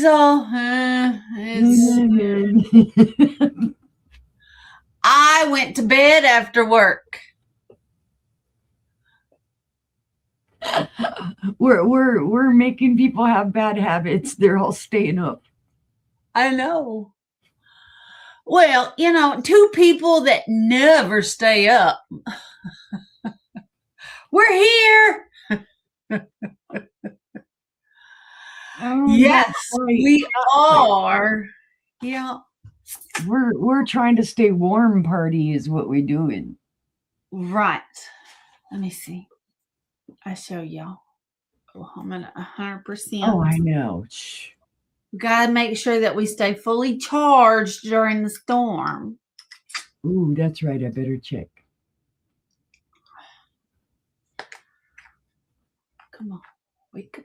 Weasel. I went to bed after work. We're making people have bad habits. They're all staying up. I know. Well, two people that never stay up. We're here. Yes, we are. Yeah. We're trying to stay warm. Party is what we're doing. Right. Let me see. I show y'all. Oh, I'm at 100%. Oh, I know. Gotta make sure that we stay fully charged during the storm. Ooh, that's right. I better check. Come on, wake up.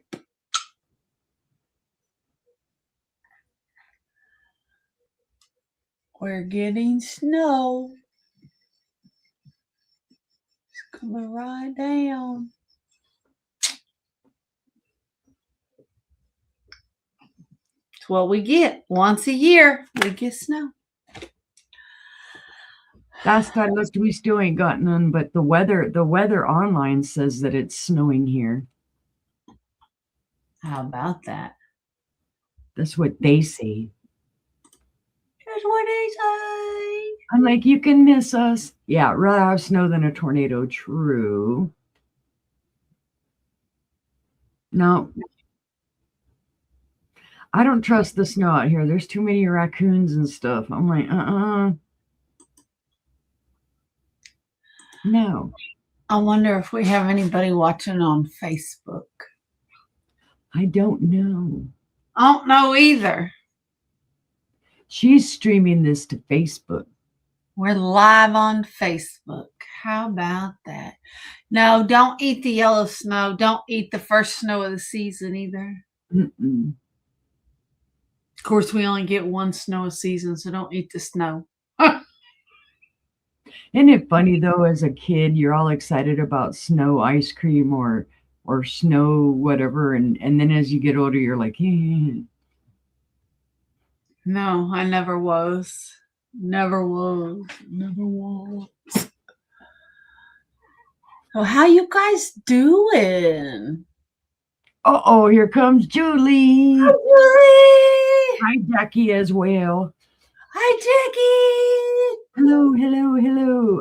We're getting snow. It's coming right down. It's what we get. Once a year, we get snow. Last I looked, we still ain't got none, but the weather online says that it's snowing here. How about that? That's what they say. That's what they say. I'm like, you can miss us. Yeah, rather have snow than a tornado. True. No. I don't trust the snow out here. There's too many raccoons and stuff. I'm like, No. I wonder if we have anybody watching on Facebook. I don't know. I don't know either. She's streaming this to Facebook. We're live on Facebook. How about that? No, don't eat the yellow snow. Don't eat the first snow of the season either. Mm-mm. Of course, we only get one snow a season, so don't eat the snow. Isn't it funny though, as a kid, you're all excited about snow ice cream or snow whatever, and then as you get older, you're like, No, I never was. Never was. So how you guys doing? Uh-oh, here comes Julie. Hi, Julie. Hi, Jackie as well. Hi, Jackie. Hello.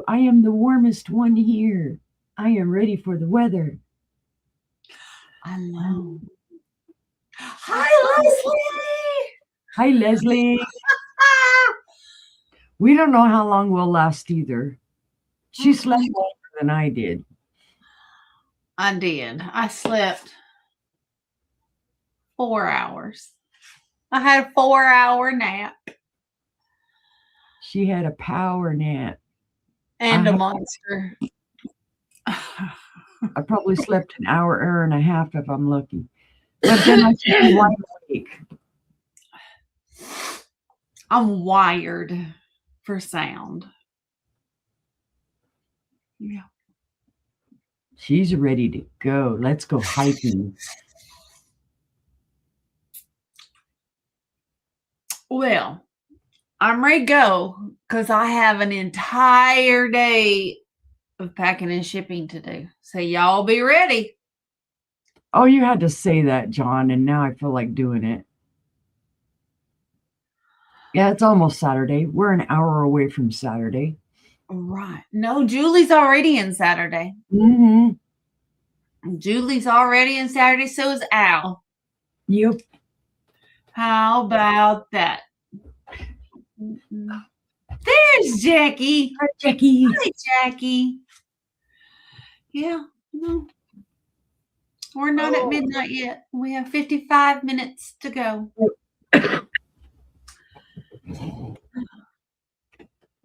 I am the warmest one here. I am ready for the weather. I know. Hi, Leslie. Hi, Leslie. We don't know how long we'll last either. She slept longer than I did. I did. I slept 4 hours. I had a 4-hour nap. She had a power nap. And a monster. I probably slept an hour and a half if I'm lucky. But then I stayed wide awake. I'm wired for sound. Yeah. She's ready to go. Let's go hiking. Well, I'm ready to go because I have an entire day of packing and shipping to do. So y'all be ready. Oh, you had to say that, John, and now I feel like doing it. Yeah, it's almost Saturday. We're an hour away from Saturday. Right. No, Julie's already in Saturday. Mm-hmm. Julie's already in Saturday, so is Al. Yep. How about that? There's Jackie. Hi, Jackie. Hi, Jackie. Yeah. No. We're not at midnight yet. We have 55 minutes to go.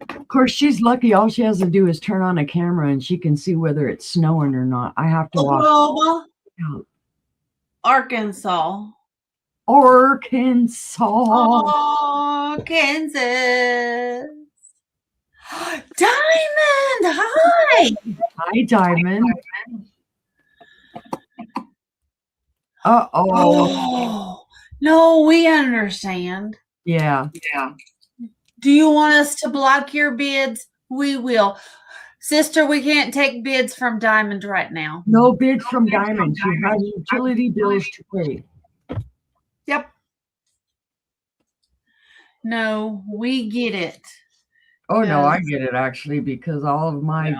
Of course, she's lucky. All she has to do is turn on a camera and she can see whether it's snowing or not. I have to watch. Oklahoma, Arkansas. Diamond, hi. Hi, Diamond. Oh, No, we understand. Yeah. Do you want us to block your bids? We will. Sister, we can't take bids from Diamond right now. No bids from Diamond. She has utility bills to pay. Yep. No, we get it. Oh no, I get it actually, because all of my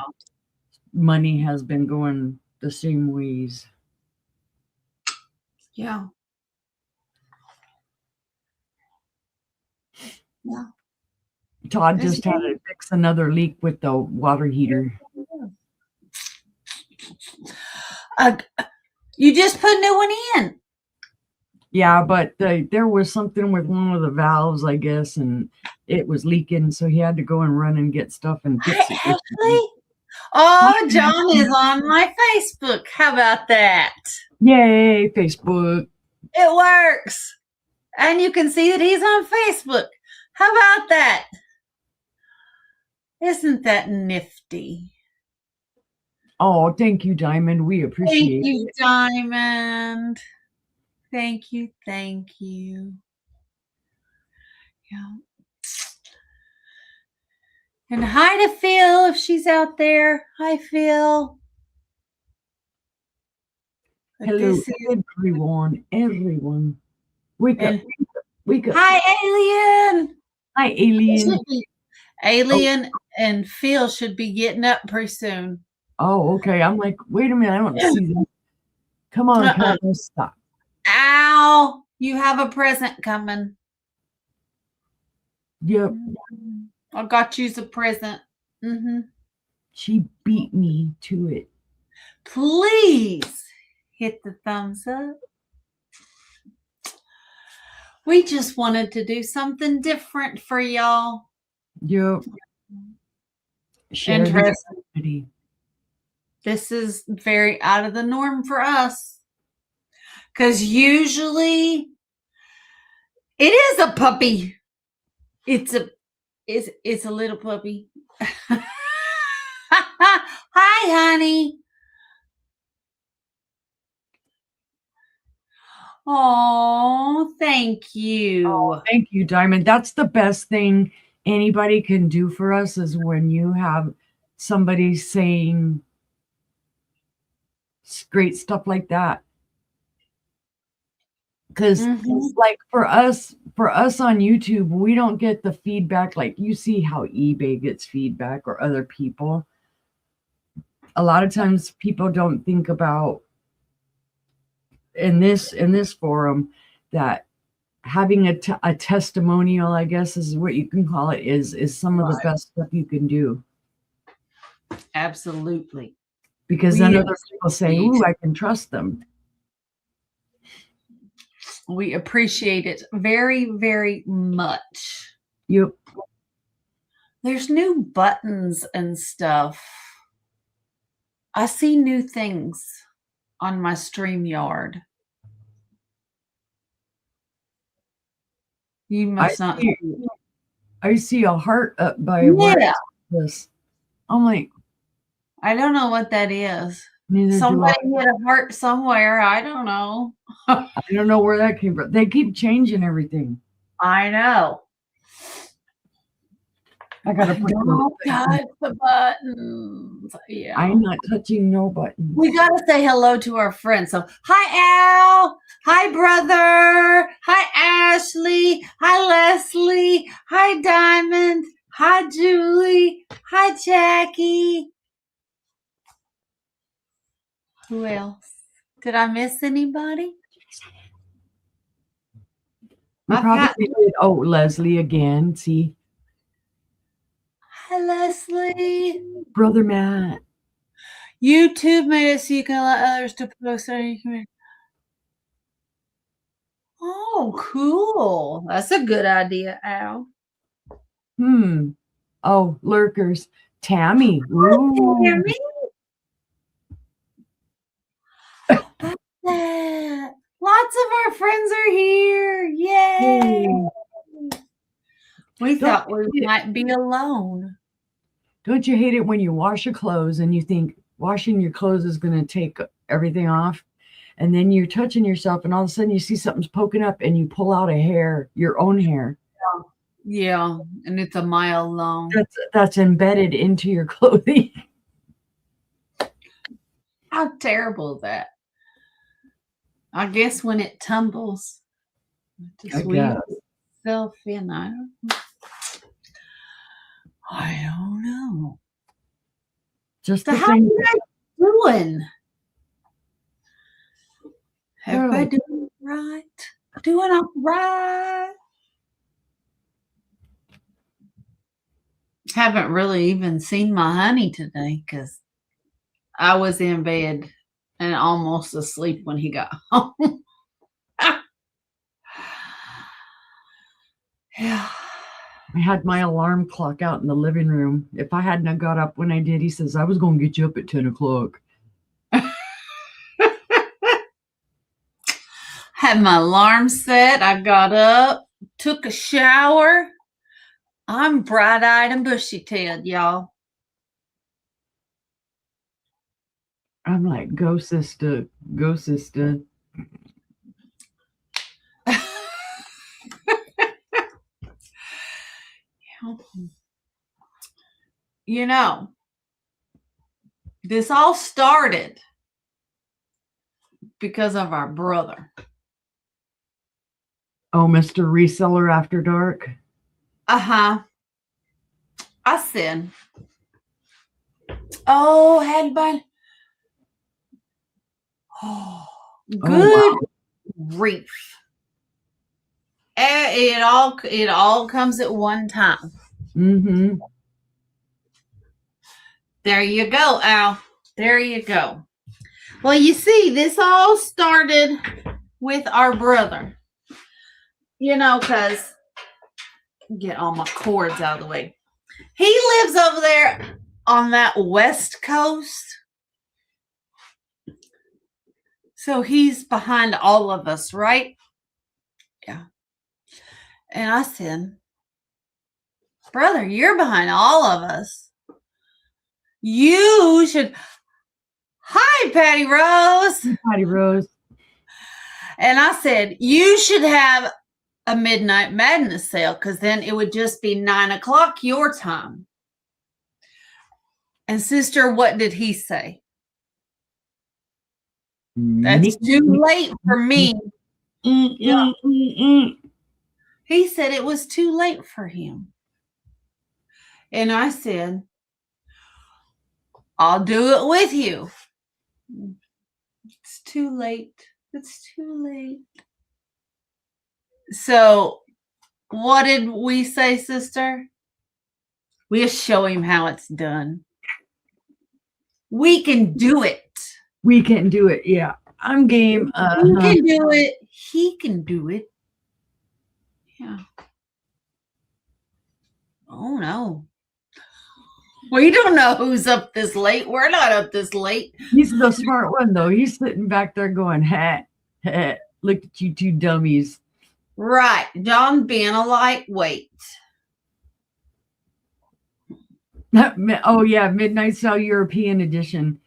money has been going the same ways. Yeah. Yeah. Todd just had to fix another leak with the water heater. You just put a new one in. Yeah, but there was something with one of the valves, I guess, and it was leaking, so he had to go and run and get stuff and fix it. Ashley? Oh, John is on my Facebook. How about that? Yay, Facebook. It works. And you can see that he's on Facebook. How about that? Isn't that nifty? Oh, thank you, Diamond. We appreciate it. Thank you, Diamond. Thank you. Thank you. Yeah. And hi to Phil if she's out there. Hi, Phil. Hello, everyone. Everyone. Wake up. Wake up. Hi, Alien. Hi, Alien. Alien and Phil should be getting up pretty soon. Oh, okay. I'm like, wait a minute. I don't see them. Come on, Carlos, stop. Ow. You have a present coming. Yep. I got you a present. Mm-hmm. She beat me to it. Please hit the thumbs up. We just wanted to do something different for y'all. Yep. Interesting. This is very out of the norm for us. Because usually it is a puppy. It's a little puppy. Hi, honey. Oh, thank you. Oh, thank you, Diamond. That's the best thing anybody can do for us, is when you have somebody saying great stuff like that. Because like for us on YouTube, we don't get the feedback like you see how eBay gets feedback or other people. A lot of times people don't think about in this forum that having a testimonial, I guess is what you can call it, is some of the best stuff you can do. Absolutely. Because then other people say, ooh, I can trust them. We appreciate it very, very much. Yep. There's new buttons and stuff. I see new things on my StreamYard. You must not. I see a heart up by this. I'm like, I don't know what that is. Neither Somebody hit a heart somewhere. I don't know. I don't know where that came from. They keep changing everything. I know. I gotta put touch the buttons. Yeah. I'm not touching no buttons. We gotta say hello to our friends. So hi Al. Hi brother. Hi Ashley. Hi Leslie. Hi Diamond. Hi Julie. Hi Jackie. Who else? Did I miss anybody? Oh, Leslie again. See. Hi, Leslie. Brother Matt. YouTube made it so you can allow others to post on your community. Oh, cool. That's a good idea, Al. Oh, lurkers. Tammy. Ooh. Tammy. Lots of our friends are here. Yay. We thought we might be alone. Don't you hate it when you wash your clothes and you think washing your clothes is going to take everything off? and then you're touching yourself, and all of a sudden you see something's poking up, and you pull out a hair, your own hair. Yeah, and it's a mile long. That's embedded into your clothing. How terrible is that? I guess when it tumbles, I guess. itself in. I don't know. Just So the how thing. you guys doing? Everybody doing right? Doing all right? Haven't really even seen my honey today because I was in bed and almost asleep when he got home. Yeah. I had my alarm clock out in the living room. If I hadn't got up when I did, he says, I was going to get you up at 10 o'clock. Had my alarm set. I got up, took a shower. I'm bright-eyed and bushy-tailed, y'all. I'm like, go, sister. Go, sister. You know, this all started because of our brother. Oh, Mr. Reseller After Dark? I said, oh, had been. Oh, good grief. It all comes at one time. Mm-hmm. There you go, Al. There you go. Well, you see, this all started with our brother. You know, because get all my cords out of the way. He lives over there on that west coast. So he's behind all of us, right? Yeah. And I said, brother, you're behind all of us. You should. Hi, Patty Rose. Patty Rose. And I said, you should have a Midnight Madness sale because then it would just be 9 o'clock your time. And sister, what did he say? That's too late for me. Yeah. He said it was too late for him. And I said, I'll do it with you. It's too late. It's too late. So what did we say, sister? We'll show him how it's done. We can do it. We can do it. Yeah. I'm game. You can do it. He can do it. Yeah. Oh, no. We don't know who's up this late. We're not up this late. He's the smart one, though. He's sitting back there going, look at you two dummies. Right. John being a lightweight. Oh, yeah. Midnight Sale European Edition.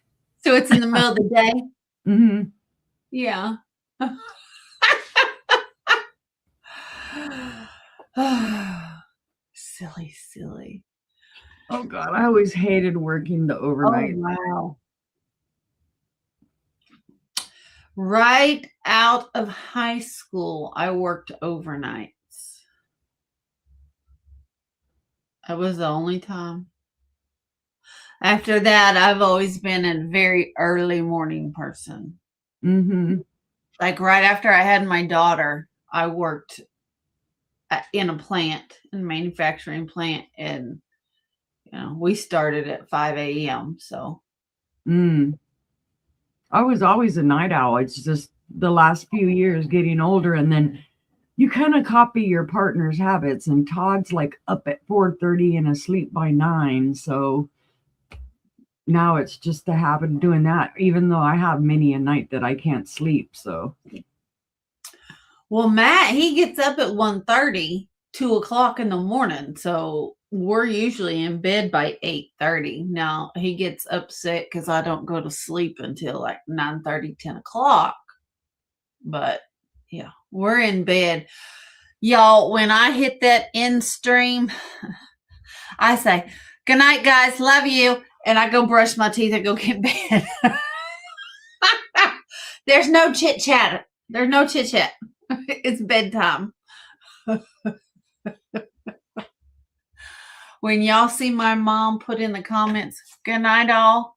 So it's in the middle of the day? Mm-hmm. Yeah. Silly. Oh, God. I always hated working the overnight. Oh, wow. Right out of high school, I worked overnights. That was the only time. After that, I've always been a very early morning person. Mm-hmm. Like right after I had my daughter, I worked in a plant, in a manufacturing plant, and we started at 5 a.m. So I was always a night owl. It's just the last few years getting older, and then you kind of copy your partner's habits. And Todd's like up at 4:30 and asleep by 9. So now it's just the habit of doing that, even though I have many a night that I can't sleep. So, well, Matt, he gets up at 1:30, 2 o'clock in the morning. So we're usually in bed by 8:30. Now he gets upset because I don't go to sleep until like 9:30, 10 o'clock. But yeah, we're in bed. Y'all, when I hit that end stream, I say, good night, guys. Love you. And I go brush my teeth and go get in bed. There's no chit chat. There's no chit chat. It's bedtime. When y'all see my mom put in the comments, good night, all,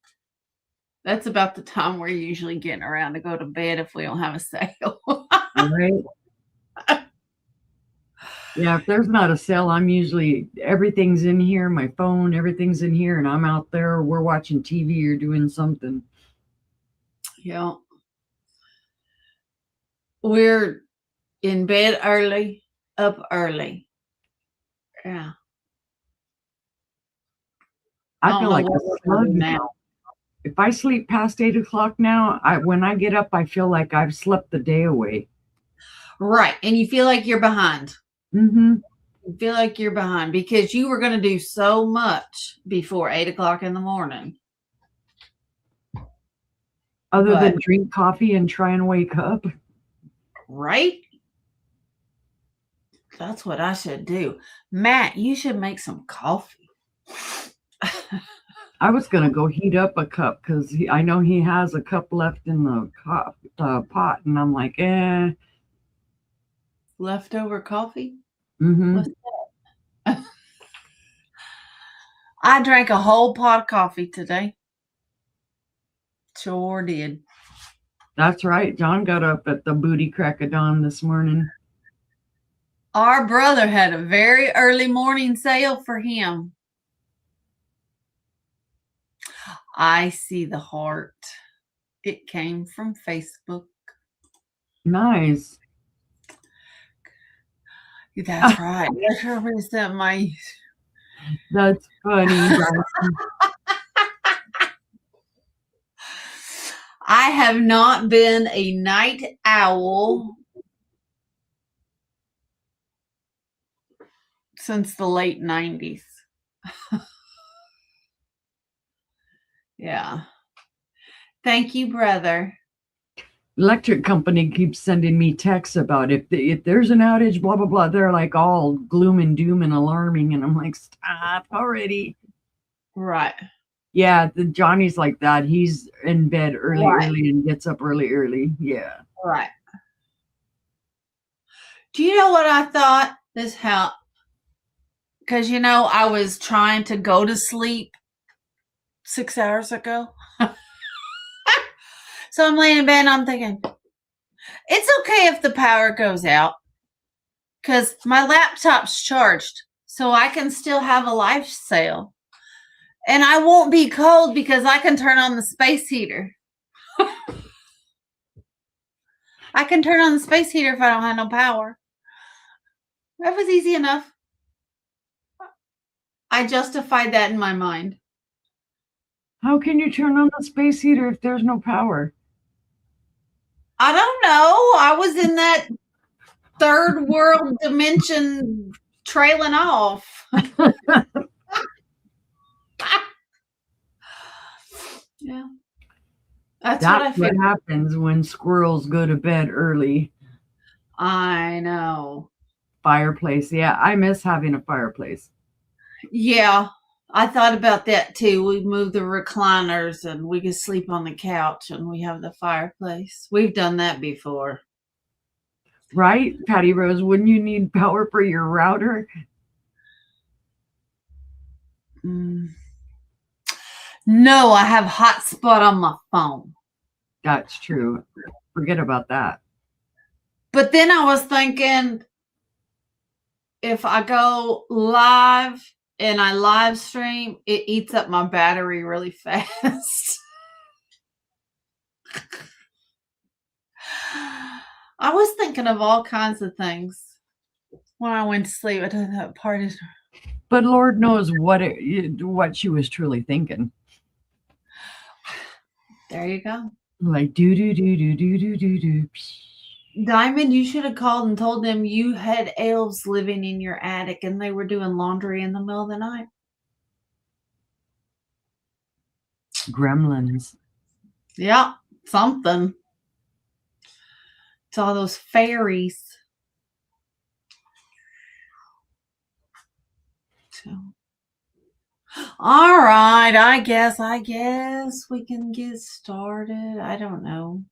that's about the time we're usually getting around to go to bed if we don't have a sale. Right? Yeah, if there's not a sale, I'm usually, everything's in here, my phone, everything's in here, and I'm out there, we're watching TV or doing something. Yeah. We're in bed early, up early. Yeah. I don't feel know like a what we're slug gonna do now. If I sleep past 8 o'clock now, when I get up, I feel like I've slept the day away. Right. And you feel like you're behind. Mm-hmm. You feel like you're behind because you were going to do so much before 8 o'clock in the morning. Other than drink coffee and try and wake up. Right? That's what I should do. Matt, you should make some coffee. I was going to go heat up a cup because I know he has a cup left in the pot. And I'm like, Leftover coffee? Mm-hmm. What's that? I drank a whole pot of coffee today. Sure did. That's right. John got up at the booty crack of dawn this morning. Our brother had a very early morning sale for him. I see the heart. It came from Facebook. Nice. That's right. That's represent my. That's funny. I have not been a night owl since the late 90s. Yeah. Thank you, brother. Electric company keeps sending me texts about if there's an outage, blah, blah, blah. They're like all gloom and doom and alarming. And I'm like, stop already. Right. Yeah, Johnny's like that. He's in bed early and gets up early. Yeah. Right. Do you know what I thought? This how, because I was trying to go to sleep 6 hours ago. So I'm laying in bed and I'm thinking, it's okay if the power goes out because my laptop's charged, so I can still have a live sale. And I won't be cold because I can turn on the space heater. I can turn on the space heater if I don't have no power. That was easy enough. I justified that in my mind. How can you turn on the space heater if there's no power? I don't know. I was in that third world dimension trailing off. Yeah. That's what happens when squirrels go to bed early. I know. Fireplace. Yeah, I miss having a fireplace. Yeah, I thought about that too. We moved the recliners and we could sleep on the couch and we have the fireplace. We've done that before. Right, Patty Rose? Wouldn't you need power for your router? No, I have hotspot on my phone. That's true. Forget about that. But then I was thinking, if I go live and I live stream, it eats up my battery really fast. I was thinking of all kinds of things when I went to sleep. I did that part. But Lord knows what she was truly thinking. There you go. Like do. Diamond, you should have called and told them you had elves living in your attic and they were doing laundry in the middle of the night. Gremlins. Yeah, something. Saw those fairies. So, all right, I guess we can get started. I don't know.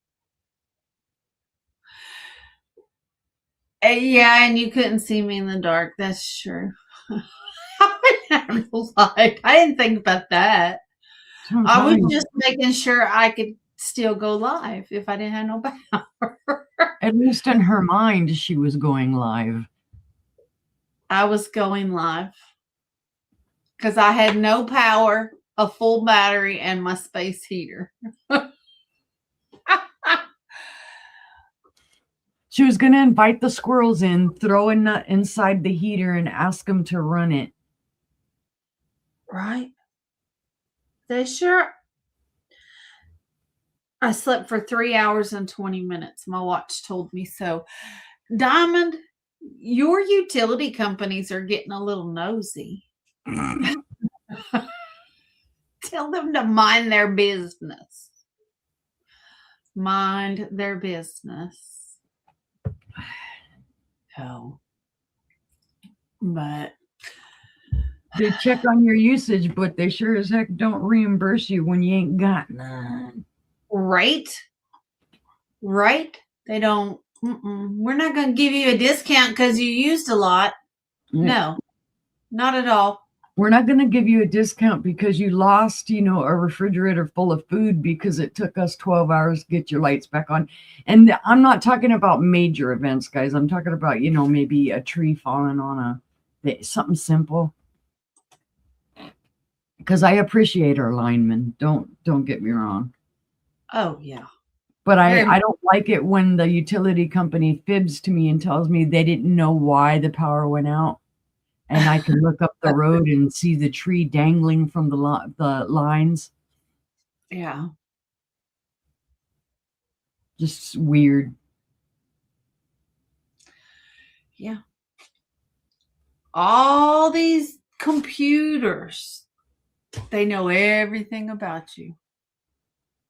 Yeah, and you couldn't see me in the dark. That's true. I didn't think about that. I was just making sure I could still go live if I didn't have no power. At least in her mind, she was going live. I was going live because I had no power, a full battery, and my space heater. She was going to invite the squirrels in, throw a nut inside the heater, and ask them to run it. Right? They sure. I slept for 3 hours and 20 minutes. My watch told me so. Diamond, your utility companies are getting a little nosy. Tell them to mind their business. Mind their business. Oh. But they check on your usage, but they sure as heck don't reimburse you when you ain't got none. Right? They don't. We're not going to give you a discount because you used a lot. No, not at all. We're not going to give you a discount because you lost, a refrigerator full of food because it took us 12 hours to get your lights back on. And I'm not talking about major events, guys. I'm talking about, maybe a tree falling on something simple. Because I appreciate our linemen. Don't get me wrong. Oh, yeah. But I don't like it when the utility company fibs to me and tells me they didn't know why the power went out. And I can look up the road and see the tree dangling from the lines. Yeah. Just weird. Yeah. All these computers, they know everything about you.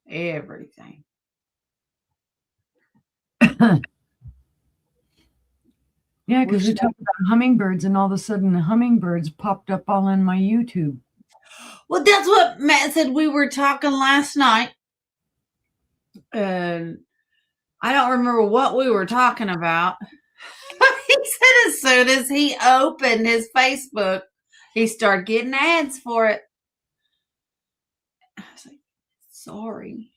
Everything. Yeah, because we talked about hummingbirds, and all of a sudden the hummingbirds popped up all in my YouTube. Well, that's what Matt said. We were talking last night, and I don't remember what we were talking about. He said as soon as he opened his Facebook, he started getting ads for it. I was like, sorry.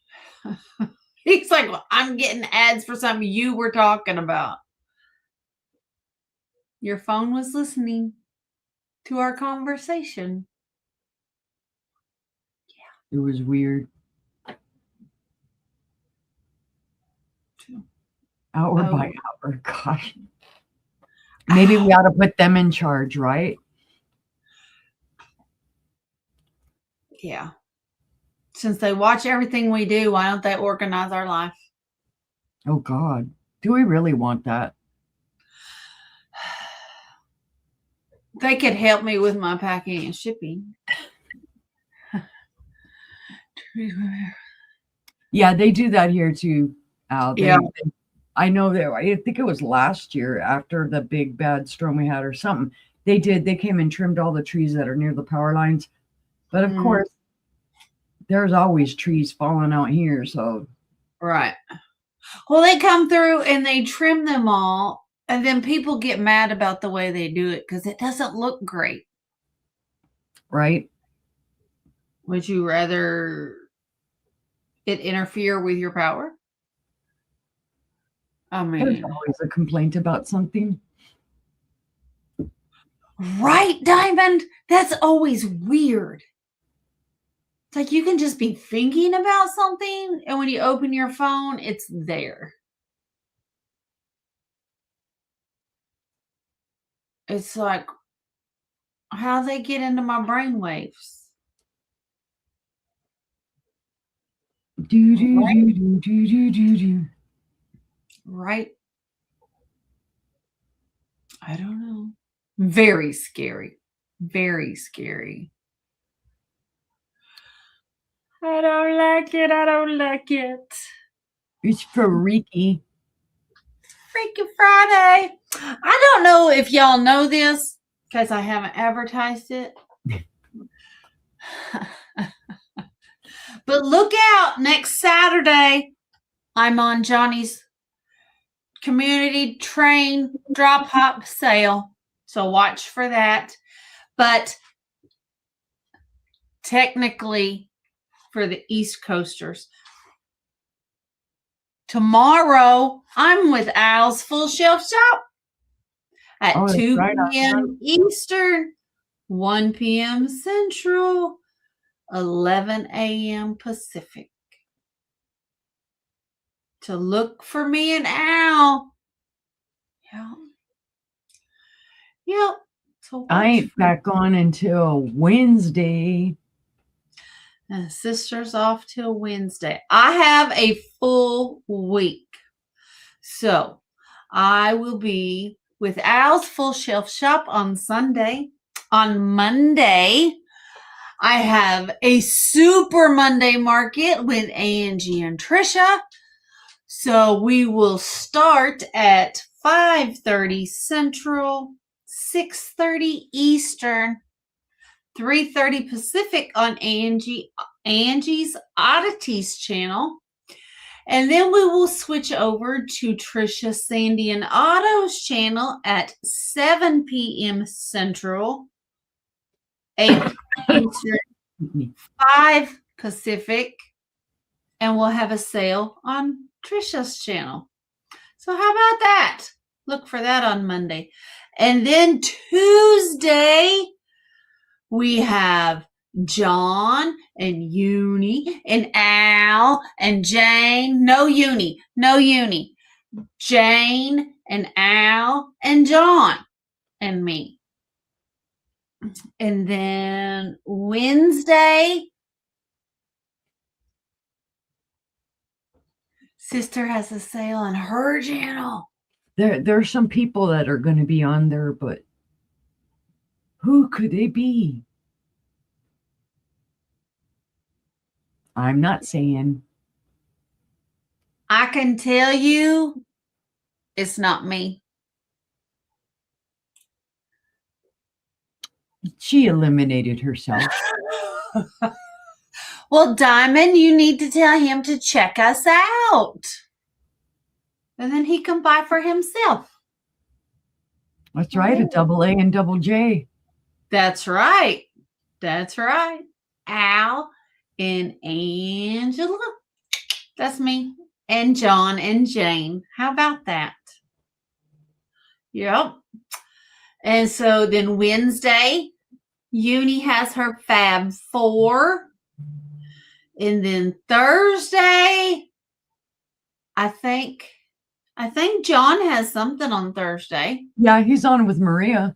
He's like, well, I'm getting ads for something you were talking about. Your phone was listening to our conversation. Yeah. It was weird. Hour by hour. Gosh. Maybe we ought to put them in charge, right? Yeah. Since they watch everything we do, why don't they organize our life? Oh, God. Do we really want that? They could help me with my packing and shipping. Yeah, they do that here too, Al. Yeah. I know that. I think it was last year after the big bad storm we had or something. They came and trimmed all the trees that are near the power lines. But of course, there's always trees falling out here. So, right. Well, they come through and they trim them all. And then people get mad about the way they do it because it doesn't look great. Right. Would you rather it interfere with your power? I mean, there's always a complaint about something. Right, Diamond? That's always weird. It's like you can just be thinking about something, and when you open your phone, it's there. It's like how they get into my brain waves. Right? I don't know. Very scary. Very scary. I don't like it. It's freaky. Freaky Friday. I don't know if y'all know this because I haven't advertised it. But look out, next Saturday, I'm on Johnny's community train drop hop sale. So watch for that. But technically, for the East Coasters, tomorrow I'm with Al's Full Shelf Shop at 2 p.m. Eastern, 1 p.m. Central, 11 a.m. Pacific. To look for me and Al. Yep. So I ain't back on until Wednesday. And sister's off till Wednesday. I have a full week. So I will be with Al's Full Shelf Shop on Sunday. On Monday, I have a Super Monday Market with Angie and Trisha. So we will start at 5:30 Central, 6:30 Eastern, 3:30 Pacific on Angie's Oddities channel. And then we will switch over to Trisha, Sandy, and Otto's channel at 7 p.m. Central, 8 Eastern, 5 Pacific, and we'll have a sale on Trisha's channel. So how about that? Look for that on Monday. And then Tuesday, we have John and Uni and Al and Jane. No Uni. Jane and Al and John and me. And then Wednesday, sister has a sale on her channel. There's some people that are going to be on there, but who could they be? I'm not saying. I can tell you it's not me. She eliminated herself. Well, Diamond, you need to tell him to check us out. And then he can buy for himself. That's right, a double A and double J. That's right. That's right. Al and Angela. That's me. And John and Jane. How about that? Yep. And so then Wednesday, Uni has her Fab 4. And then Thursday, I think John has something on Thursday. Yeah, he's on with Maria.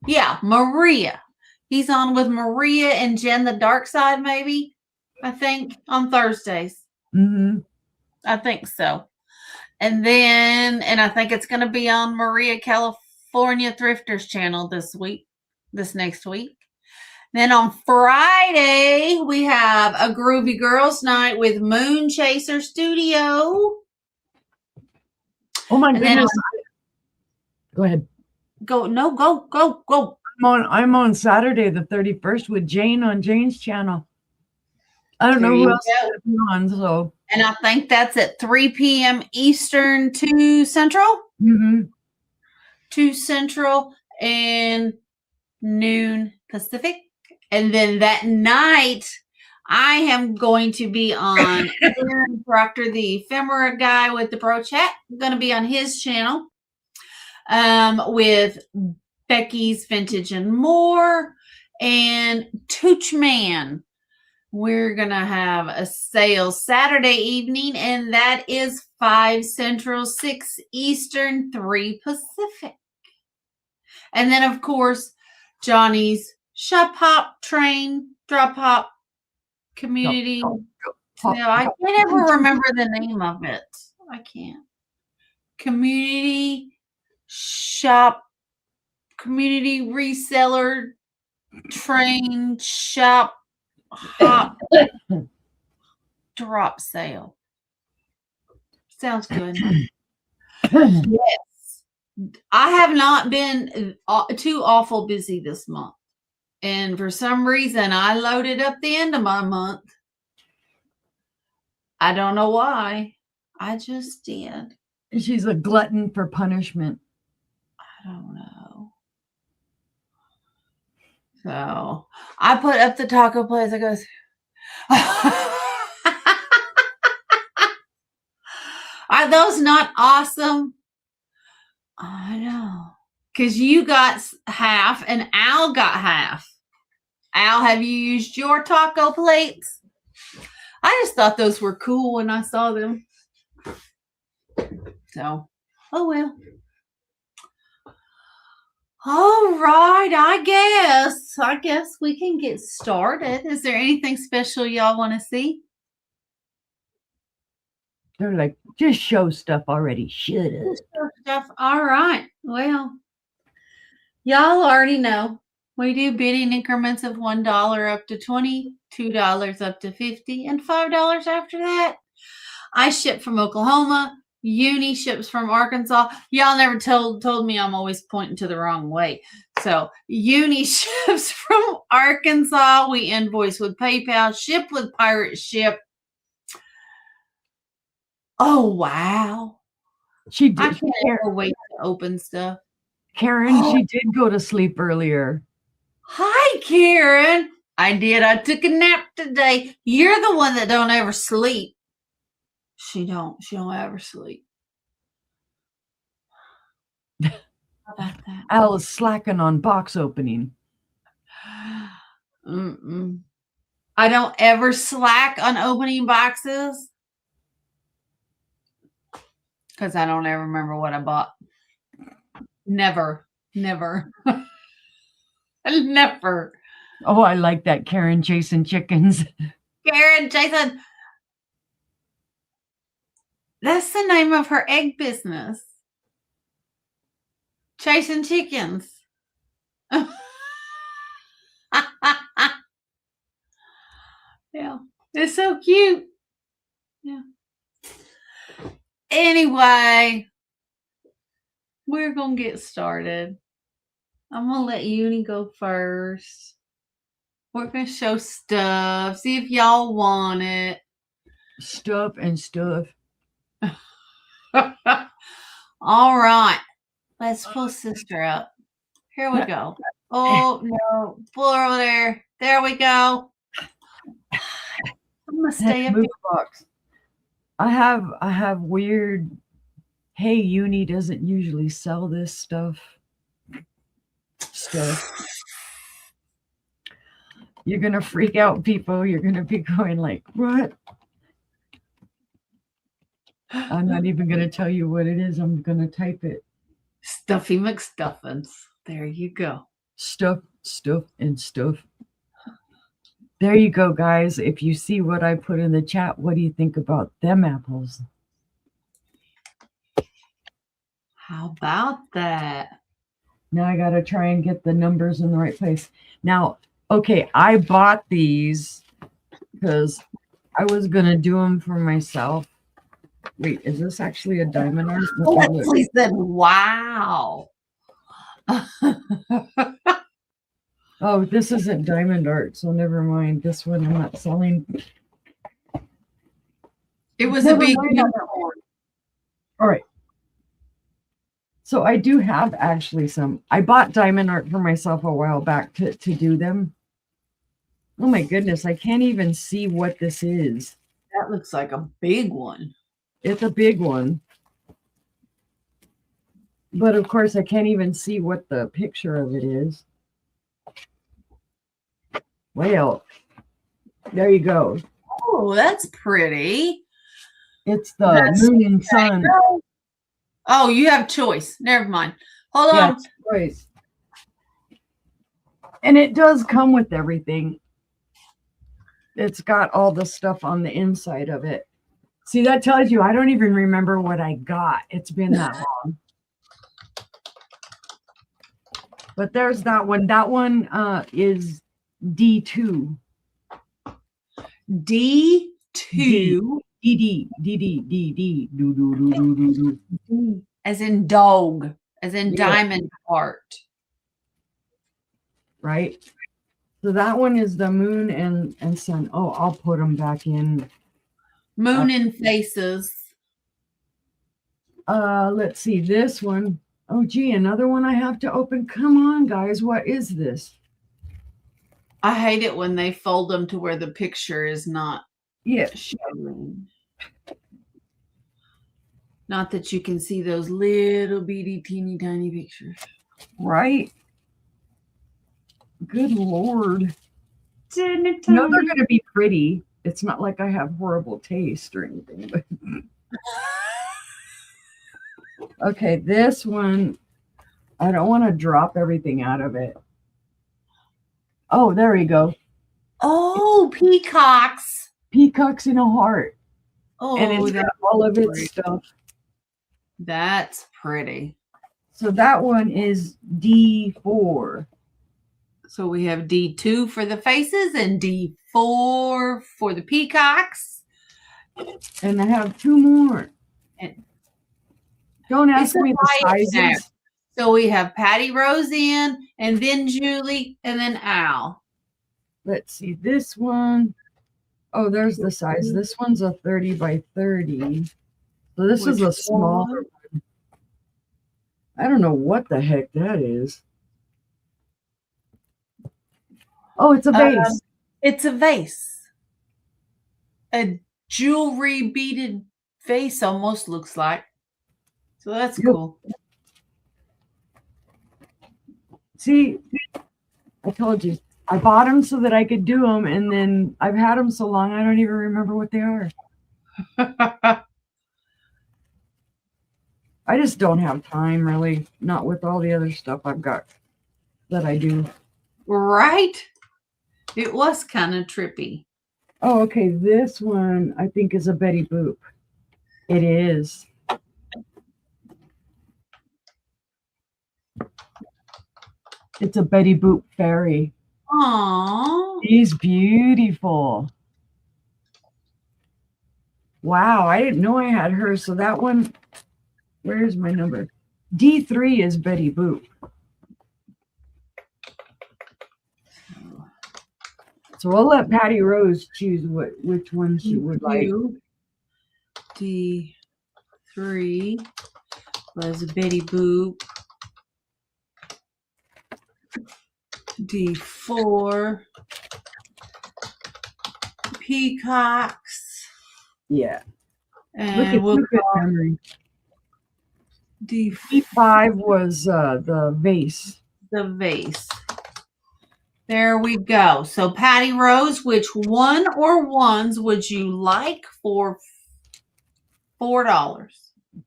Yeah, Maria. He's on with Maria and Jen the Dark Side, maybe, I think, on Thursdays. Mm-hmm. I think so. And I think it's going to be on Maria California Thrifters channel this next week. Then on Friday, we have a Groovy Girls Night with Moon Chaser Studio. Oh my goodness. Go ahead. Go. I'm on Saturday the 31st with Jane on Jane's channel. I don't know who else is on, so. And I think that's at 3 p.m. Eastern, 2 Central. Mm-hmm. 2 Central and noon Pacific. And then that night, I am going to be on Aaron Proctor, the ephemera guy with the Bro Chat. I'm going to be on his channel with Becky's Vintage and More and Tooch Man. We're going to have a sale Saturday evening, and that is 5 Central, 6 Eastern, 3 Pacific. And then, of course, Johnny's Shop Hop Train Drop Hop Community. I can't ever remember the name of it. I can't. Community Shop, Community Reseller Train Shop Hop Drop Sale. Sounds good. Yes. I have not been too awful busy this month. And for some reason, I loaded up the end of my month. I don't know why. I just did. She's a glutton for punishment. I don't know. So I put up the taco place. I goes, are those not awesome? I know. Because you got half and Al got half. Al, have you used your taco plates? I just thought those were cool when I saw them. So, oh well. All right, I guess we can get started. Is there anything special y'all want to see? They're like, just show stuff already. Shut up. Stuff. All right. Well, y'all already know we do bidding increments of $1 up to 20, $2 up to 50, and $5 after that. I ship from Oklahoma. Uni ships from Arkansas. Y'all never told me I'm always pointing to the wrong way. So Uni ships from Arkansas. We invoice with PayPal, ship with Pirate Ship. Oh wow. She I did. can't ever wait to open stuff. Karen, she did go to sleep earlier. Hi, Karen. I did. I took a nap today. You're the one that don't ever sleep. She don't ever sleep. How about that? Al is slacking on box opening. I don't ever slack on opening boxes because I don't ever remember what I bought. Never. Never. Oh, I like that, Karen chasing chickens. Karen, Jason. That's the name of her egg business. Chasing chickens. Yeah. It's so cute. Yeah. Anyway, we're going to get started. I'm going to let Uni go first. We're going to show stuff. See if y'all want it. Stuff and stuff. All right. Let's pull sister up. Here we go. Oh, no. Pull her over there. There we go. I'm going to stay up here. Box. I have weird. Hey, Uni doesn't usually sell this stuff. You're gonna freak out, people. You're gonna be going like, what? I'm not even gonna tell you what it is. I'm gonna type it. Stuffy McStuffins. There you go. Stuff, and stuff. There you go, guys. If you see what I put in the chat, what do you think about them apples? How about that? Now I got to try and get the numbers in the right place. Now, okay, I bought these because I was going to do them for myself. Wait, is this actually a diamond art? Leslie said, wow. Oh, this isn't diamond art, so never mind. This one I'm not selling. It was a big unicorn. All right. So I do have actually some. I bought diamond art for myself a while back to do them. Oh my goodness, I can't even see what this is. That looks like a big one. It's a big one. But of course, I can't even see what the picture of it is. Well, there you go. Oh, that's pretty. It's the moon and sun. Oh, you have choice. Never mind. Hold on. Choice. And it does come with everything. It's got all the stuff on the inside of it. See, that tells you I don't even remember what I got. It's been that long. But there's that one. That one is D2. D2. D. as in dog, as in Yeah. diamond heart. Right. So that one is the moon and sun. Oh, I'll put them back in. Moon and faces. Let's see this one. Oh, gee, another one I have to open. Come on, guys. What is this? I hate it when they fold them to where the picture is not Yeah. showing. Not that you can see those little bitty teeny tiny pictures. Right. Good Lord. No, they're going to be pretty. It's not like I have horrible taste or anything. But okay, this one, I don't want to drop everything out of it. Oh, there we go. Oh, peacocks. Peacocks in a heart. Oh, And it's got all of its pretty. stuff. That's pretty. So that one is D4. So we have D2 for the faces and D4 for the peacocks. And I have two more. And don't ask it's me the sizes. now. So we have Patty Rose in, and then Julie, and then Al. Let's see this one. Oh, there's the size. This one's a 30 by 30. So this is a smaller one. I don't know what the heck that is. Oh, it's a vase. It's a vase. A jewelry beaded vase almost looks like. So that's cool. See, I told you. I bought them so that I could do them, and then I've had them so long I don't even remember what they are. I just don't have time, really. Not with all the other stuff I've got that I do. Right? It was kind of trippy. Oh, okay. This one I think is a Betty Boop. It is. It's a Betty Boop fairy. Aww. She's beautiful. Wow, I didn't know I had her. So that one, where's my number? D3 is Betty Boop. So we'll let Patty Rose choose which one she would like. D3 was Betty Boop. D4 peacocks. Yeah. And we'll look at memory. D5 was the vase. The vase. There we go. So Patty Rose, which one or ones would you like for $4?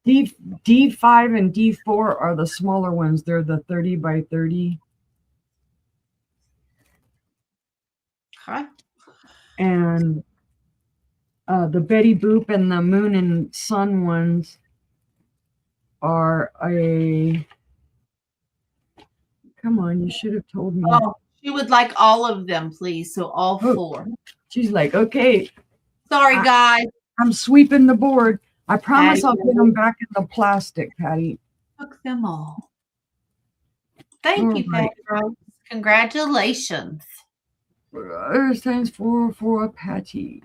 D5 and D4 are the smaller ones. They're the 30 by 30. Okay. And the Betty Boop and the Moon and Sun ones are a... Come on, you should have told me. Oh, she would like all of them, please. So all 4. She's like, okay. Sorry, guys. I'm sweeping the board. I promise Patty, I'll put them back in the plastic, Patty. Took them all. Thank you, Patty Rose. Congratulations. Thanks for Patty.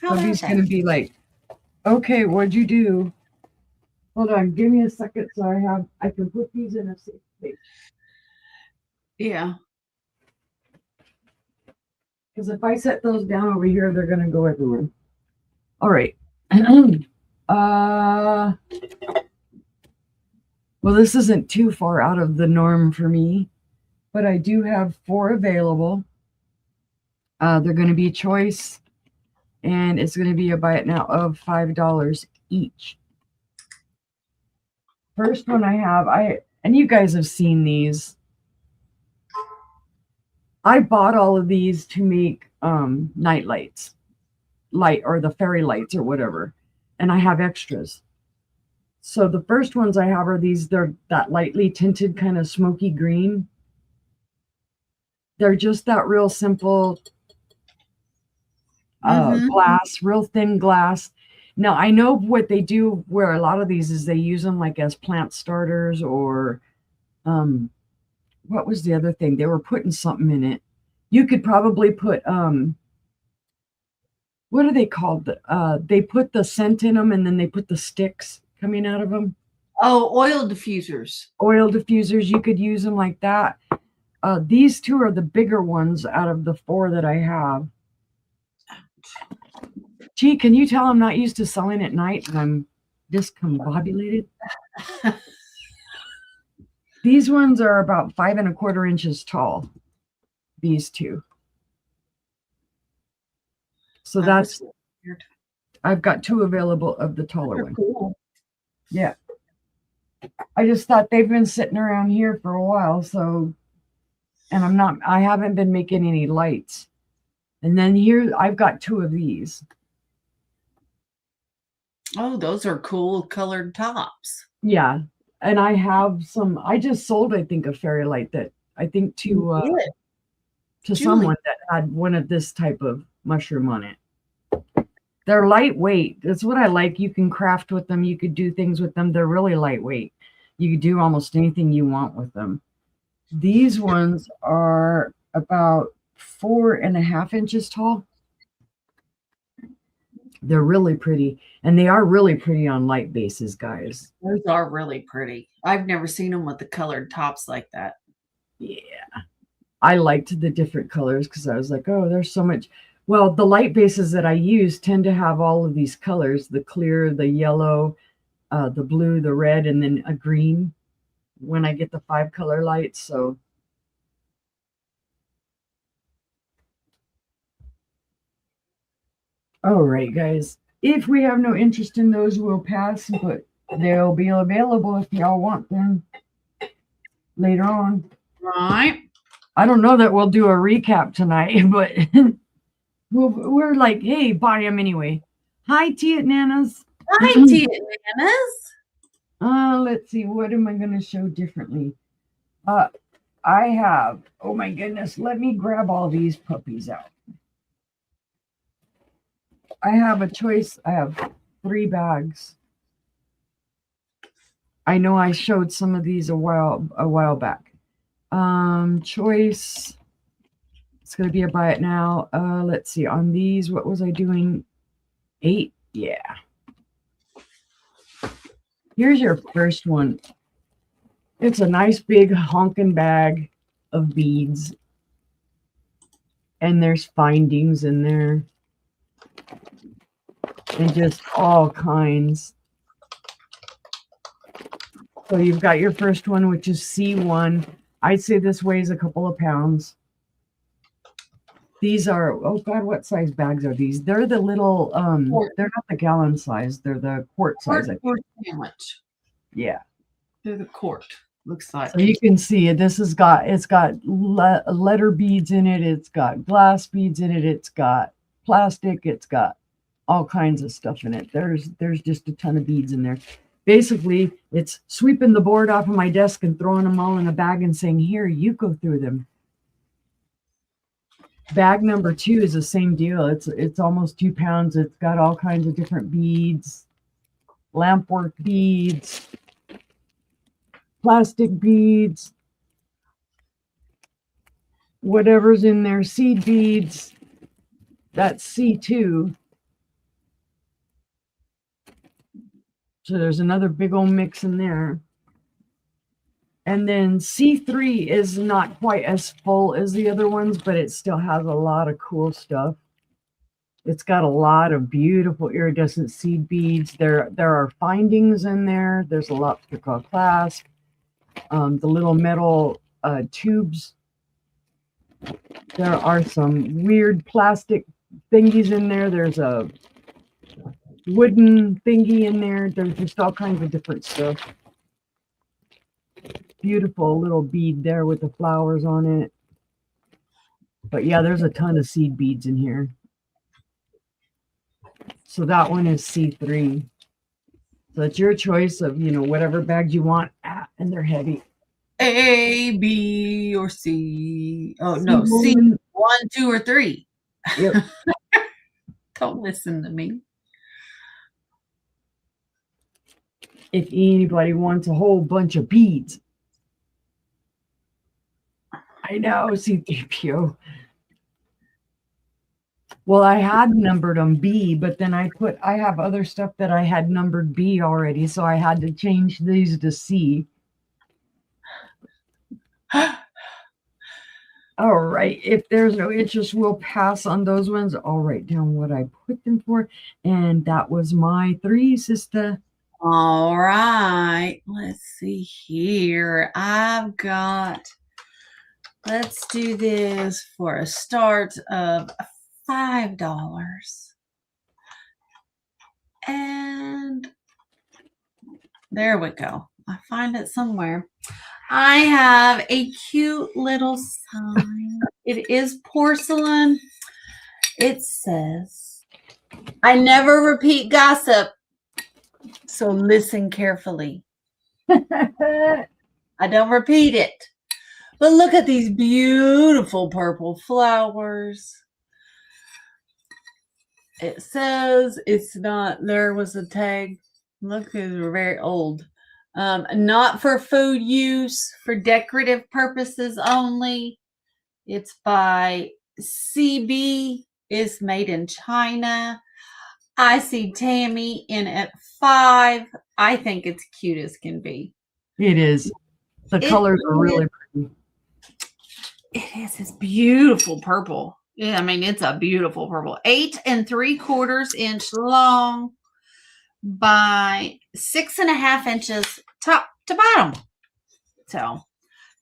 So he's going to be like, okay, what'd you do? Hold on, give me a second so I can put these in a safe place. Yeah. Because if I set those down over here, they're going to go everywhere. All right. Well, this isn't too far out of the norm for me, but I do have 4 available. They're going to be choice, and it's going to be a buy it now of $5 each. First one I have, and you guys have seen these. I bought all of these to make night lights, or the fairy lights or whatever, and I have extras. So the first ones I have are these. They're that lightly tinted kind of smoky green. They're just that real simple glass, real thin glass. Now I know what they do where a lot of these is they use them like as plant starters or what was the other thing? They were putting something in it. You could probably put what are they called? They put the scent in them and then they put the sticks coming out of them. Oh, oil diffusers. Oil diffusers, you could use them like that. These two are the bigger ones out of the 4 that I have. Gee, can you tell I'm not used to selling at night and I'm discombobulated? These ones are about 5 1/4 inches tall. These two. So that's, I've got 2 available of the taller one. Cool. Yeah. I just thought they've been sitting around here for a while, so, and I haven't been making any lights. And then here, I've got 2 of these. Oh, those are cool colored tops. Yeah. And I have some, I just sold, I think, a fairy light that I think to someone that had one of this type of mushroom on it. They're lightweight. That's what I like. You can craft with them. You could do things with them. They're really lightweight. You could do almost anything you want with them. These ones are about 4 1/2 inches tall. They're really pretty. And they are really pretty on light bases, guys. Those are really pretty. I've never seen them with the colored tops like that. Yeah. I liked the different colors because I was like, oh, there's so much. Well, the light bases that I use tend to have all of these colors, the clear, the yellow, the blue, the red, and then a green when I get the 5 color lights. So all right, guys, if we have no interest in those, we'll pass, but they'll be available if y'all want them later on. Right. I don't know that we'll do a recap tonight, but we're like, hey, buy them anyway. Hi, Tia Nanas. Hi, Tia Nanas. Let's see, what am I going to show differently? I have, oh my goodness, let me grab all these puppies out. I have a choice. I have 3 bags. I know I showed some of these a while back. Choice. It's going to be a buy it now. Let's see. On these, what was I doing? 8? Yeah. Here's your first one. It's a nice big honking bag of beads. And there's findings in there. And just all kinds. So you've got your first one, which is C1. I'd say this weighs a couple of pounds. These are, oh God, what size bags are these? They're the little, they're not the gallon size. They're the quart size. Quart sandwich. Yeah. They're the quart. Looks like. So you can see it. It's got letter beads in it. It's got glass beads in it. It's got plastic. It's got all kinds of stuff in it. There's just a ton of beads in there. Basically, it's sweeping the board off of my desk and throwing them all in a bag and saying, here, you go through them. Bag number 2 is the same deal. It's almost 2 pounds. It's got all kinds of different beads, lampwork beads, plastic beads, whatever's in there, seed beads. That's C2. So there's another big old mix in there. And then C3 is not quite as full as the other ones, but it still has a lot of cool stuff. It's got a lot of beautiful iridescent seed beads. There are findings in there. There's a electrical clasp. The little metal tubes. There are some weird plastic thingies in there. There's a wooden thingy in there. There's just all kinds of different stuff. Beautiful little bead there with the flowers on it. But yeah, there's a ton of seed beads in here. So that one is C3. So it's your choice of, whatever bags you want. And they're heavy. A, B, or C. Oh, no. C, 1, 2, or 3. Yep. Don't listen to me. if anybody wants a whole bunch of beads. I know, C3PO. Well, I had numbered them B, but then I have other stuff that I had numbered B already, so I had to change these to C. All right. If there's no interest, we'll pass on those ones. I'll write down what I put them for. And that was my 3, sister. All right. Let's see here. Let's do this for a start of $5. And there we go. I find it somewhere. I have a cute little sign. It is porcelain. It says, "I never repeat gossip, so listen carefully." I don't repeat it. But look at these beautiful purple flowers. It says it's not, there was a tag. Look, they're very old. Not for food use, for decorative purposes only. It's by CB. It's made in China. I see Tammy in at 5. I think it's cute as can be. It is. The colors are really pretty. It is. It's beautiful purple. Yeah, I mean, it's a beautiful purple. 8 3/4 inch long by 6.5 inches top to bottom. So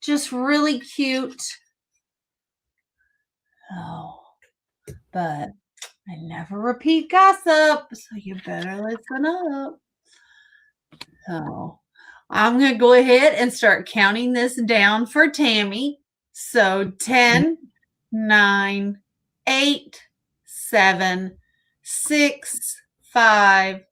just really cute. Oh, but I never repeat gossip, so you better listen up. So I'm going to go ahead and start counting this down for Tammy. So 10, 9, 8, 7, 6, 5,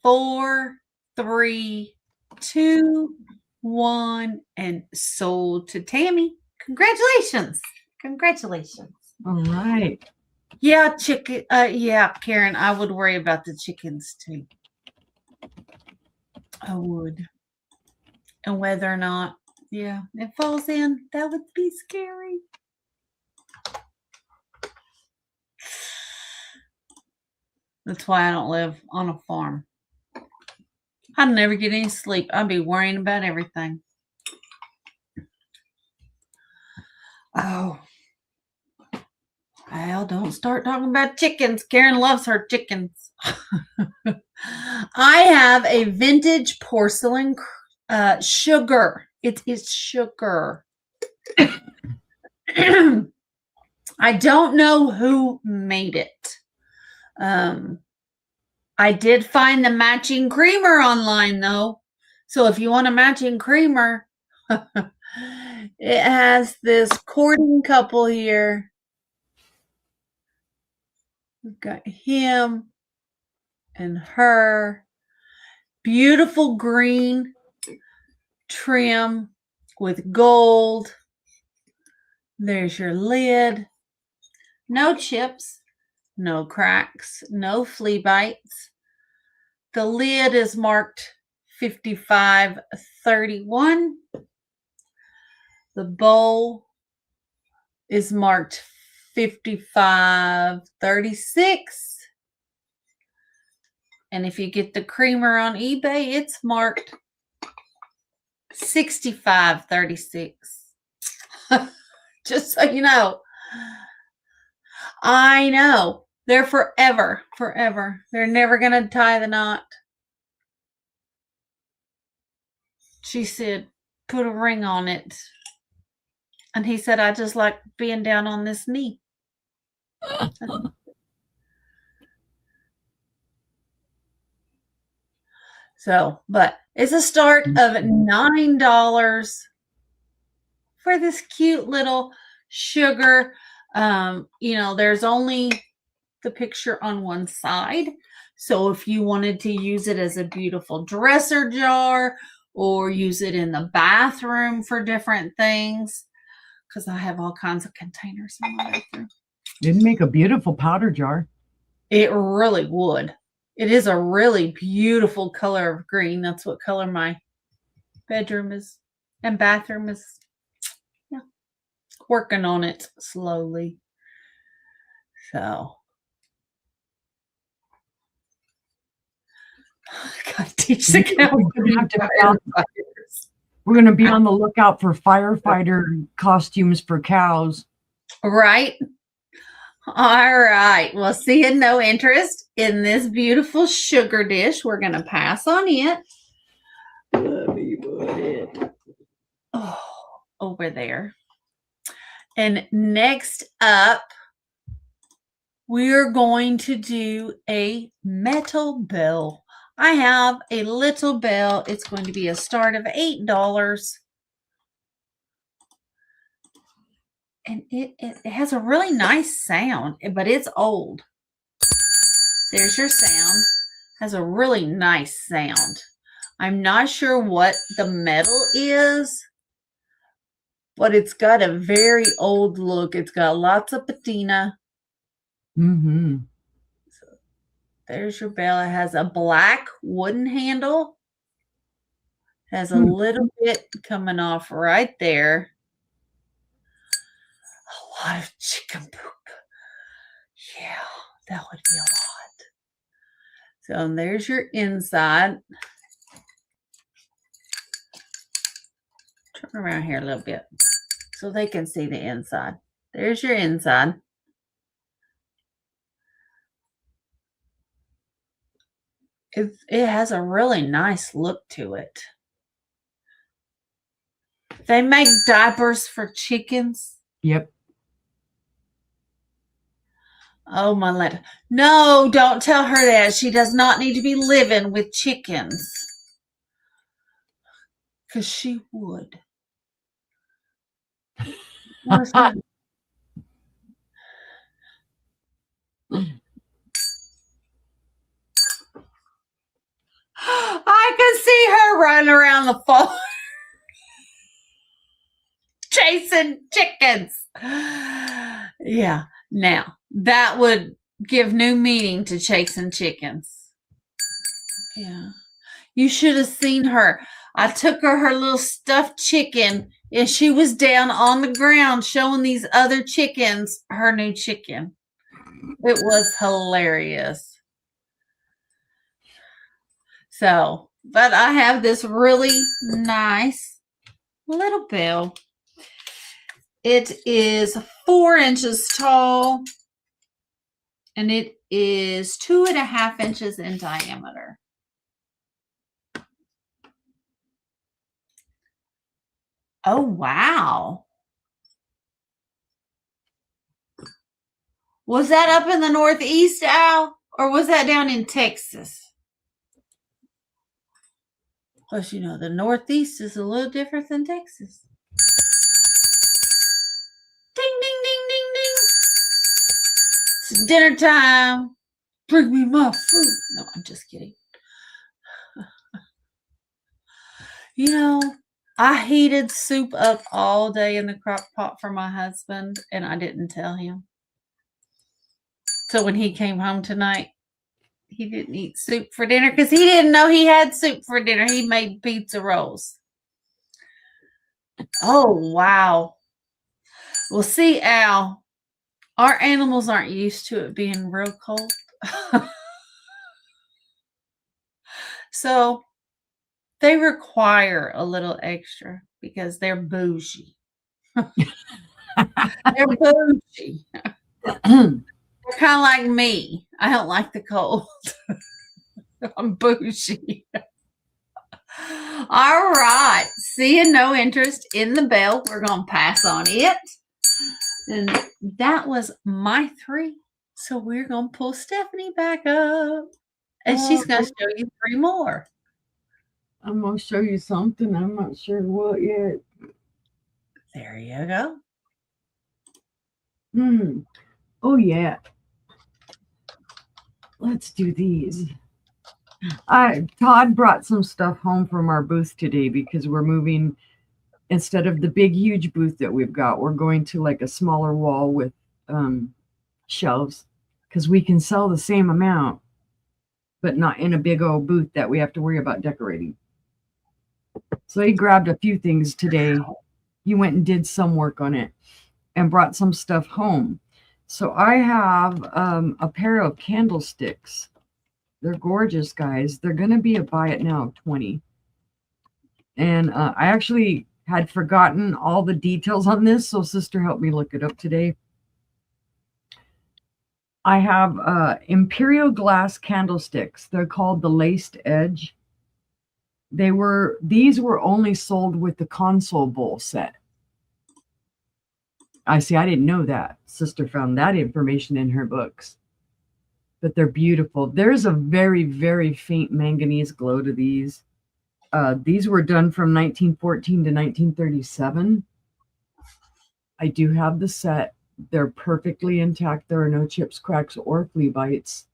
4, 3, 2, 1, and sold to Tammy. Congratulations. Congratulations. All right. Yeah, chicken. Yeah, Karen, I would worry about the chickens too. I would. And whether or not, yeah, it falls in, that would be scary. That's why I don't live on a farm. I'd never get any sleep. I'd be worrying about everything. Oh. Well, don't start talking about chickens. Karen loves her chickens. I have a vintage porcelain sugar. It is sugar. I don't know who made it. I did find the matching creamer online, though. So if you want a matching creamer, it has this courting couple here. We've got him and her. Beautiful green trim with gold. There's your lid. No chips, no cracks, no flea bites. The lid is marked 5531. The bowl is marked 5536. And if you get the creamer on eBay, it's marked 6536. Just so you know. I know. They're forever. They're never going to tie the knot. She said, put a ring on it. And he said, I just like being down on this knee. So, but it's a start of $9 for this cute little sugar. There's only the picture on one side. So if you wanted to use it as a beautiful dresser jar or use it in the bathroom for different things, because I have all kinds of containers in my bathroom. It'd make a beautiful powder jar. It really would. It is a really beautiful color of green. That's what color my bedroom is and bathroom is. Yeah. Working on it slowly. So. Gotta teach the cow. We're going to be on the lookout for firefighter costumes for cows. Right. All right. Well, seeing no interest in this beautiful sugar dish, we're going to pass on it. Let me put it over there. And next up, we're going to do a metal bell. I have a little bell. It's going to be a start of $8. And it has a really nice sound, but it's old. There's your sound. Has a really nice sound. I'm not sure what the metal is, but it's got a very old look. It's got lots of patina. Mm-hmm. So there's your bell. It has a black wooden handle. Has a little bit coming off right there. A lot of chicken poop. Yeah, that would be a lot. So there's your inside. Turn around here a little bit so they can see the inside. There's your inside. It has a really nice look to it. They make diapers for chickens. Yep. Oh, my letter. No, don't tell her that. She does not need to be living with chickens. Because she would. I could see her running around the farm chasing chickens. Yeah. Now, that would give new meaning to chasing chickens. Yeah. You should have seen her. I took her little stuffed chicken, and she was down on the ground showing these other chickens her new chicken. It was hilarious. So, but I have this really nice little bell. It is 4 inches tall, and it is 2.5 inches in diameter. Oh, wow. Was that up in the Northeast, Al? Or was that down in Texas? Plus, you know, the Northeast is a little different than Texas. Ding, ding, ding, ding, ding. It's dinner time. Bring me my food. No, I'm just kidding. You know, I heated soup up all day in the crock pot for my husband, and I didn't tell him. So when he came home tonight, he didn't eat soup for dinner because he didn't know he had soup for dinner. He made pizza rolls. Oh, wow. Well, see, Al, our animals aren't used to it being real cold. So they require a little extra because they're bougie. They're bougie. They're kind of like me. I don't like the cold. I'm bougie. All right. Seeing no interest in the bell, we're going to pass on it. And that was my 3. So we're going to pull Stephanie back up. And she's going to show you 3 more. I'm going to show you something. I'm not sure what yet. There you go. Oh, yeah. Let's do these. Todd brought some stuff home from our booth today because we're moving. Instead of the big, huge booth that we've got, we're going to like a smaller wall with shelves because we can sell the same amount but not in a big old booth that we have to worry about decorating. So he grabbed a few things today. He went and did some work on it and brought some stuff home. So I have a pair of candlesticks. They're gorgeous, guys. They're going to be a buy it now of 20. And I actually had forgotten all the details on this, so sister helped me look it up today. I have Imperial glass candlesticks. They're called the Laced Edge. These were only sold with the console bowl set. I didn't know that. Sister found that information in her books. But they're beautiful. There's a very, very faint manganese glow to these. These were done from 1914 to 1937. I do have the set. They're perfectly intact. There are no chips, cracks, or flea bites.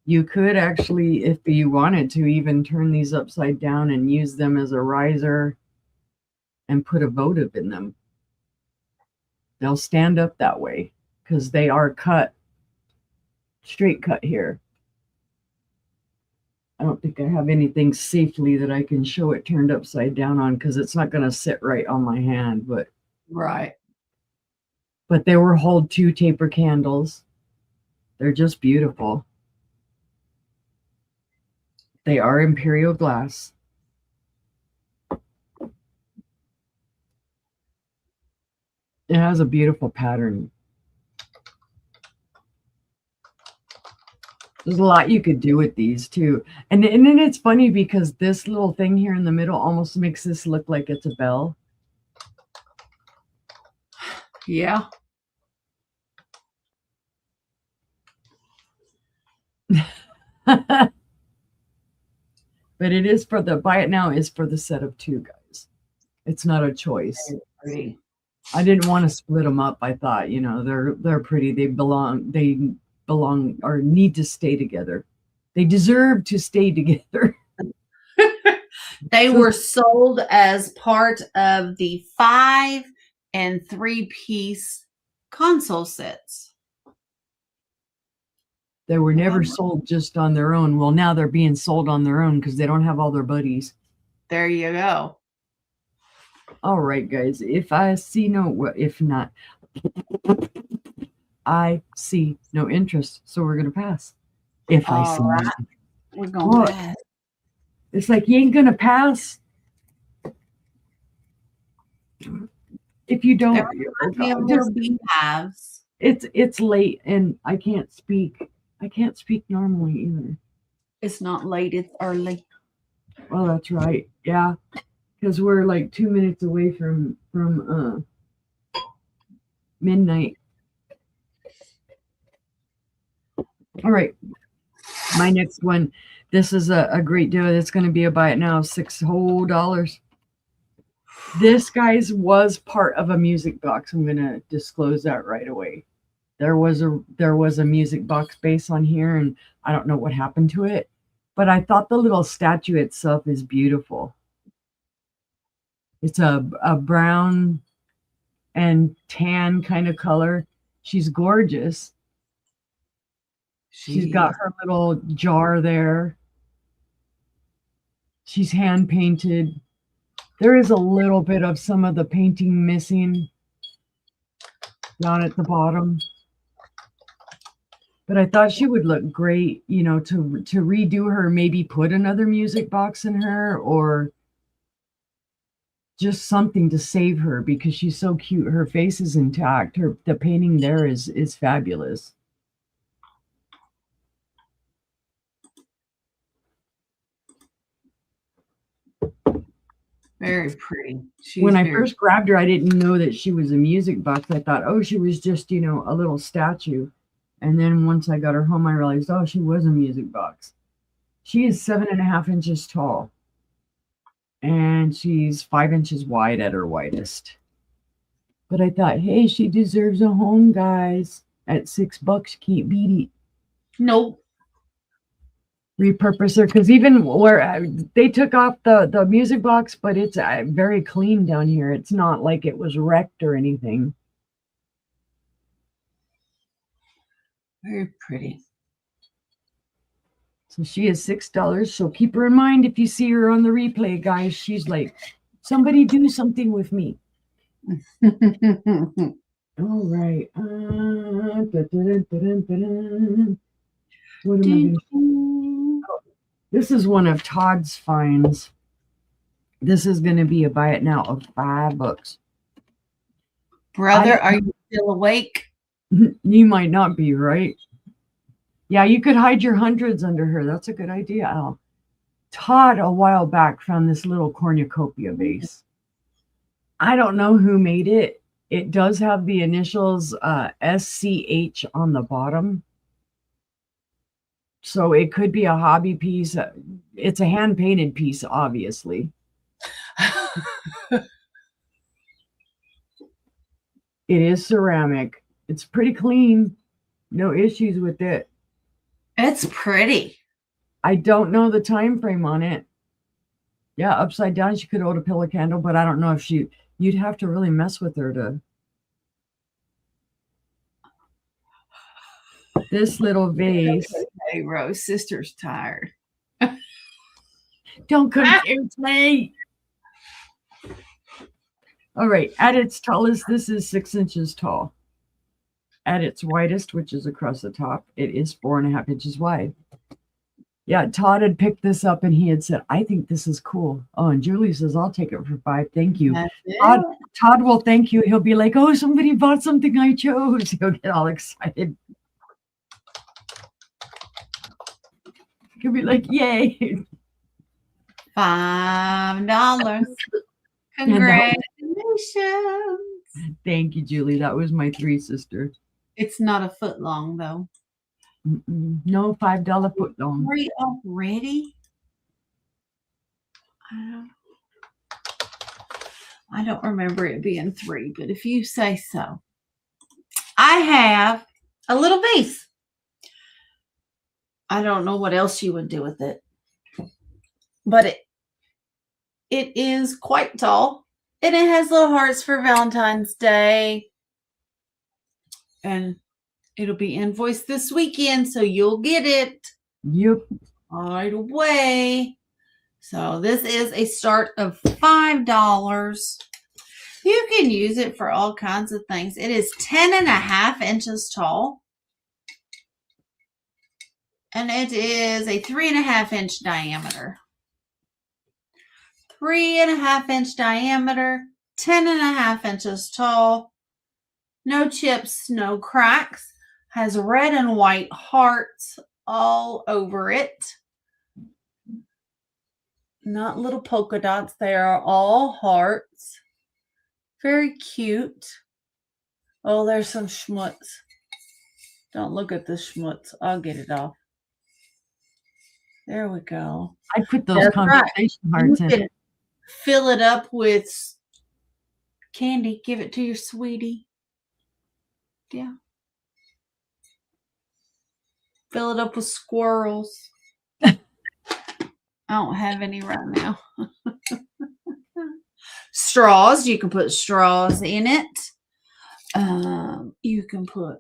You could actually, if you wanted to, even turn these upside down and use them as a riser and put a votive in them. They'll stand up that way because they are cut, straight cut here. I don't think I have anything safely that I can show it turned upside down on because it's not going to sit right on my hand. But Right. But they were hold 2 taper candles. They're just beautiful. They are Imperial glass. It has a beautiful pattern. There's a lot you could do with these too. And then it's funny because this little thing here in the middle almost makes this look like it's a bell. Yeah. But it is for the buy it now is for the set of 2, guys. It's not a choice. Pretty. I didn't want to split them up. I thought, they're pretty. They belong or need to stay together. They deserve to stay together. They were sold as part of the 5 and 3-piece console sets. They were never sold just on their own. Well, now they're being sold on their own because they don't have all their buddies. There you go. All right, guys. If not, I see no interest. So we're going to pass. If I see Right. nothing. We're going to pass. It's like, you ain't going to pass if you don't. Beehives. It's late and I can't speak. I can't speak normally either. It's not late, it's early. Well, that's right. Yeah. Because we're like 2 minutes away from midnight. All right. My next one. This is a great deal. It's going to be a buy it now, $6 whole. This, guys, was part of a music box. I'm going to disclose that right away. There was a music box base on here, and I don't know what happened to it, but I thought the little statue itself is beautiful. It's a brown and tan kind of color. She's gorgeous. She's got her little jar there. She's hand painted. There is a little bit of some of the painting missing down at the bottom. But I thought she would look great, to redo her, maybe put another music box in her or just something to save her because she's so cute. Her face is intact. The painting there is fabulous. Very pretty. When I first grabbed her, I didn't know that she was a music box. I thought, oh, she was just, a little statue. And then once I got her home, I realized, oh, she was a music box. She is 7.5 inches tall. And she's 5 inches wide at her widest. But I thought, hey, she deserves a home, guys. At $6, can't beat it. Nope. Repurpose her, because even where they took off the music box, but it's very clean down here. It's not like it was wrecked or anything. Very pretty. So she is $6. So keep her in mind if you see her on the replay, guys. She's like, somebody do something with me. All right. What am I going to? This is one of Todd's finds. This is going to be a buy it now of $5. Brother, are you still awake? You might not be, right? Yeah, you could hide your hundreds under her. That's a good idea, Al. Todd, a while back, found this little cornucopia vase. I don't know who made it. It does have the initials SCH on the bottom. So it could be a hobby piece. It's a hand-painted piece, obviously. It is ceramic. It's pretty clean. No issues with it. It's pretty. I don't know the time frame on it. Yeah, upside down, she could hold a pillow candle, but I don't know if you'd have to really mess with her to. This little vase. Hey, Rose, sister's tired. Don't confuse me. All right, at its tallest, this is 6 inches tall. At its widest, which is across the top, it is 4.5 inches wide. Yeah, Todd had picked this up and he had said, I think this is cool. Oh, and Julie says, I'll take it for $5. Thank you. Todd will thank you. He'll be like, oh, somebody bought something I chose. He'll get all excited. He'll be like, yay. $5. Congratulations. Thank you, Julie. That was my 3 sister. It's not a foot long, though. No, $5 foot long. 3 already? I don't remember it being 3, but if you say so. I have a little vase. I don't know what else you would do with it, but it is quite tall, and it has little hearts for Valentine's Day, and it'll be invoiced this weekend, so you'll get it. Yep. Right away. So this is a start of $5. You can use it for all kinds of things. It is 10.5 inches tall. And it is a 3.5 inch diameter. 3.5 inch diameter, 10.5 inches tall. No chips, no cracks. Has red and white hearts all over it. Not little polka dots. They are all hearts. Very cute. Oh, there's some schmutz. Don't look at the schmutz. I'll get it off. There we go. I put those conversation hearts in. Fill it up with candy. Give it to your sweetie. Yeah. Fill it up with squirrels. I don't have any right now. Straws. You can put straws in it. You can put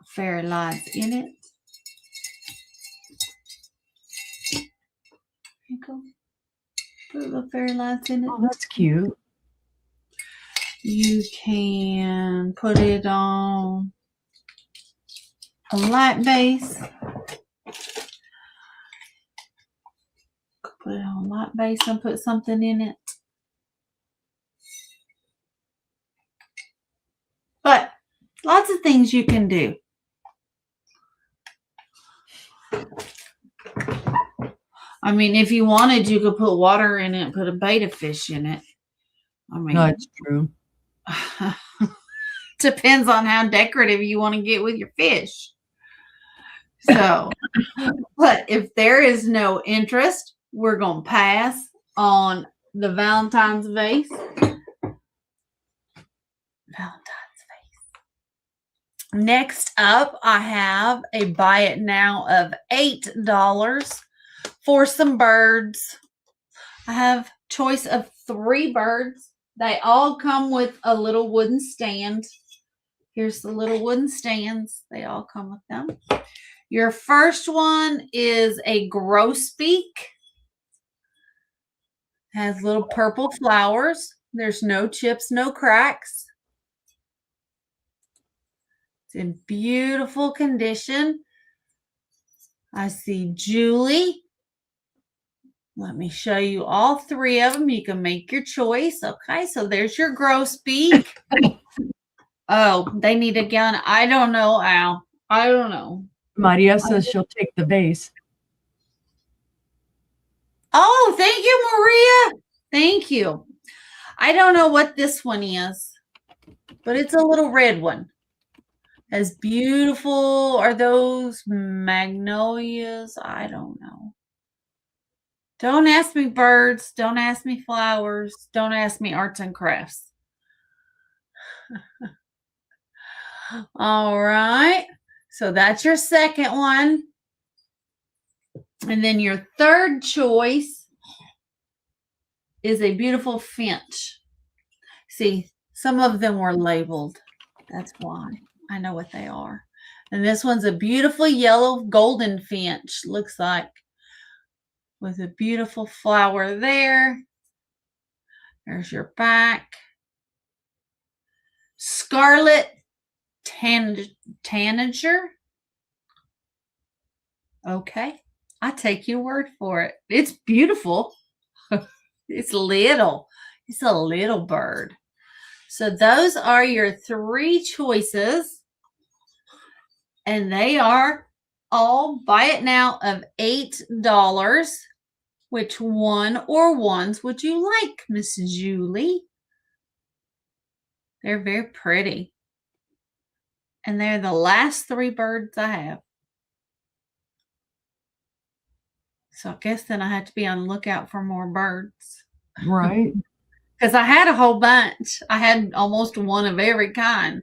fairy lights in it. There you go. Put little fairy lights in it. Oh, that's cute. You can put it on a light base. Put it on a light base and put something in it. But lots of things you can do. I mean, if you wanted, you could put water in it, put a betta fish in it. I mean, that's true. Depends on how decorative you want to get with your fish. So, but if there is no interest, we're going to pass on the Valentine's vase. Valentine's vase. Next up, I have a buy it now of $8 for some birds. I have choice of 3 birds. They all come with a little wooden stand. Here's the little wooden stands. They all come with them. Your first one is a grosbeak. Has little purple flowers. There's no chips, no cracks. It's in beautiful condition. I see Julie. Let me show you all three of them. You can make your choice. Okay, so there's your grosbeak. Oh, they need a gun. I don't know, Al. I don't know. Maria says she'll take the vase. Oh, thank you, Maria. Thank you. I don't know what this one is, but it's a little red one. As beautiful are those magnolias? I don't know. Don't ask me birds. Don't ask me flowers. Don't ask me arts and crafts. All right. So that's your second one. And then your third choice is a beautiful finch. See, some of them were labeled. That's why. I know what they are. And this one's a beautiful yellow golden finch, looks like, with a beautiful flower there. There's your back. Scarlet tanager. Okay. I take your word for it. It's beautiful. It's little. It's a little bird. So those are your three choices. And they are all buy it now of $8. Which one or ones would you like, Miss Julie? They're very pretty. And they're the last three birds I have. So I guess then I have to be on the lookout for more birds. Right. Because I had a whole bunch. I had almost one of every kind.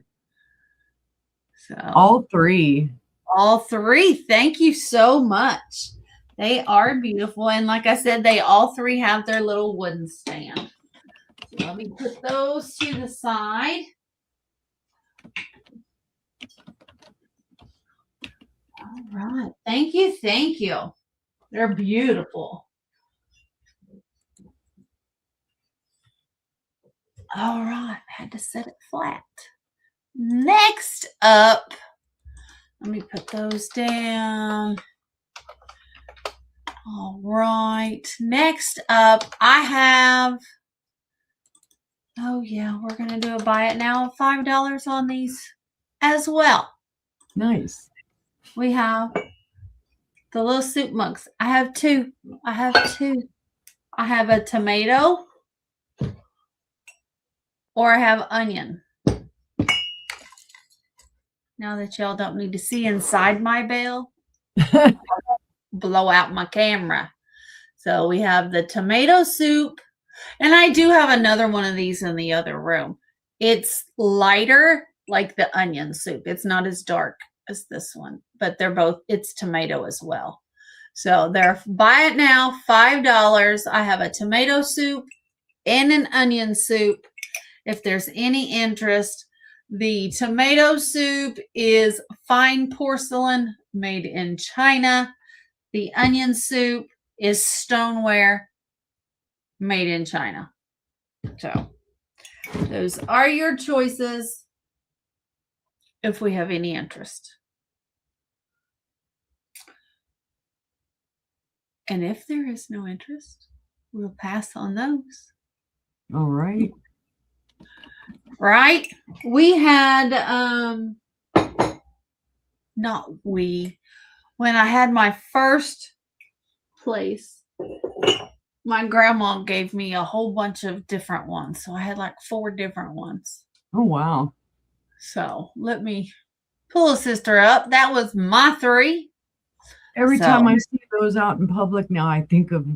So All three. All three. Thank you so much. They are beautiful. And like I said, they all three have their little wooden stand. So let me put those to the side. All right. Thank you. Thank you. They're beautiful. All right. I had to set it flat. Next up, let me put those down. All right. Next up, I have, oh yeah, we're going to do a buy it now of $5 on these as well. Nice. We have the little soup mugs. I have two. I have a tomato or I have onion. Now that y'all don't need to see inside my bale, blow out my camera. So we have the tomato soup, and I do have another one of these in the other room. It's lighter, like the onion soup. It's not as dark as this one, but they're both, it's tomato as well. So they're buy it now, $5. I have a tomato soup and an onion soup. If there's any interest, the tomato soup is fine porcelain made in China. The onion soup is stoneware made in China. So those are your choices if we have any interest. And if there is no interest, we'll pass on those. All right. Right? We had not we. When I had my first place, my grandma gave me a whole bunch of different ones. So I had like 4 different ones. Oh, wow. So let me pull a sister up. That was my 3. Every time I see those out in public now, I think of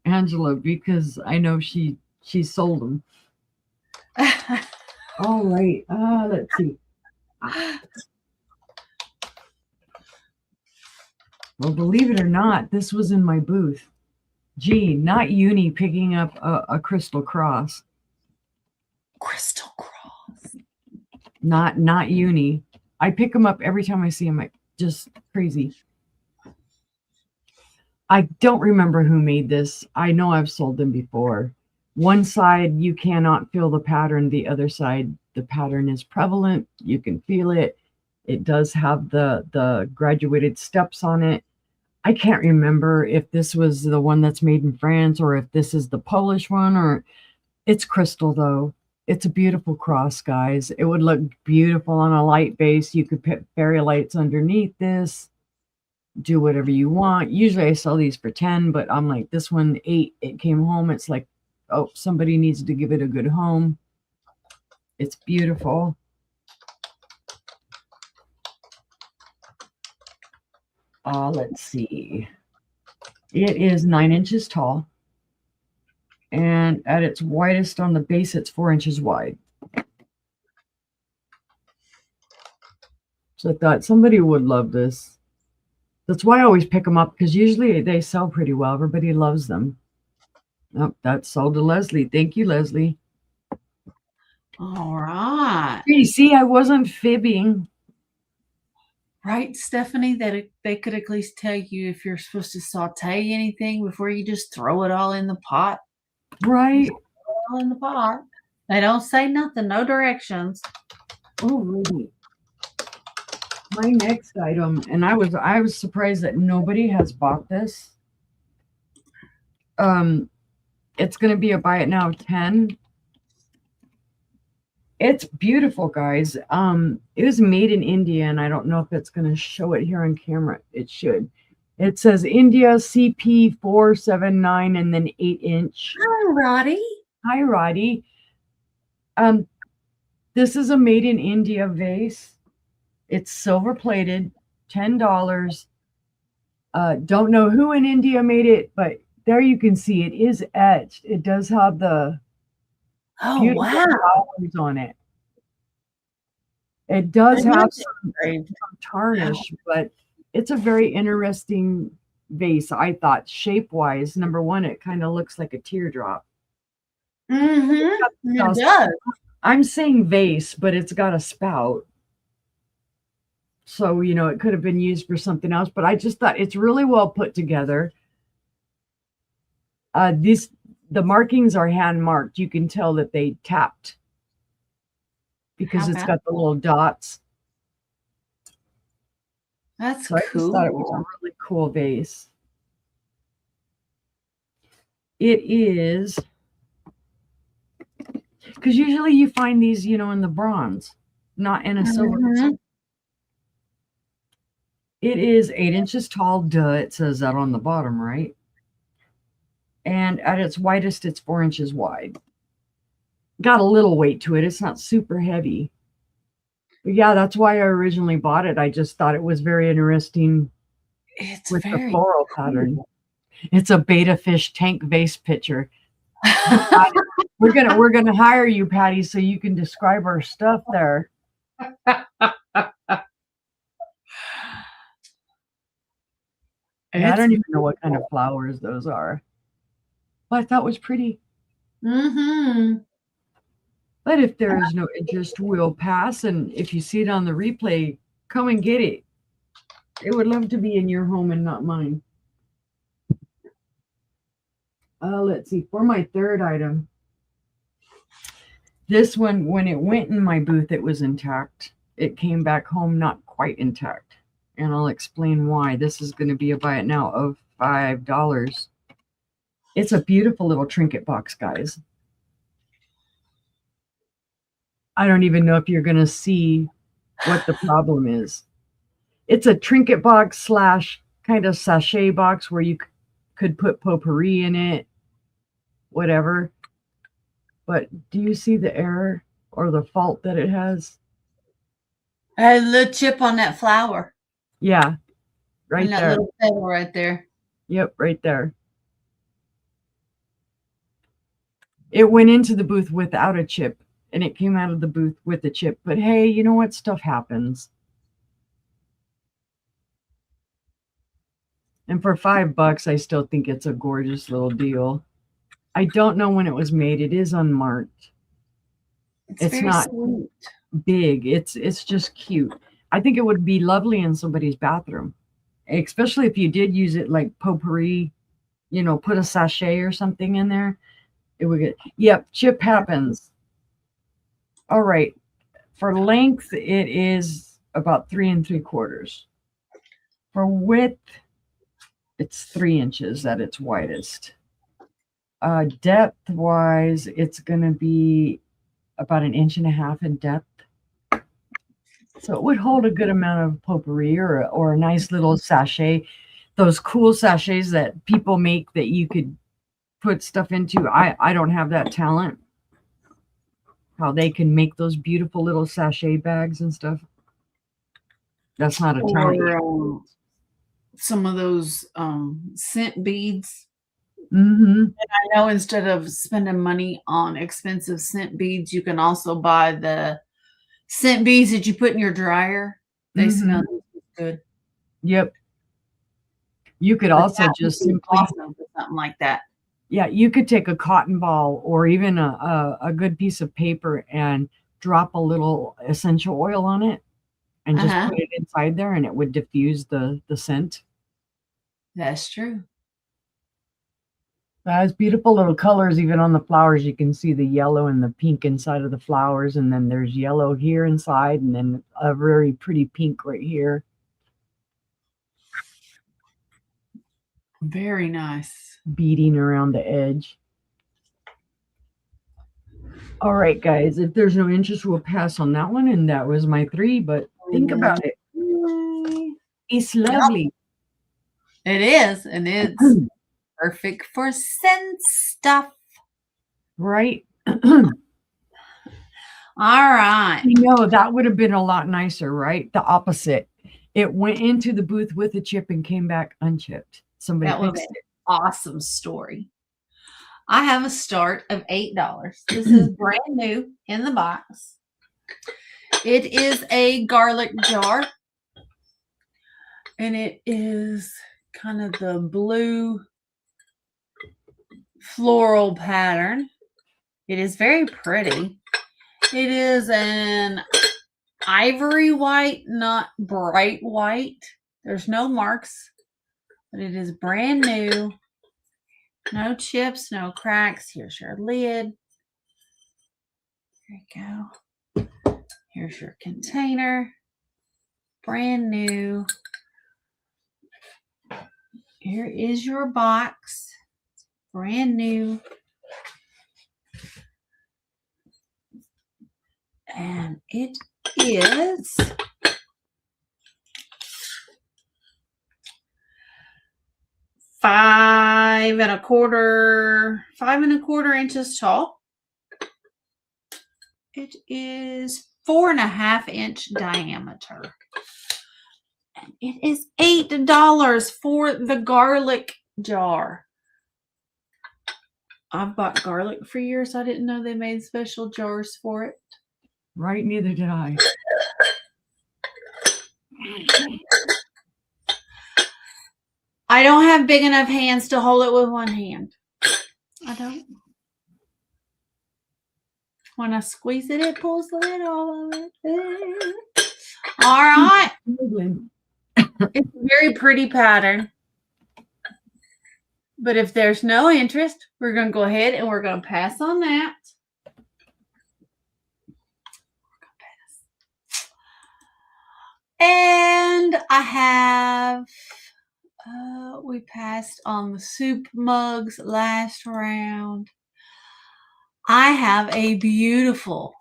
Angela because I know she sold them. All right. Let's see. Well, believe it or not, this was in my booth. Gee, not Uni picking up a crystal cross. Crystal cross. Not Uni. I pick them up every time I see them. Like, just crazy. I don't remember who made this. I know I've sold them before. One side, you cannot feel the pattern. The other side, the pattern is prevalent. You can feel it. It does have the graduated steps on it. I can't remember if this was the one that's made in France or if this is the Polish one, or it's crystal though. It's a beautiful cross, guys. It would look beautiful on a light base. You could put fairy lights underneath this, do whatever you want. Usually I sell these for 10, but I'm like, this one 8, it came home. It's like, oh, somebody needs to give it a good home. It's beautiful. Let's see. It is 9 inches tall. And at its widest on the base, it's 4 inches wide. So I thought somebody would love this. That's why I always pick them up, because usually they sell pretty well. Everybody loves them. Oh, that's sold to Leslie. Thank you, Leslie. All right. You see, I wasn't fibbing. Right, Stephanie, that they could at least tell you if you're supposed to saute anything before you just throw it all in the pot. Right. All in the pot. They don't say nothing, no directions. Oh, really? My next item, and I was surprised that nobody has bought this. It's going to be a buy it now 10. It's beautiful, guys. It was made in India, and I don't know if it's going to show it here on camera. It should. It says India CP479 and then 8-inch. Hi, Roddy. Hi, Roddy. This is a made in India vase. It's silver plated, $10. Don't know who in India made it, but there you can see it is etched. It does have the beautiful flowers on it. It does have some tarnish, but it's a very interesting vase, I thought, shape-wise. Number one, it kind of looks like a teardrop. Mm-hmm. It does. I'm saying vase, but it's got a spout. So, you know, it could have been used for something else, but I just thought it's really well put together. The markings are hand marked. You can tell that they tapped because it's got the little dots. That's so cool. I just thought it was a really cool vase. It is, because usually you find these, you know, in the bronze, not in a silver. It is 8 inches tall. Duh, it says that on the bottom, right? And at its widest, it's 4 inches wide. Got a little weight to it. It's not super heavy. But yeah, that's why I originally bought it. I just thought it was very interesting with the floral pattern. It's a beta fish tank vase picture. We're gonna hire you, Patty, so you can describe our stuff there. I don't even know what kind of flowers those are, but I thought it was pretty. But if there is no interest, we'll pass. And if you see it on the replay, come and get it. It would love to be in your home and not mine. Let's see. For my third item, this one, when it went in my booth, it was intact. It came back home not quite intact. And I'll explain why. This is going to be a buy it now of $5. It's a beautiful little trinket box, guys. I don't even know if you're going to see what the problem is. It's a trinket box slash kind of sachet box where you could put potpourri in it, whatever. But do you see the error or the fault that it has? A little chip on that flower. Yeah, right and that there. Little petal right there. Yep, right there. It went into the booth without a chip, and it came out of the booth with a chip. But hey, you know what? Stuff happens. And for $5, I still think it's a gorgeous little deal. I don't know when it was made. It is unmarked. It's not sweet. Big. It's just cute. I think it would be lovely in somebody's bathroom. especially if you did use it like potpourri, put a sachet or something in there, it would get, yep, chip happens. All right. For length, it is about 3 3/4. For width, it's 3 inches at its widest. Depth wise, it's going to be about 1.5 inches in depth. So it would hold a good amount of potpourri or a nice little sachet. Those cool sachets that people make that you could put stuff into. I don't have that talent. How they can make those beautiful little sachet bags and stuff. That's not a talent. Or some of those scent beads. Mm-hmm. And I know instead of spending money on expensive scent beads, you can also buy the scent beads that you put in your dryer. They smell good. Yep. You could also just simply awesome for something like that. Yeah, you could take a cotton ball or even a good piece of paper and drop a little essential oil on it and just put it inside there, and it would diffuse the scent. That's true. That has beautiful little colors even on the flowers. You can see the yellow and the pink inside of the flowers, and then there's yellow here inside, and then a very pretty pink right here. Very nice. Beading around the edge. All right, guys, if there's no interest, we'll pass on that one. And that was my 3, but think about it. It's lovely. It is, and it's perfect for scent stuff. Right? All right. That would have been a lot nicer, right? The opposite. It went into the booth with a chip and came back unchipped. Somebody fixed it. Awesome story. I have a start of $8. This is brand new in the box. It is a garlic jar, and it is kind of the blue floral pattern. It is very pretty. It is an ivory white, not bright white. There's no marks, but it is brand new. No chips, no cracks. Here's your lid. There you go. Here's your container. Brand new. Here is your box. Brand new. And it is five and a quarter inches tall. It is 4.5 inch diameter. And it is $8 for the garlic jar. I've bought garlic for years. I didn't know they made special jars for it. Right, neither did I. I don't have big enough hands to hold it with one hand. I don't. When I squeeze it, it pulls the lid off of it. All right. It's a very pretty pattern. But if there's no interest, we're going to go ahead and we're going to pass on that. And I have, we passed on the soup mugs last round. I have a beautiful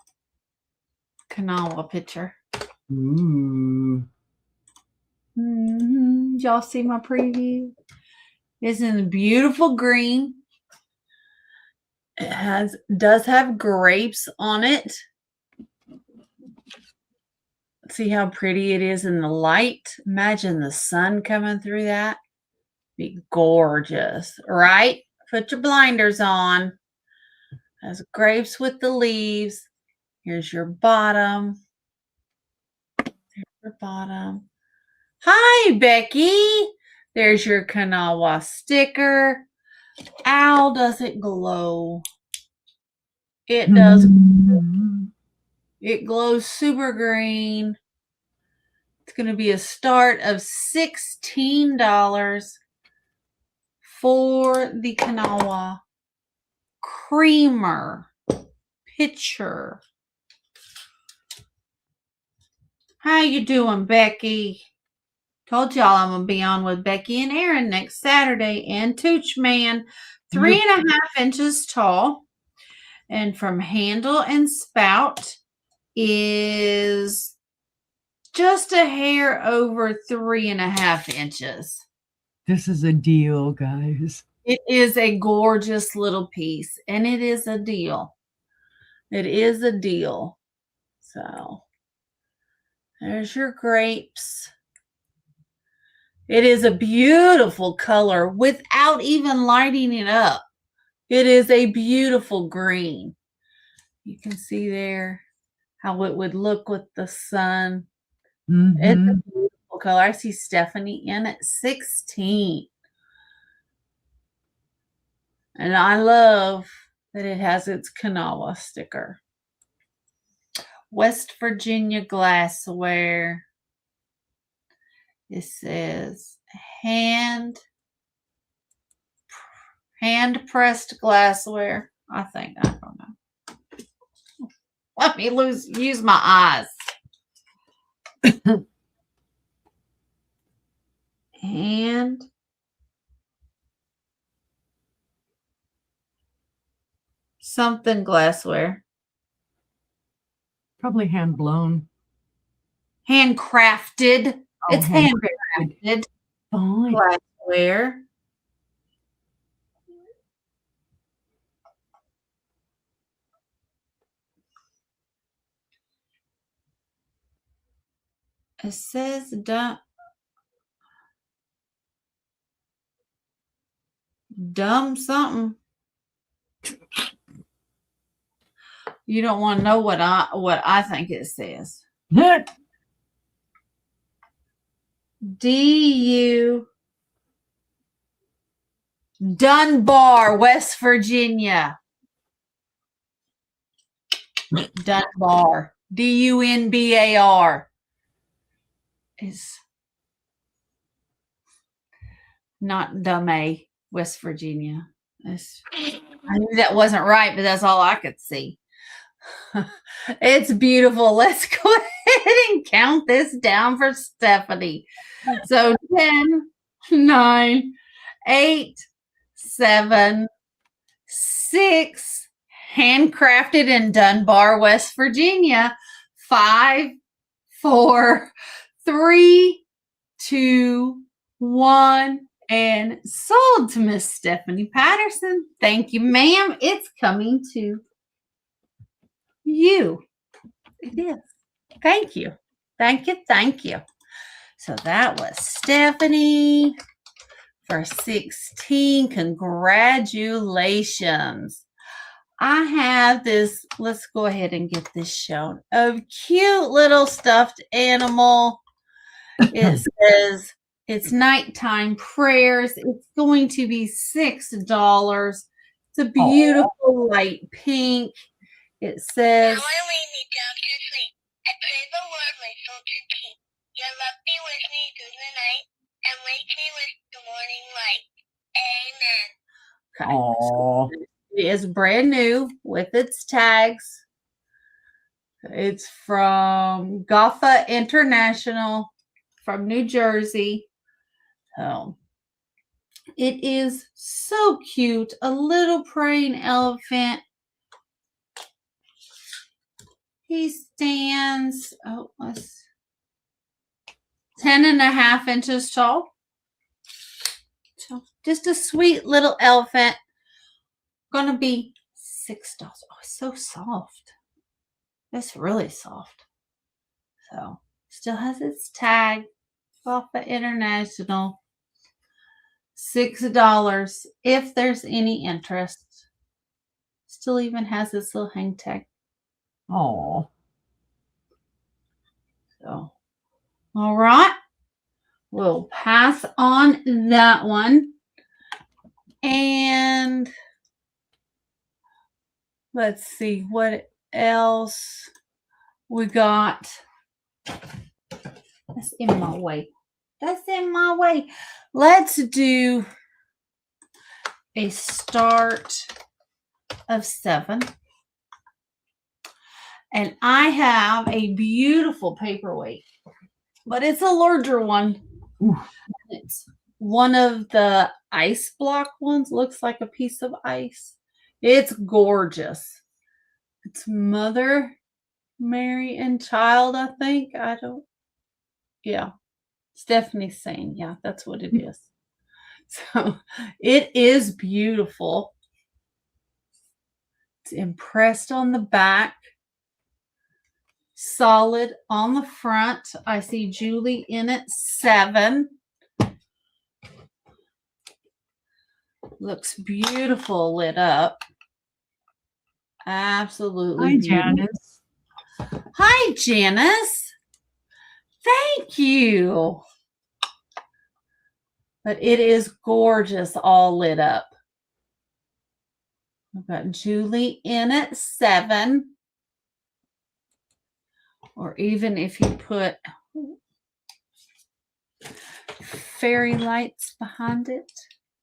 Kanawha picture. Ooh. Y'all see my preview? It's in beautiful green. It does have grapes on it. See how pretty it is in the light? Imagine the sun coming through that. Be gorgeous, right? Put your blinders on. Has grapes with the leaves. Here's your bottom. There's your bottom. Hi, Becky. There's your Kanawha sticker. Ow, does it glow? It does. It glows super green. It's going to be a start of $16 for the Kanawha Creamer pitcher. How you doing, Becky? Told y'all I'm going to be on with Becky and Aaron next Saturday. And Tooch Man, 3.5 inches tall. And from handle and spout is just a hair over 3.5 inches. This is a deal, guys. It is a gorgeous little piece, and it is a deal. It is a deal. So there's your grapes. It is a beautiful color without even lighting it up. It is a beautiful green. You can see there how it would look with the sun. Mm-hmm. It's a beautiful color. I see Stephanie in at 16. And I love that it has its Kanawha sticker. West Virginia glassware. It says hand pressed glassware. I don't know. Let me use my eyes. And something glassware. Probably hand blown. Handcrafted. It's handcrafted glassware. It says dumb something. You don't want to know what I think it says. DU Dunbar, West Virginia. Dunbar. DUNBAR. Is not Dumay, West Virginia. I knew that wasn't right, but that's all I could see. It's beautiful. Let's go ahead and count this down for Stephanie. So 10, 9, 8, 7, 6, handcrafted in Dunbar, West Virginia. 5, 4, 3, 2, 1, and sold to Miss Stephanie Patterson. Thank you, ma'am. It's coming to you. It is. Thank you. Thank you. Thank you. So that was Stephanie for 16. Congratulations. I have this. Let's go ahead and get this shown. A cute little stuffed animal. It says it's nighttime prayers. It's going to be $6. It's a beautiful light pink. It says, now I lay me down to sleep. I pray the Lord my soul to keep. Your love be with me through the night and wake me with the morning light. Amen. Okay. Aww. It is brand new with its tags. It's from Gotha International from New Jersey. So it is so cute. A little praying elephant. He stands 10.5 inches tall. So just a sweet little elephant. Gonna be $6. Oh, it's so soft. It's really soft. So still has its tag. Gotha International. $6 if there's any interest. Still even has this little hang tag. Oh. So, all right. We'll pass on that one. And let's see what else we got. This in my way. That's in my way. Let's do a start of 7. And I have a beautiful paperweight, but it's a larger one. Ooh. It's one of the ice block ones. Looks like a piece of ice. It's gorgeous. It's Mother Mary and Child, I think. Yeah. Stephanie's saying, yeah, that's what it is. So it is beautiful. It's impressed on the back. Solid on the front. I see Julie in at 7. Looks beautiful lit up. Absolutely Hi, beautiful. Janice. Hi, Janice. Thank you. But it is gorgeous, all lit up. I've got Julie in at 7. Or even if you put fairy lights behind it.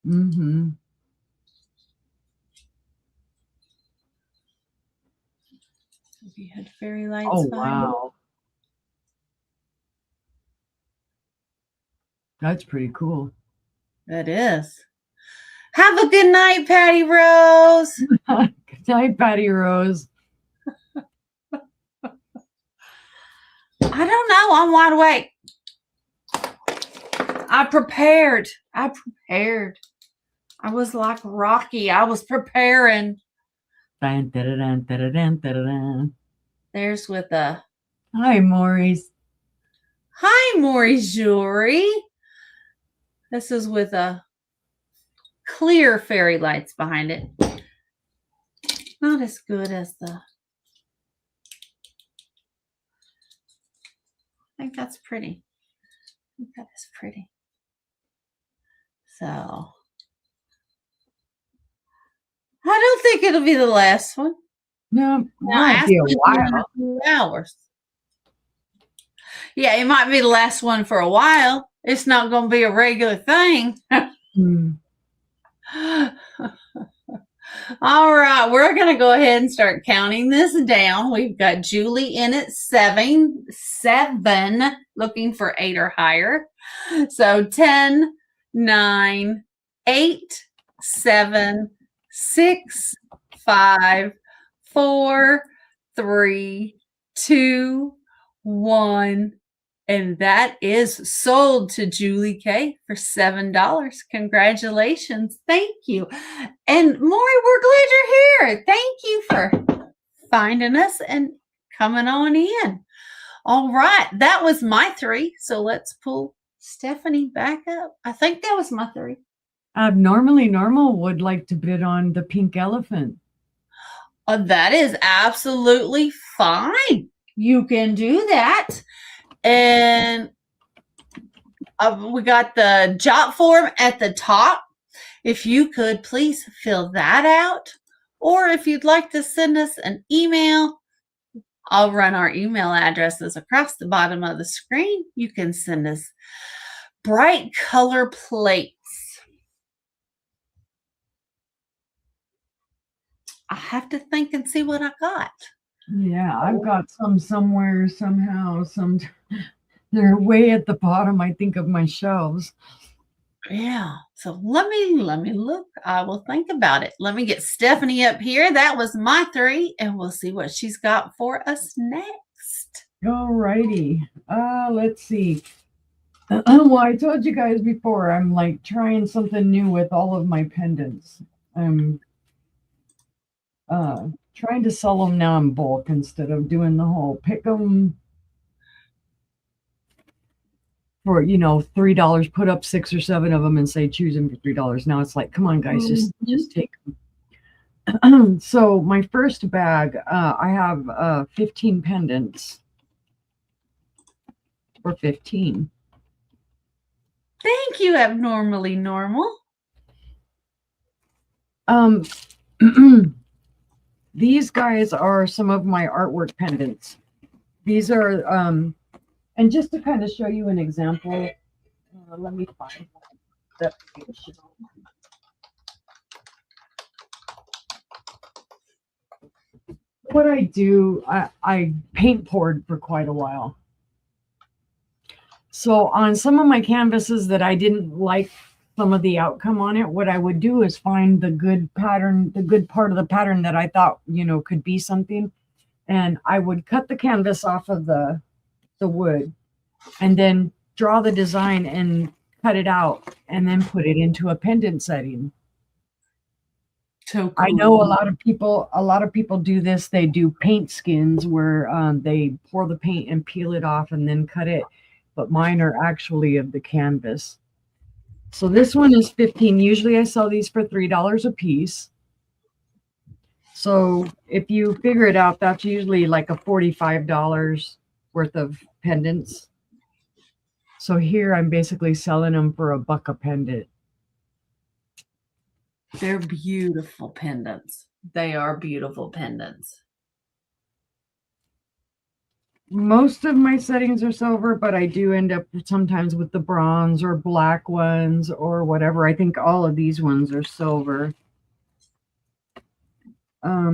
Mm-hmm. If you had fairy lights Oh, behind it. wow. That's pretty cool. That is. Have a good night, Patty Rose. Good night, Patty Rose. I don't know. I'm wide awake. I prepared. I was like Rocky. I was preparing. Dun, dun, dun, dun, dun, dun, dun. There's with a Hi, Maurice. hi, Maury's jewelry. This is with a clear fairy lights behind it. Not as good as the. I think that's pretty. I think that is pretty. So I don't think it'll be the last one. No, Now, might ask be a me in while. a few hours. Yeah, it might be the last one for a while. It's not going to be a regular thing. Hmm. All right, we're going to go ahead and start counting this down. We've got Julie in at 7, looking for 8 or higher. So 10, 9, 8, 7, 6, 5, 4, 3, 2, 1. And that is sold to Julie K for $7. Congratulations. Thank you. And Maury, we're glad you're here. Thank you for finding us and coming on in. All right. That was my 3. So let's pull Stephanie back up. I think that was my 3. Normally, Normal would like to bid on the pink elephant. That is absolutely fine. You can do that. And we got the jot form at the top. If you could please fill that out. Or if you'd like to send us an email, I'll run our email addresses across the bottom of the screen. You can send us bright color plates. I have to think and see what I got. Yeah, I've got some somewhere, somehow, they're way at the bottom, I think, of my shelves. Yeah. So let me look. I will think about it. Let me get Stephanie up here. That was my 3, and we'll see what she's got for us next. All righty. Let's see. Well, I told you guys before, I'm like trying something new with all of my pendants. I'm trying to sell them now in bulk instead of doing the whole pick them for, $3, put up 6 or 7 of them and say choose them for $3. Now it's like, come on, guys, just take them. So my first bag, I have 15 pendants for $15. Thank you, Abnormally Normal. These guys are some of my artwork pendants. These are And just to kind of show you an example, let me find that picture. What I do, I paint poured for quite a while. So on some of my canvases that I didn't like some of the outcome on it, what I would do is find the good pattern, the good part of the pattern that I thought, could be something. And I would cut the canvas off of the wood and then draw the design and cut it out and then put it into a pendant setting. So cool. I know a lot of people do this. They do paint skins where they pour the paint and peel it off and then cut it. But mine are actually of the canvas. So this one is $15. Usually I sell these for $3 a piece. So if you figure it out, that's usually like a $45 worth of pendants. So here I'm basically selling them for $1 a pendant. They're beautiful pendants. They are beautiful pendants. Most of my settings are silver, but I do end up sometimes with the bronze or black ones or whatever. I think all of these ones are silver.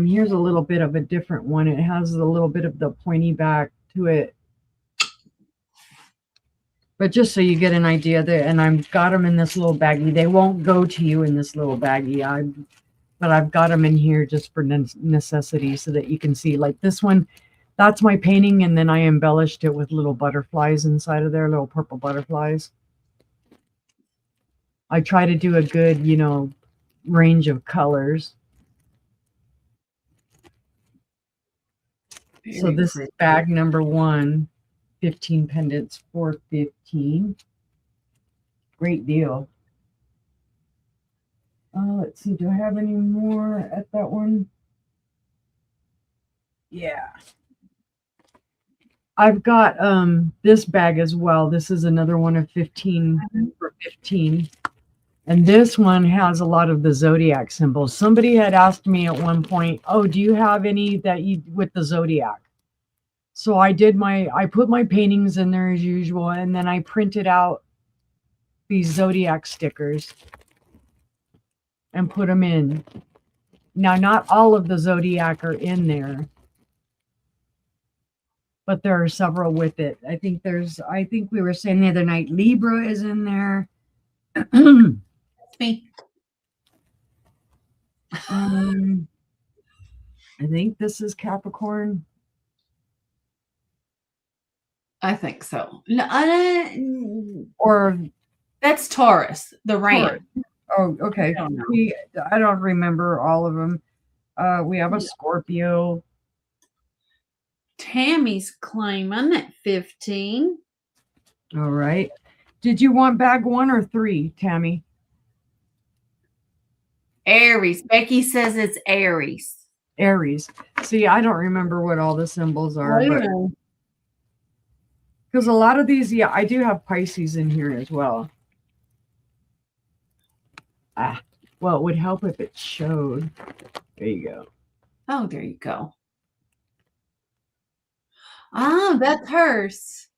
Here's a little bit of a different one. It has a little bit of the pointy back to it. But just so you get an idea there, and I've got them in this little baggie. They won't go to you in this little baggie. But I've got them in here just for necessity so that you can see. Like this one, that's my painting, and then I embellished it with little butterflies inside of there, little purple butterflies. I try to do a good, range of colors. So this is bag number 1, 15 pendants for $15. Great deal. Let's see, do I have any more at that one? Yeah. I've got this bag as well. This is another one of 15 for $15. And this one has a lot of the zodiac symbols. Somebody had asked me at one point, oh, do you have any that you with the zodiac? So I put my paintings in there as usual, and then I printed out these zodiac stickers and put them in. Now, not all of the zodiac are in there, but there are several with it. I think we were saying the other night, Libra is in there. Me. I think this is Capricorn. I think so. No, or that's Taurus, the ram. Oh, okay. I don't know. I don't remember all of them. We have a Scorpio. Tammy's claiming at 15. All right. Did you want bag 1 or 3, Tammy? Aries. Becky says it's Aries. Aries. See, I don't remember what all the symbols are. Because a lot of these, yeah, I do have Pisces in here as well. Well, it would help if it showed. There you go. Oh, there you go. Ah, that's hers.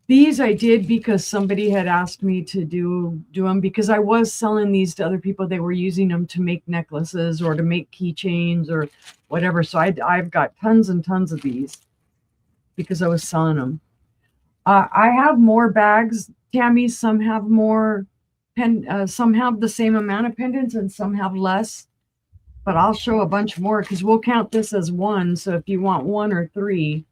These I did because somebody had asked me to do them because I was selling these to other people. They were using them to make necklaces or to make keychains or whatever. So I've got tons and tons of these because I was selling them. I have more bags, Tammy. Some have more, some have the same amount of pendants and some have less. But I'll show a bunch more because we'll count this as 1. So if you want 1 or 3.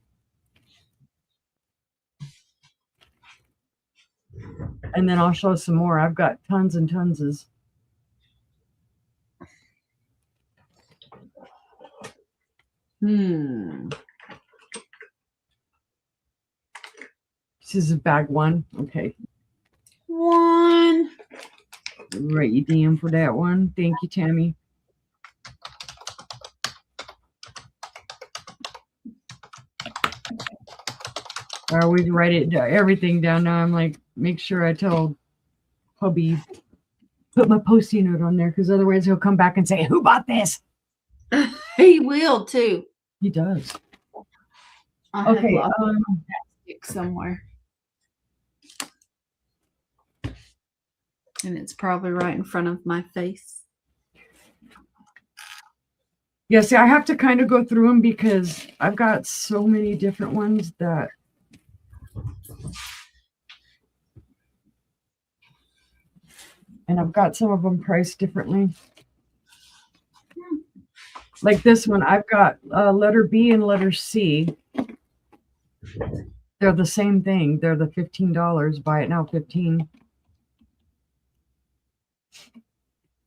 And then I'll show some more. I've got tons and tons. This is bag 1. Okay. 1. Write you DM for that one. Thank you, Tammy. I always write everything down now. I'm like, make sure I tell hubby, put my Post-it note on there because otherwise he'll come back and say, who bought this? He will too. He does. I have Okay. lost it somewhere. And it's probably right in front of my face. Yeah, see, I have to kind of go through them because I've got so many different ones that. And I've got some of them priced differently. Like this one, I've got letter B and letter C. They're the same thing. They're the $15. Buy it now, 15.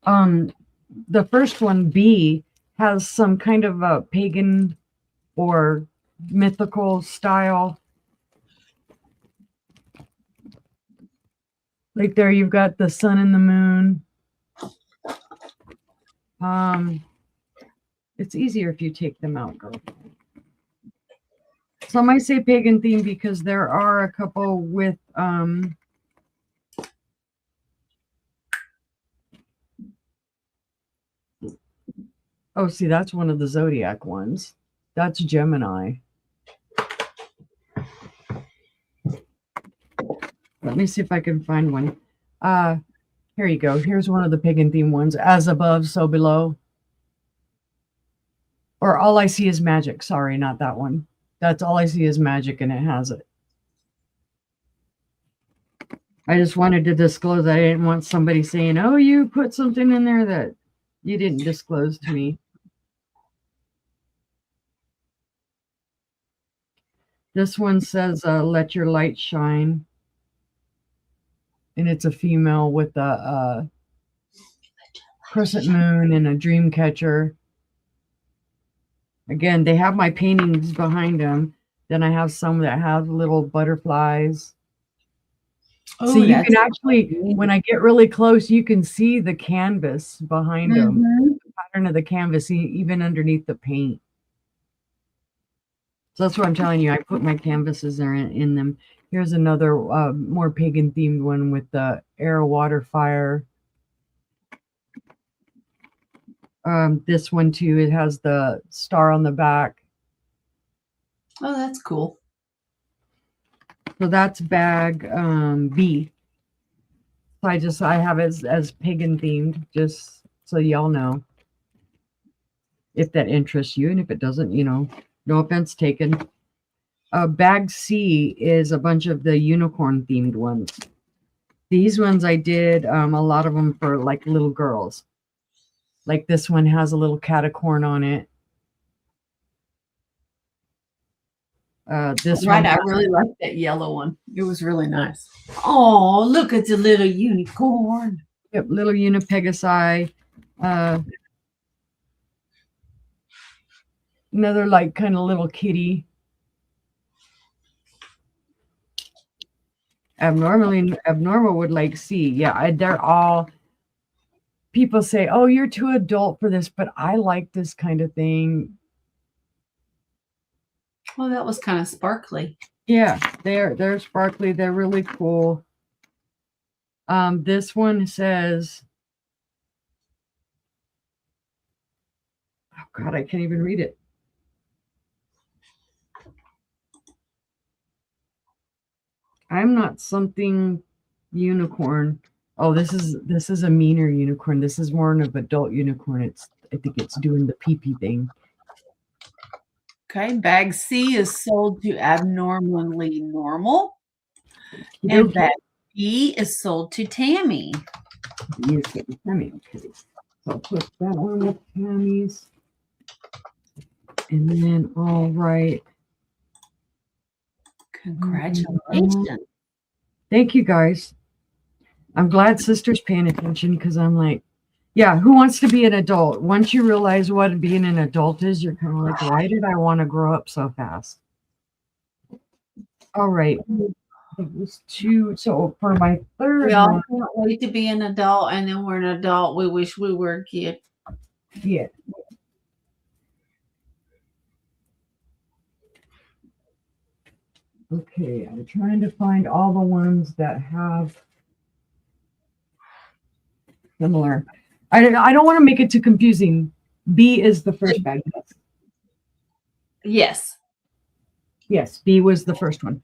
The first one, B, has some kind of a pagan or mythical style. Like there, you've got the sun and the moon. It's easier if you take them out, girl. Some might say pagan theme because there are a couple with oh, see, that's one of the zodiac ones. That's Gemini. Let me see if I can find one. Here you go. Here's one of the pagan theme ones. As above, so below. Or all I see is magic. Sorry, not that one. That's all I see is magic, and it has it. I just wanted to disclose that I didn't want somebody saying, oh, you put something in there that you didn't disclose to me. This one says, let your light shine. And it's a female with a crescent moon and a dream catcher. Again, they have my paintings behind them. Then I have some that have little butterflies. Oh, so you can actually, when I get really close, you can see the canvas behind them. The pattern of the canvas, even underneath the paint. So that's what I'm telling you. I put my canvases there in them. Here's another more pagan themed one with the air, water, fire. This one too, it has the star on the back. Oh, that's cool. So that's bag B. So I have it as pagan themed, just so y'all know. If that interests you, and if it doesn't, no offense taken. Bag C is a bunch of the unicorn themed ones. These ones I did a lot of them for like little girls. Like this one has a little catacorn on it. This right, one, I really like that yellow one. It was really nice. Oh, look at the little unicorn. Yep, little Unipegasi. Another like kind of little kitty. Abnormal would like C. Yeah, they're all. People say, "Oh, you're too adult for this," but I like this kind of thing. Well, that was kind of sparkly. Yeah, they're sparkly. They're really cool. This one says, "Oh God, I can't even read it." I'm not something unicorn. Oh, this is a meaner unicorn. This is more of an adult unicorn. I think it's doing the pee-pee thing. Okay, bag C is sold to abnormally normal. And bag B is sold to Tammy. B is getting Tammy. Okay. So I'll put that one with Tammy's. And then all right. Congratulations. Thank you guys. I'm glad Sister's paying attention because I'm like, yeah, who wants to be an adult? Once you realize what being an adult is, you're kind of like, why did I want to grow up so fast? All right. It was 2. So for my third we all one, can't wait to be an adult, and then we're an adult. We wish we were a kid. Yeah. Okay, I'm trying to find all the ones that have similar. I don't want to make it too confusing. B is the first bag. Yes. Yes, B was the first one.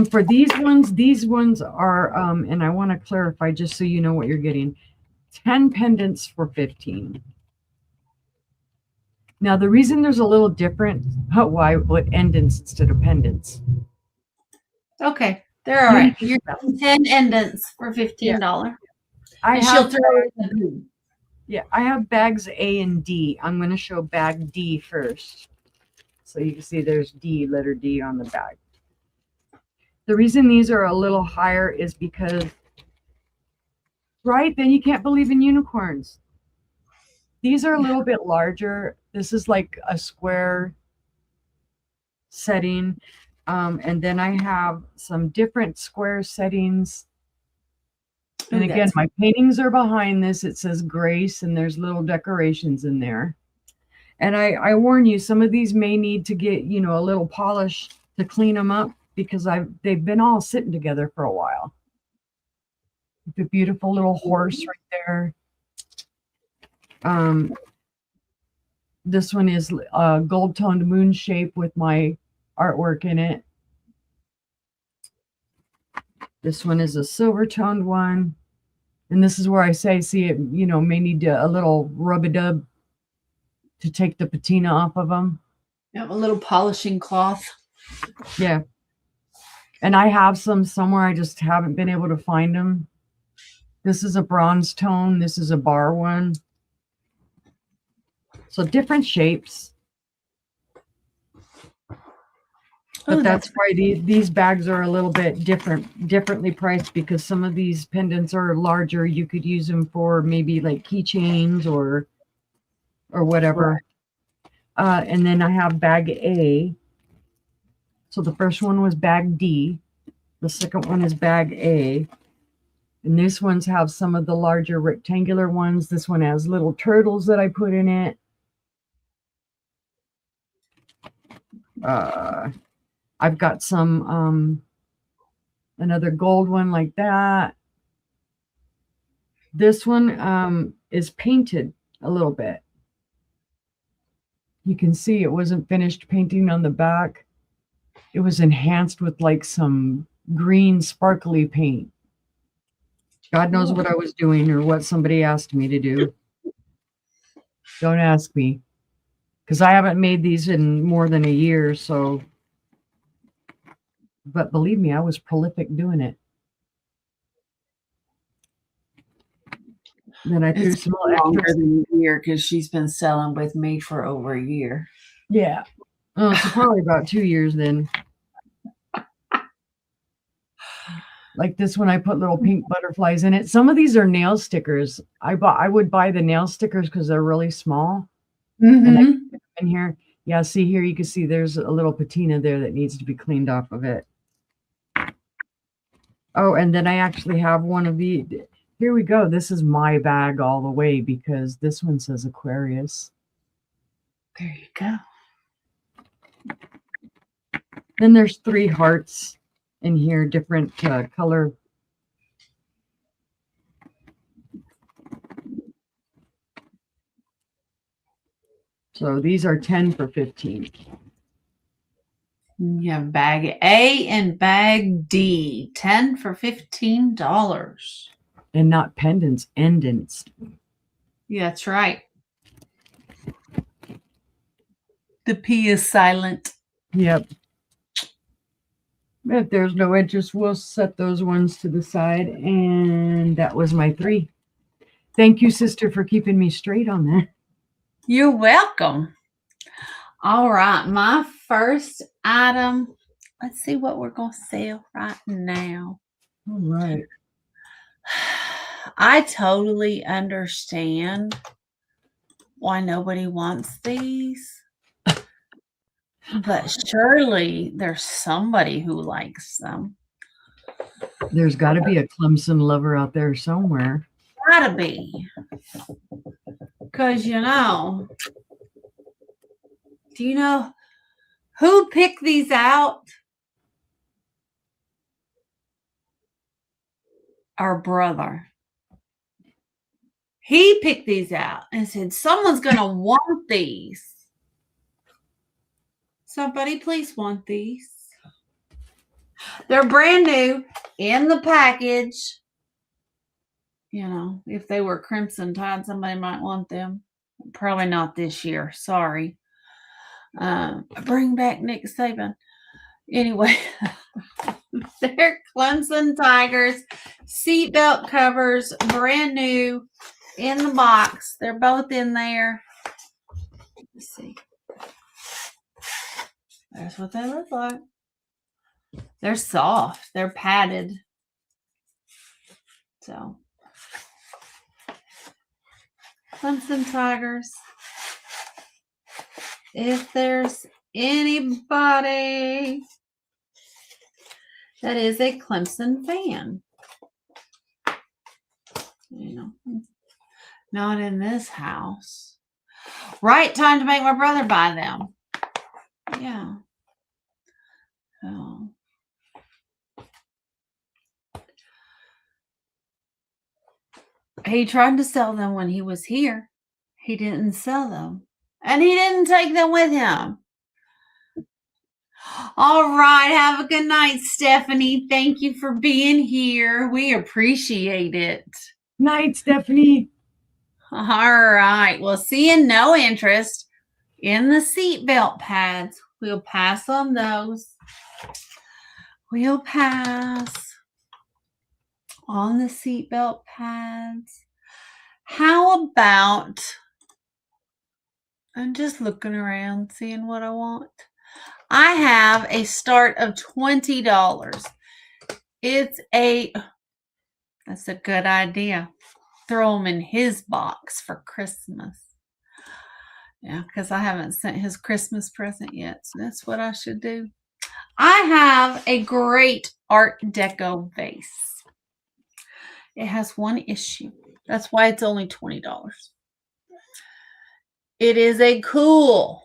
For these ones are, and I want to clarify just so you know what you're getting, 10 pendants for 15. Now, the reason there's a little different, why what endants instead of pendants. Okay, they're all right. You're Yeah. getting 10 endants for $15. I And she'll have, throw it in the bin. yeah, I have bags A and D. I'm going to show bag D first. So you can see there's D, letter D on the bag. The reason these are a little higher is because, right, then you can't believe in unicorns. These are a little bit larger. This is like a square setting. And then I have some different square settings. And Ooh, again, that's- my paintings are behind this. It says Grace, and there's little decorations in there. And I warn you, some of these may need to get, a little polish to clean them up because they've been all sitting together for a while. The beautiful little horse right there. This one is a gold toned moon shape with my artwork in it. This one is a silver toned one. And this is where I say, see it, may need a little rub-a-dub to take the patina off of them. You have a little polishing cloth. Yeah. And I have some somewhere. I just haven't been able to find them. This is a bronze tone. This is a bar one. So different shapes. But Ooh, that's why these bags are a little bit differently priced, because some of these pendants are larger. You could use them for maybe like keychains or whatever. And then I have bag A. So the first one was bag D. The second one is bag A. And this ones have some of the larger rectangular ones. This one has little turtles that I put in it. I've got some, another gold one like that. This one is painted a little bit. You can see it wasn't finished painting on the back. It was enhanced with like some green sparkly paint. God knows what I was doing or what somebody asked me to do. Don't ask me, because I haven't made these in more than a year. So, but believe me, I was prolific doing it. Then I threw It's some longer extras. than a year because she's been selling with me for over a year. Yeah. Oh, so probably about 2 years then. Like this one, I put little pink butterflies in it. Some of these are nail stickers. I would buy the nail stickers because they're really small. And I can put them in here. Yeah, see here, you can see there's a little patina there that needs to be cleaned off of it. Oh, and then I actually have one of the, here we go. This is my bag all the way because this one says Aquarius. There you go. Then there's 3 hearts in here, different color. So these are 10 for 15. You have bag A and bag D, 10 for $15. And not pendants, endants. Yeah, that's right. The P is silent. Yep. If there's no interest, we'll set those ones to the side. And that was my 3. Thank you, sister, for keeping me straight on that. You're welcome. All right, my first item. Let's see what we're going to sell right now. All right. I totally understand why nobody wants these. But surely there's somebody who likes them. There's got to be a Clemson lover out there somewhere. Gotta be. Because, do you know who picked these out? Our brother. He picked these out and said, someone's going to want these. Somebody please want these. They're brand new in the package. You know, if they were Crimson Tide, somebody might want them. Probably not this year. Sorry. Bring back Nick Saban. Anyway, they're Clemson Tigers seatbelt covers, brand new in the box. They're both in there. Let's see. That's what they look like. They're soft. They're padded. So, Clemson Tigers. If there's anybody that is a Clemson fan, you know, not in this house. Right time to make my brother buy them. Yeah. Oh. He tried to sell them when he was here. He didn't sell them. And he didn't take them with him. All right. Have a good night, Stephanie. Thank you for being here. We appreciate it. Night, Stephanie. All right. Well, seeing no interest in the seatbelt pads, we'll pass on those. We'll pass on the seatbelt pads. How about, I'm just looking around, seeing what I want. I have a start of $20. That's a good idea. Throw them in his box for Christmas. Yeah, because I haven't sent his Christmas present yet. So that's what I should do. I have a great Art Deco vase. It has one issue. That's why it's only $20. It is a cool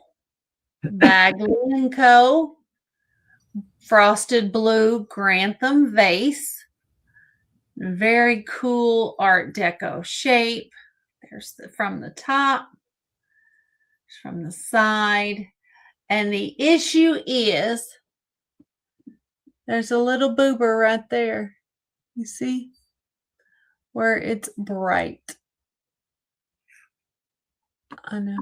Bagley & Co. Frosted Blue Grantham vase. Very cool Art Deco shape. There's from the top, from the side. And the issue is there's a little boober right there. You see? Where it's bright. I know.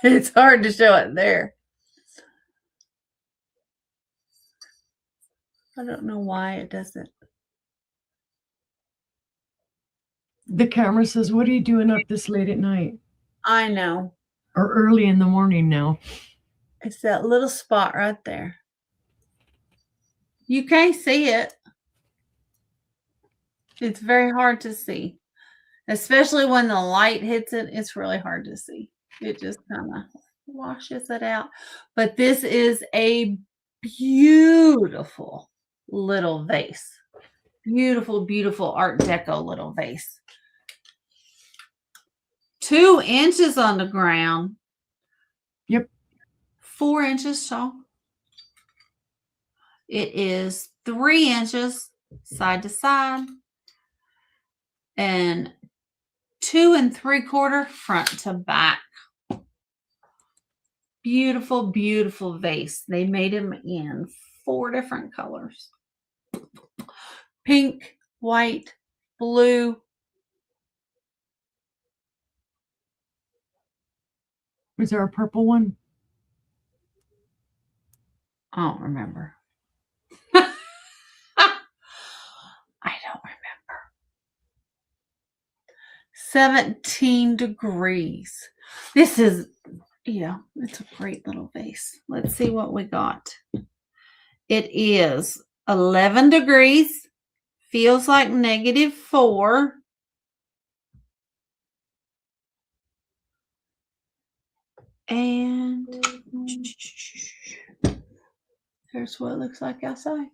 It's hard to show it there. I don't know why it doesn't. The camera says, what are you doing up this late at night? I know. Or early in the morning now? It's that little spot right there. You can't see it. It's very hard to see. Especially when the light hits it, it's really hard to see. It just kind of washes it out. But this is a beautiful little vase. Beautiful, beautiful Art Deco little vase. 2 inches on the ground. Yep. 4 inches tall. It is 3 inches side to side. And 2 3/4 front to back. Beautiful, beautiful vase. They made them in 4 different colors. Pink, white, blue. Was there a purple one? I don't remember. I don't remember. 17 degrees. This is, yeah, it's a great little vase. Let's see what we got. It is 11 degrees. Feels like -4. And there's what it looks like outside.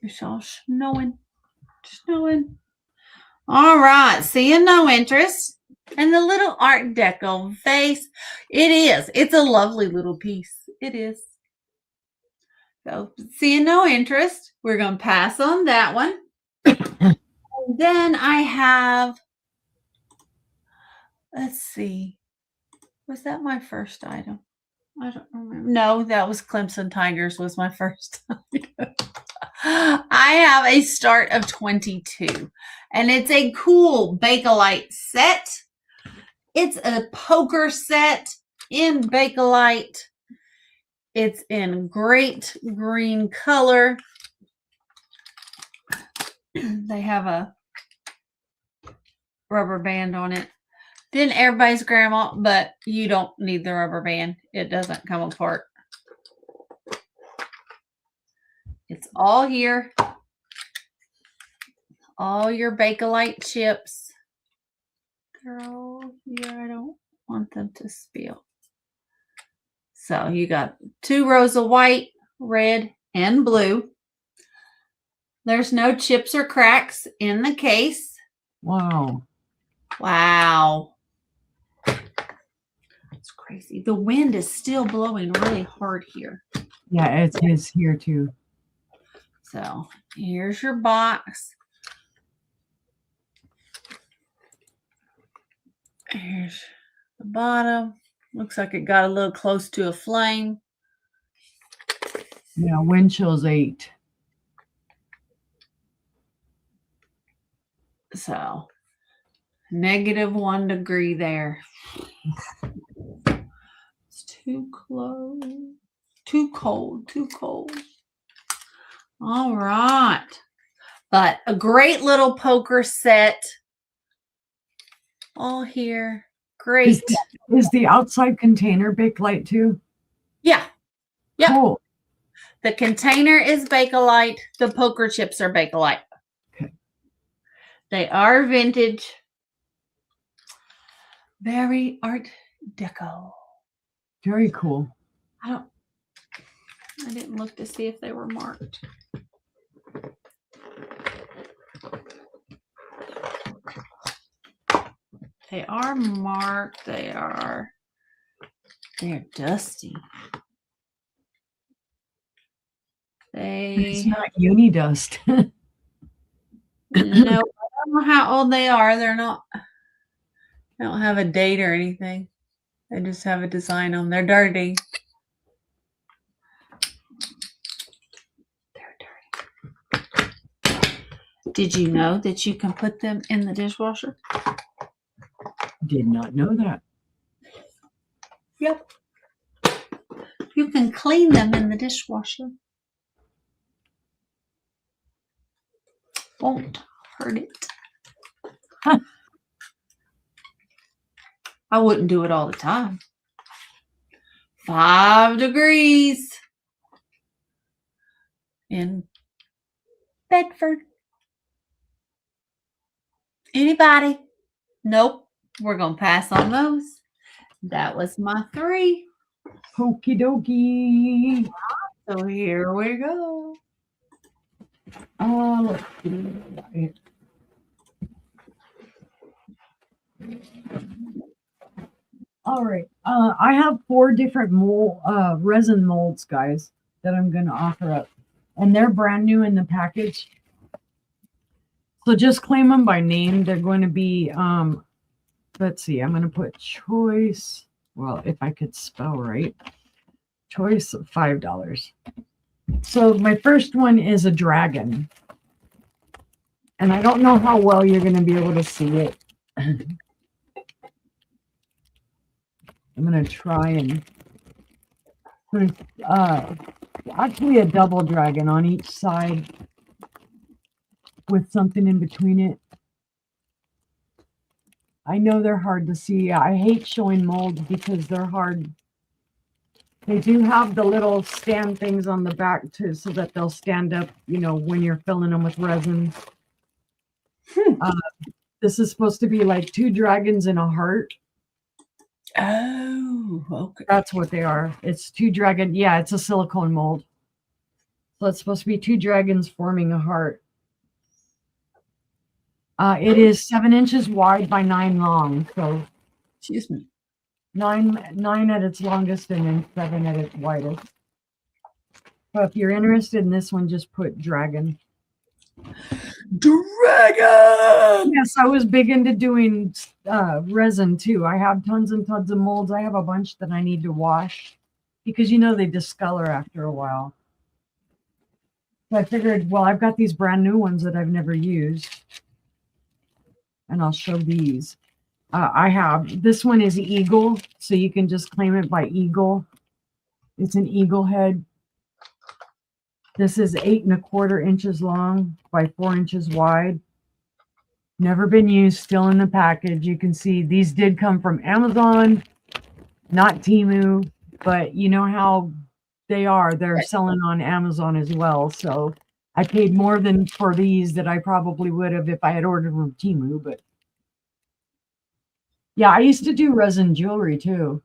It's all snowing. Snowing. All right. Seeing no interest. And the little Art Deco vase. It is. It's a lovely little piece. It is. So seeing no interest, we're going to pass on that one. And then I have, let's see, was that my first item? I don't remember. No, that was Clemson Tigers was my first item. I have a start of 22, and it's a cool Bakelite set. It's a poker set in Bakelite. It's in great green color. They have a rubber band on it. Didn't everybody's grandma, but you don't need the rubber band. It doesn't come apart. It's all here. All your Bakelite chips. Girl, yeah, I don't want them to spill. So you got 2 rows of white, red, and blue. There's no chips or cracks in the case. Wow. Wow. It's crazy. The wind is still blowing really hard here. Yeah, it is here too. So here's your box. Here's the bottom. Looks like it got a little close to a flame. Yeah, wind chill's 8. So -1 degree there. It's too close. Too cold. Too cold. All right. But a great little poker set. All here. Great. Is the outside container Bakelite too? Yeah. Yep. Cool. The container is Bakelite. The poker chips are Bakelite. Okay. They are vintage. Very Art Deco. Very cool. I didn't look to see if they were marked. They are marked. They're dusty. It's not uni dust. No, I don't know how old they are. They don't have a date or anything. They just have a design on them. They're dirty. They're dirty. Did you know that you can put them in the dishwasher? Did not know that. Yep. You can clean them in the dishwasher. Won't hurt it. Huh. I wouldn't do it all the time. 5 degrees in Bedford. Anybody? Nope. We're going to pass on those. That was my 3. Okie dokie. So here we go. Let's see. All right. I have 4 different resin molds, guys, that I'm going to offer up. And they're brand new in the package. So just claim them by name. They're going to be, let's see, I'm going to put choice. Well, if I could spell right. Choice of $5. So my first one is a dragon. And I don't know how well you're going to be able to see it. I'm going to try and put actually a double dragon on each side with something in between it. I know they're hard to see. I hate showing molds because they're hard. They do have the little stand things on the back too, so that they'll stand up, you know, when you're filling them with resin. This is supposed to be like 2 dragons and a heart. Oh, okay. That's what they are. It's 2 dragon. Yeah, it's a silicone mold. So it's supposed to be 2 dragons forming a heart. It is 7 inches wide by 9 long. So, Excuse me. 9 at its longest and then 7 at its widest. But if you're interested in this one, just put dragon. Dragon! Yes, I was big into doing resin too. I have tons and tons of molds. I have a bunch that I need to wash because they discolor after a while. So I figured, well, I've got these brand new ones that I've never used, and I'll show these. I have, this one is eagle, so you can just claim it by eagle. It's an eagle head. This is 8 1/4 inches long by 4 inches wide. Never been used, still in the package. You can see these did come from Amazon, not Temu, but you know how they are. They're selling on Amazon as well. So I paid more than for these that I probably would have if I had ordered from Temu. But yeah, I used to do resin jewelry too.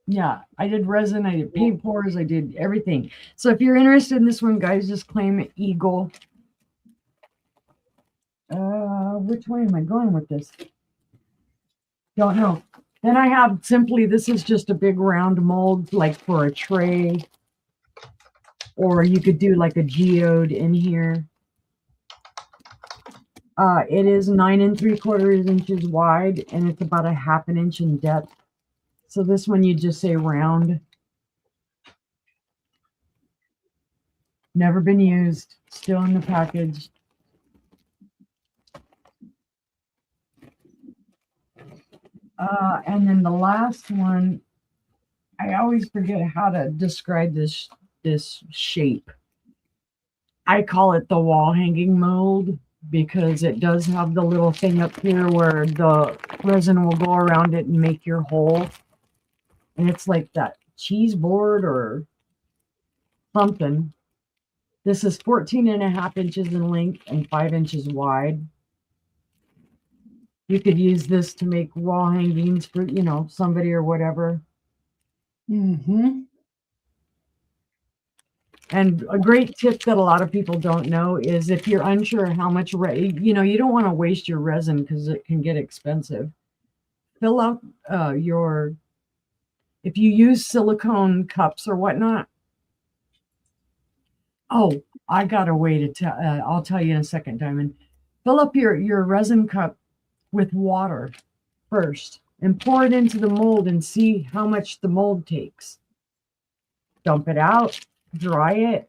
Yeah, I did resin, I did paint pours, I did everything. So if you're interested in this one, guys, just claim eagle. Which way am I going with this? Don't know. Then I have simply, this is just a big round mold, like for a tray. Or you could do like a geode in here. It is 9 3/4 inches wide, and it's about a 1/2 inch in depth. So this one you just say round. Never been used, still in the package. And then the last one, I always forget how to describe this shape. I call it the wall hanging mold because it does have the little thing up here where the resin will go around it and make your hole. And it's like that cheese board or something. This is 14 1/2 inches in length and 5 inches wide. You could use this to make wall hangings for, somebody or whatever. Mm-hmm. And a great tip that a lot of people don't know is if you're unsure how much, you don't want to waste your resin because it can get expensive. Fill out if you use silicone cups or whatnot. Oh, I got a way to tell. I'll tell you in a second, Diamond. Fill up your resin cup with water first and pour it into the mold and see how much the mold takes. Dump it out, dry it,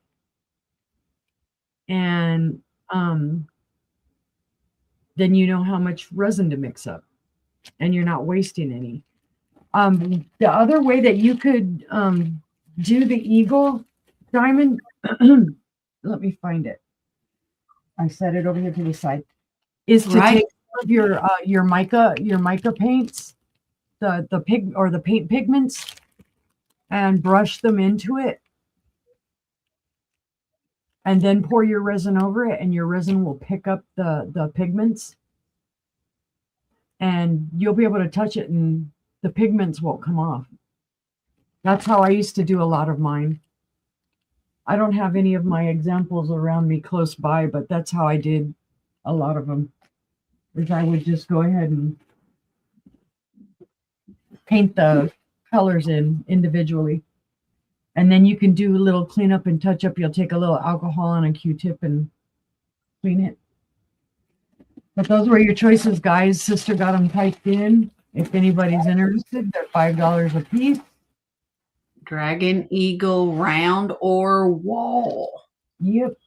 and then you know how much resin to mix up and you're not wasting any. The other way that you could do the eagle diamond, let me find it. I set it over here to the side. Is to take your mica paints, the paint pigments, and brush them into it, and then pour your resin over it, and your resin will pick up the pigments, and you'll be able to touch it, and the pigments won't come off. That's how I used to do a lot of mine. I don't have any of my examples around me close by, but that's how I did a lot of them. Is I would just go ahead and paint the colors in individually. And then you can do a little cleanup and touch up. You'll take a little alcohol and a Q-tip and clean it. But those were your choices, guys. Sister got them typed in. If anybody's interested, they're $5 a piece. Dragon, eagle, round, or wall. Yep.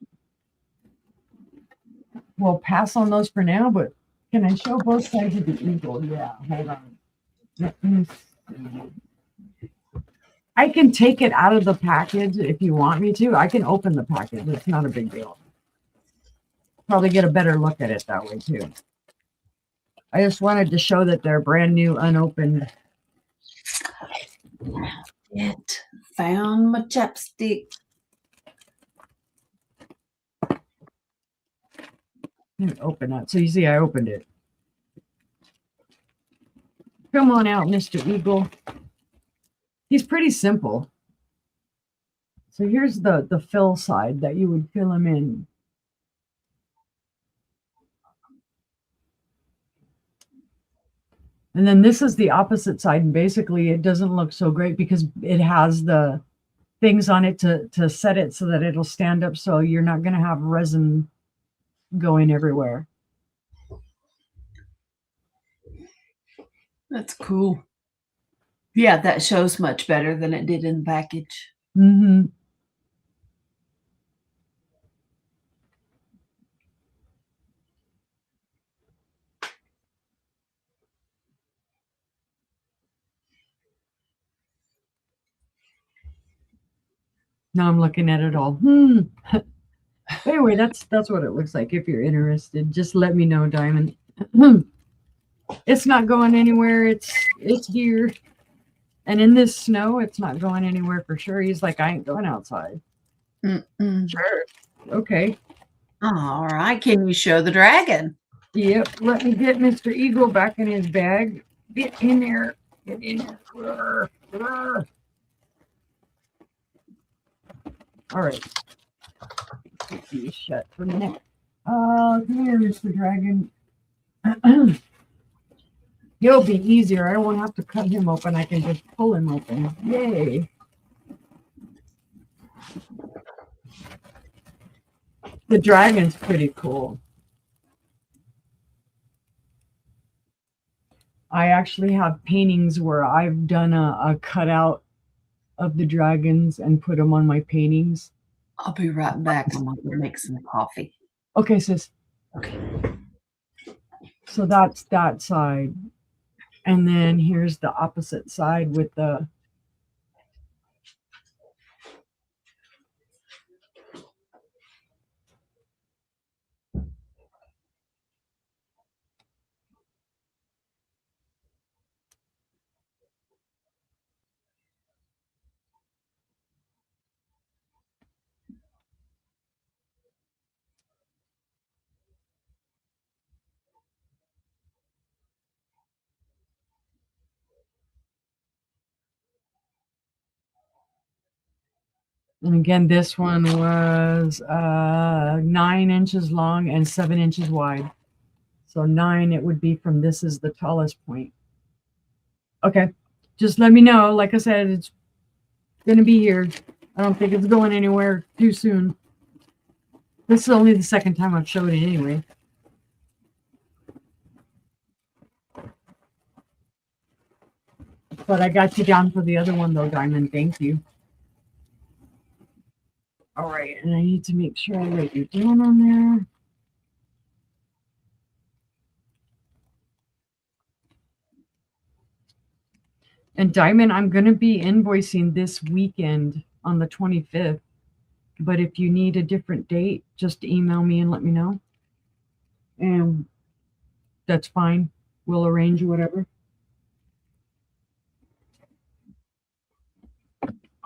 We'll pass on those for now, but can I show both sides of the eagle? Yeah, hold on. Let me see. I can take it out of the package if you want me to. I can open the package. It's not a big deal. Probably get a better look at it that way too. I just wanted to show that they're brand new, unopened. It found my chapstick. Open that. So you see I opened it. Come on out, Mr. Eagle. He's pretty simple. So here's the fill side that you would fill him in. And then this is the opposite side. And basically it doesn't look so great because it has the things on it to set it so that it'll stand up. So you're not going to have resin going everywhere. That's cool. Yeah, that shows much better than it did in the package. Mm-hmm. Now I'm looking at it all. Anyway, that's what it looks like. If you're interested, just let me know, Diamond. It's not going anywhere. It's here. And in this snow, it's not going anywhere for sure. He's like, I ain't going outside. Sure. Okay. All right. Can you show the dragon? Yep. Let me get Mr. Eagle back in his bag. Get in there. Get in there. All right. Keep these shut for a minute. Come here, Mr. Dragon. He'll be easier. I don't want to have to cut him open. I can just pull him open. Yay. The dragon's pretty cool. I actually have paintings where I've done a cutout of the dragons and put them on my paintings. I'll be right back. I'm going to make some coffee. Okay, sis. Okay. So that's that side. And then here's the opposite side with the and again, this one was 9 inches long and 7 inches wide. So 9, it would be from this is the tallest point. Okay, just let me know. Like I said, it's going to be here. I don't think it's going anywhere too soon. This is only the second time I've showed it anyway. But I got you down for the other one though, Diamond. Thank you. All right, and I need to make sure I write you down on there. And Diamond, I'm going to be invoicing this weekend on the 25th. But if you need a different date, just email me and let me know. And that's fine. We'll arrange whatever.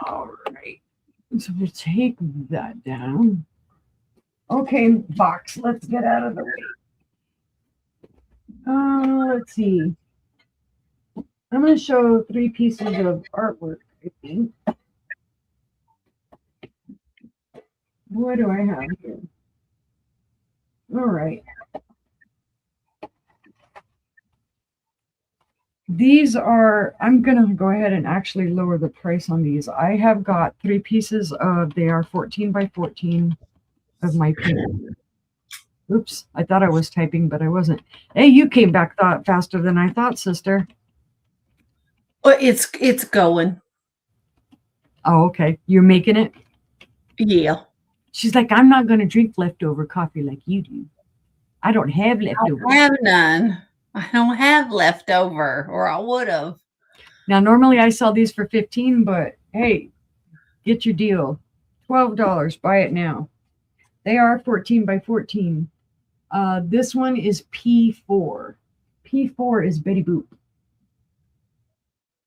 All right. So we'll take that down. Okay, box. Let's get out of the way. Let's see. I'm going to show 3 pieces of artwork, I think. What do I have here? All right. These are, I'm going to go ahead and actually lower the price on these. I have got 3 pieces of, they are 14 by 14 of my paper. Oops, I thought I was typing, but I wasn't. Hey, you came back faster than I thought, sister. Well, it's going. Oh, okay. You're making it? Yeah. She's like, I'm not going to drink leftover coffee like you do. I don't have leftover. I have none. I don't have leftover, or I would have. Now, normally I sell these for $15, but hey, get your deal. $12. Buy it now. They are 14 by 14. This one is P4. P4 is Betty Boop.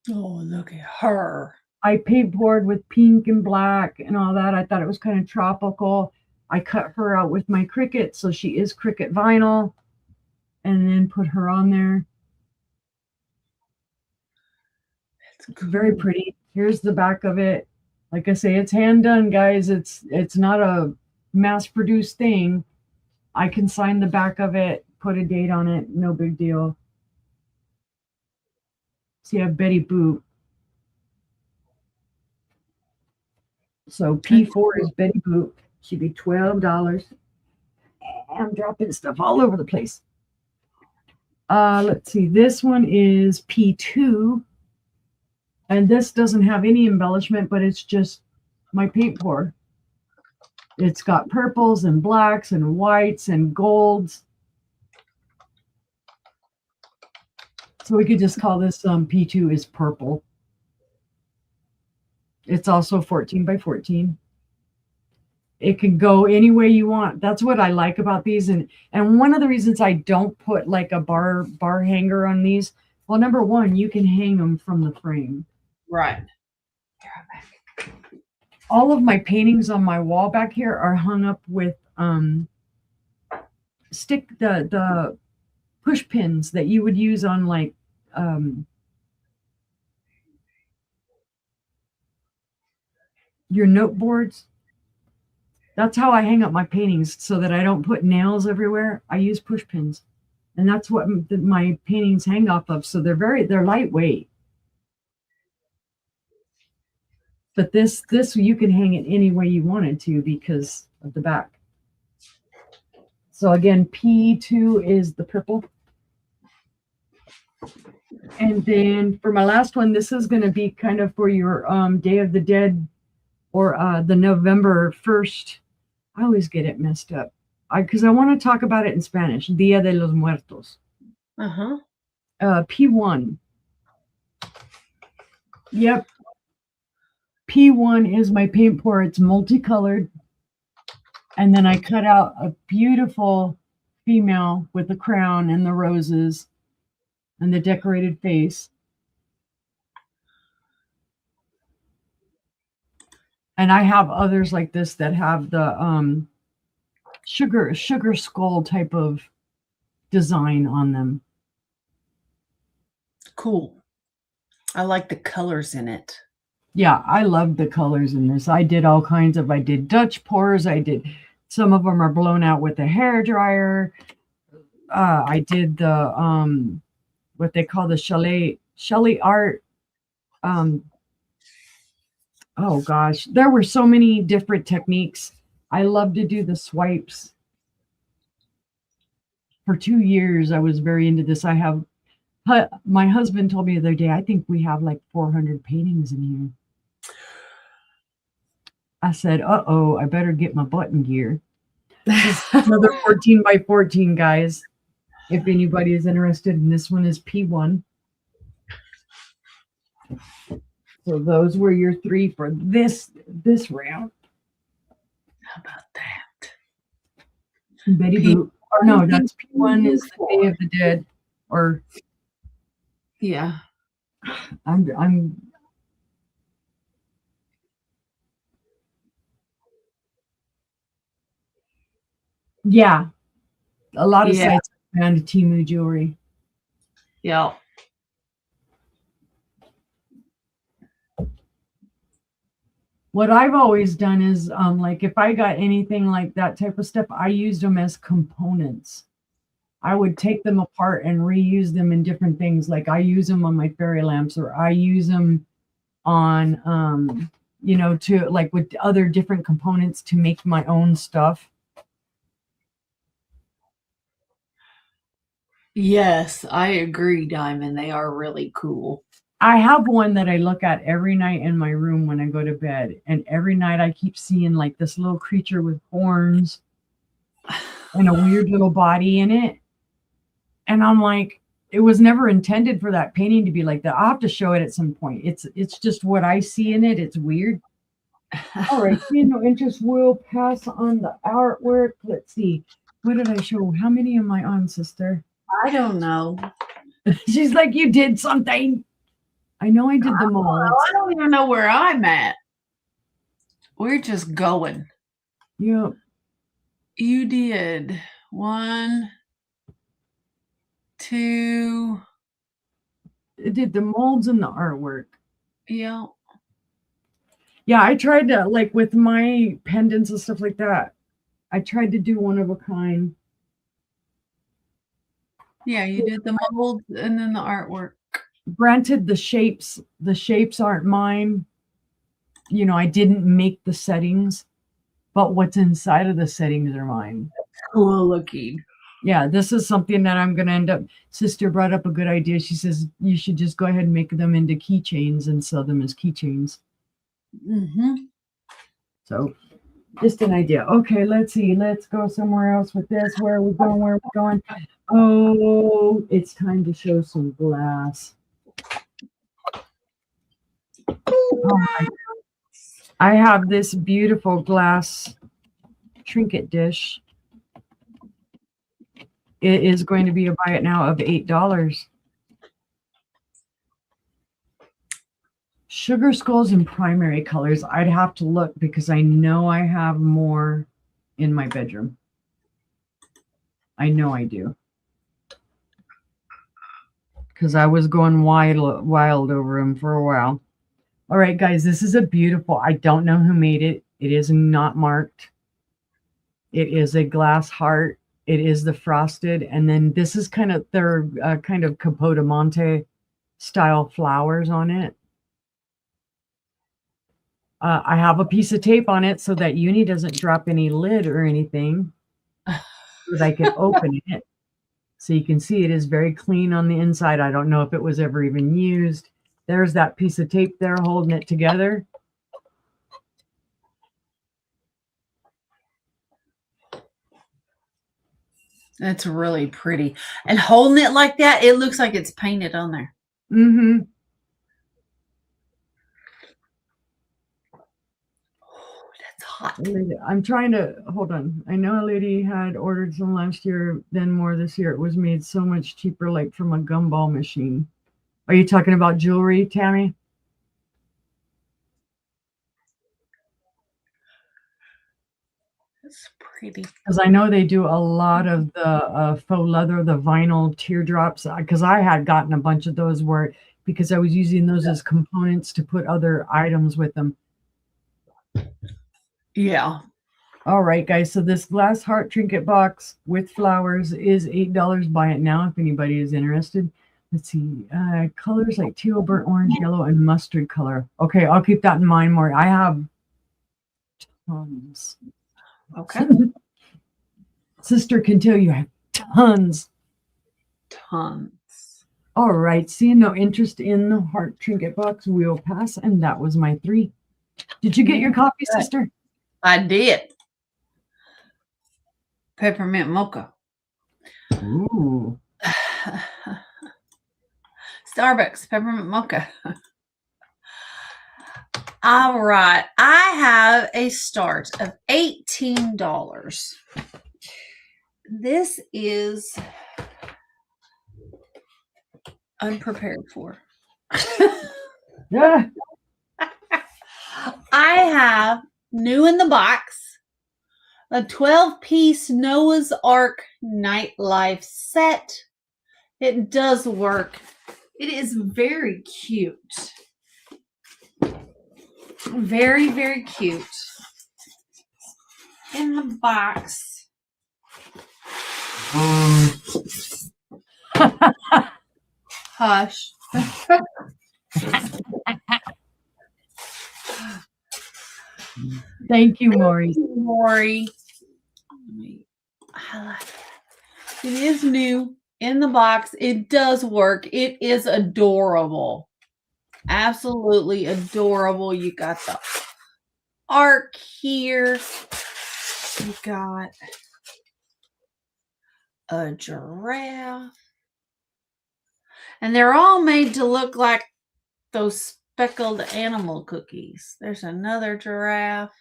Oh, look at her. I paint poured with pink and black and all that. I thought it was kind of tropical. I cut her out with my Cricut, so she is Cricut vinyl, and then put her on there. It's very pretty. Here's the back of it. Like I say, it's hand done, guys. It's not a mass-produced thing. I can sign the back of it, put a date on it, no big deal. See, I have Betty Boop. So P4 is Betty Boop. She'd be $12. I'm dropping stuff all over the place. Let's see. This one is P2. And this doesn't have any embellishment, but it's just my paint pour. It's got purples and blacks and whites and golds. So we could just call this P2 is purple. It's also 14 by 14. It can go any way you want. That's what I like about these. And one of the reasons I don't put like a bar hanger on these, well, number one, you can hang them from the frame. Right. All of my paintings on my wall back here are hung up with the push pins that you would use on like your note boards. That's how I hang up my paintings so that I don't put nails everywhere. I use push pins, and that's what my paintings hang off of. So they're lightweight. But this you can hang it any way you wanted to because of the back. So again, P2 is the purple. And then for my last one, this is going to be kind of for your Day of the Dead or the November 1st. I always get it messed up because I want to talk about it in Spanish. Dia de los Muertos. P1. Yep. P1 is my paint pour. It's multicolored. And then I cut out a beautiful female with the crown and the roses and the decorated face. And I have others like this that have the sugar skull type of design on them. Cool. I like the colors in it. Yeah, I love the colors in this. I did all kinds of, I did Dutch pours. Some of them are blown out with a hair dryer. I did the, what they call the Shelley art. Oh gosh, there were so many different techniques. I love to do the swipes. For 2 years, I was very into this. My husband told me the other day, I think we have like 400 paintings in here. I said, uh-oh, I better get my button gear. Another 14 by 14, guys. If anybody is interested, and this one is P1. So those were your 3 for this round. How about that? Betty Boop. Or no, that's P1 is the Day of the Dead. Or yeah. I'm yeah. A lot of sites found Temu jewelry. Yeah. What I've always done is like if I got anything like that type of stuff, I used them as components. I would take them apart and reuse them in different things. Like I use them on my fairy lamps, or I use them on to like with other different components to make my own stuff. Yes, I agree, Diamond. They are really cool. I have one that I look at every night in my room when I go to bed. And every night I keep seeing like this little creature with horns and a weird little body in it. And I'm like, it was never intended for that painting to be like that. I'll have to show it at some point. It's just what I see in it. It's weird. All right. No interest. We'll pass on the artwork. Let's see. What did I show? How many am I on, sister? I don't know. She's like, you did something. I know I did them all. I don't even know where I'm at. We're just going. Yep. You did 1, 2. It did the molds and the artwork. Yeah. Yeah, I tried to, like with my pendants and stuff like that, I tried to do one of a kind. Yeah, you did the molds and then the artwork. granted, the shapes aren't mine. You know, I didn't make the settings, but what's inside of the settings are mine. Cool looking. Yeah, this is something that I'm going to end up. Sister brought up a good idea. She says you should just go ahead and make them into keychains and sell them as keychains. Mm-hmm. So just an idea. Okay, let's see. Let's go somewhere else with this. Where are we going? Where are we going? Oh, it's time to show some glass. Oh my. I have this beautiful glass trinket dish. It is going to be a buy it now of $8. Sugar skulls in primary colors. I'd have to look because I know I have more in my bedroom. I know I do. Because I was going wild over them for a while. All right, guys, this is a beautiful, I don't know who made it. It is not marked. It is a glass heart. It is the frosted. And then this is kind of their kind of Capo di Monte style flowers on it. I have a piece of tape on it so that Uni doesn't drop any lid or anything. So that I can open it. So you can see it is very clean on the inside. I don't know if it was ever even used. There's that piece of tape there holding it together. That's really pretty. And holding it like that, it looks like it's painted on there. Mm-hmm. Oh, that's hot. I'm trying to, hold on. I know a lady had ordered some last year, then more this year. It was made so much cheaper, like from a gumball machine. Are you talking about jewelry, Tammy? That's pretty. Because I know they do a lot of the faux leather, the vinyl teardrops. Because I had gotten a bunch of those because I was using those as components to put other items with them. Yeah. All right, guys. So this glass heart trinket box with flowers is $8. Buy it now if anybody is interested. Let's see. Colors like teal, burnt orange, yellow, and mustard color. Okay, I'll keep that in mind more. I have tons. Okay. Sister can tell you I have tons. Tons. All right. Seeing no interest in the heart trinket box, we'll pass. And that was my 3. Did you get your coffee, sister? I did. Peppermint mocha. Ooh. Starbucks peppermint mocha. All right. I have a start of $18. This is unprepared for. Yeah. I have new in the box a 12-piece Noah's Ark nightlife set. It does work. It is very cute. Very, very cute. In the box. Hush. Thank you, Maury. Maury. I like it. It is new in the box. It does work. It is adorable. Absolutely adorable. You got the ark here. You got a giraffe. And they're all made to look like those speckled animal cookies. There's another giraffe.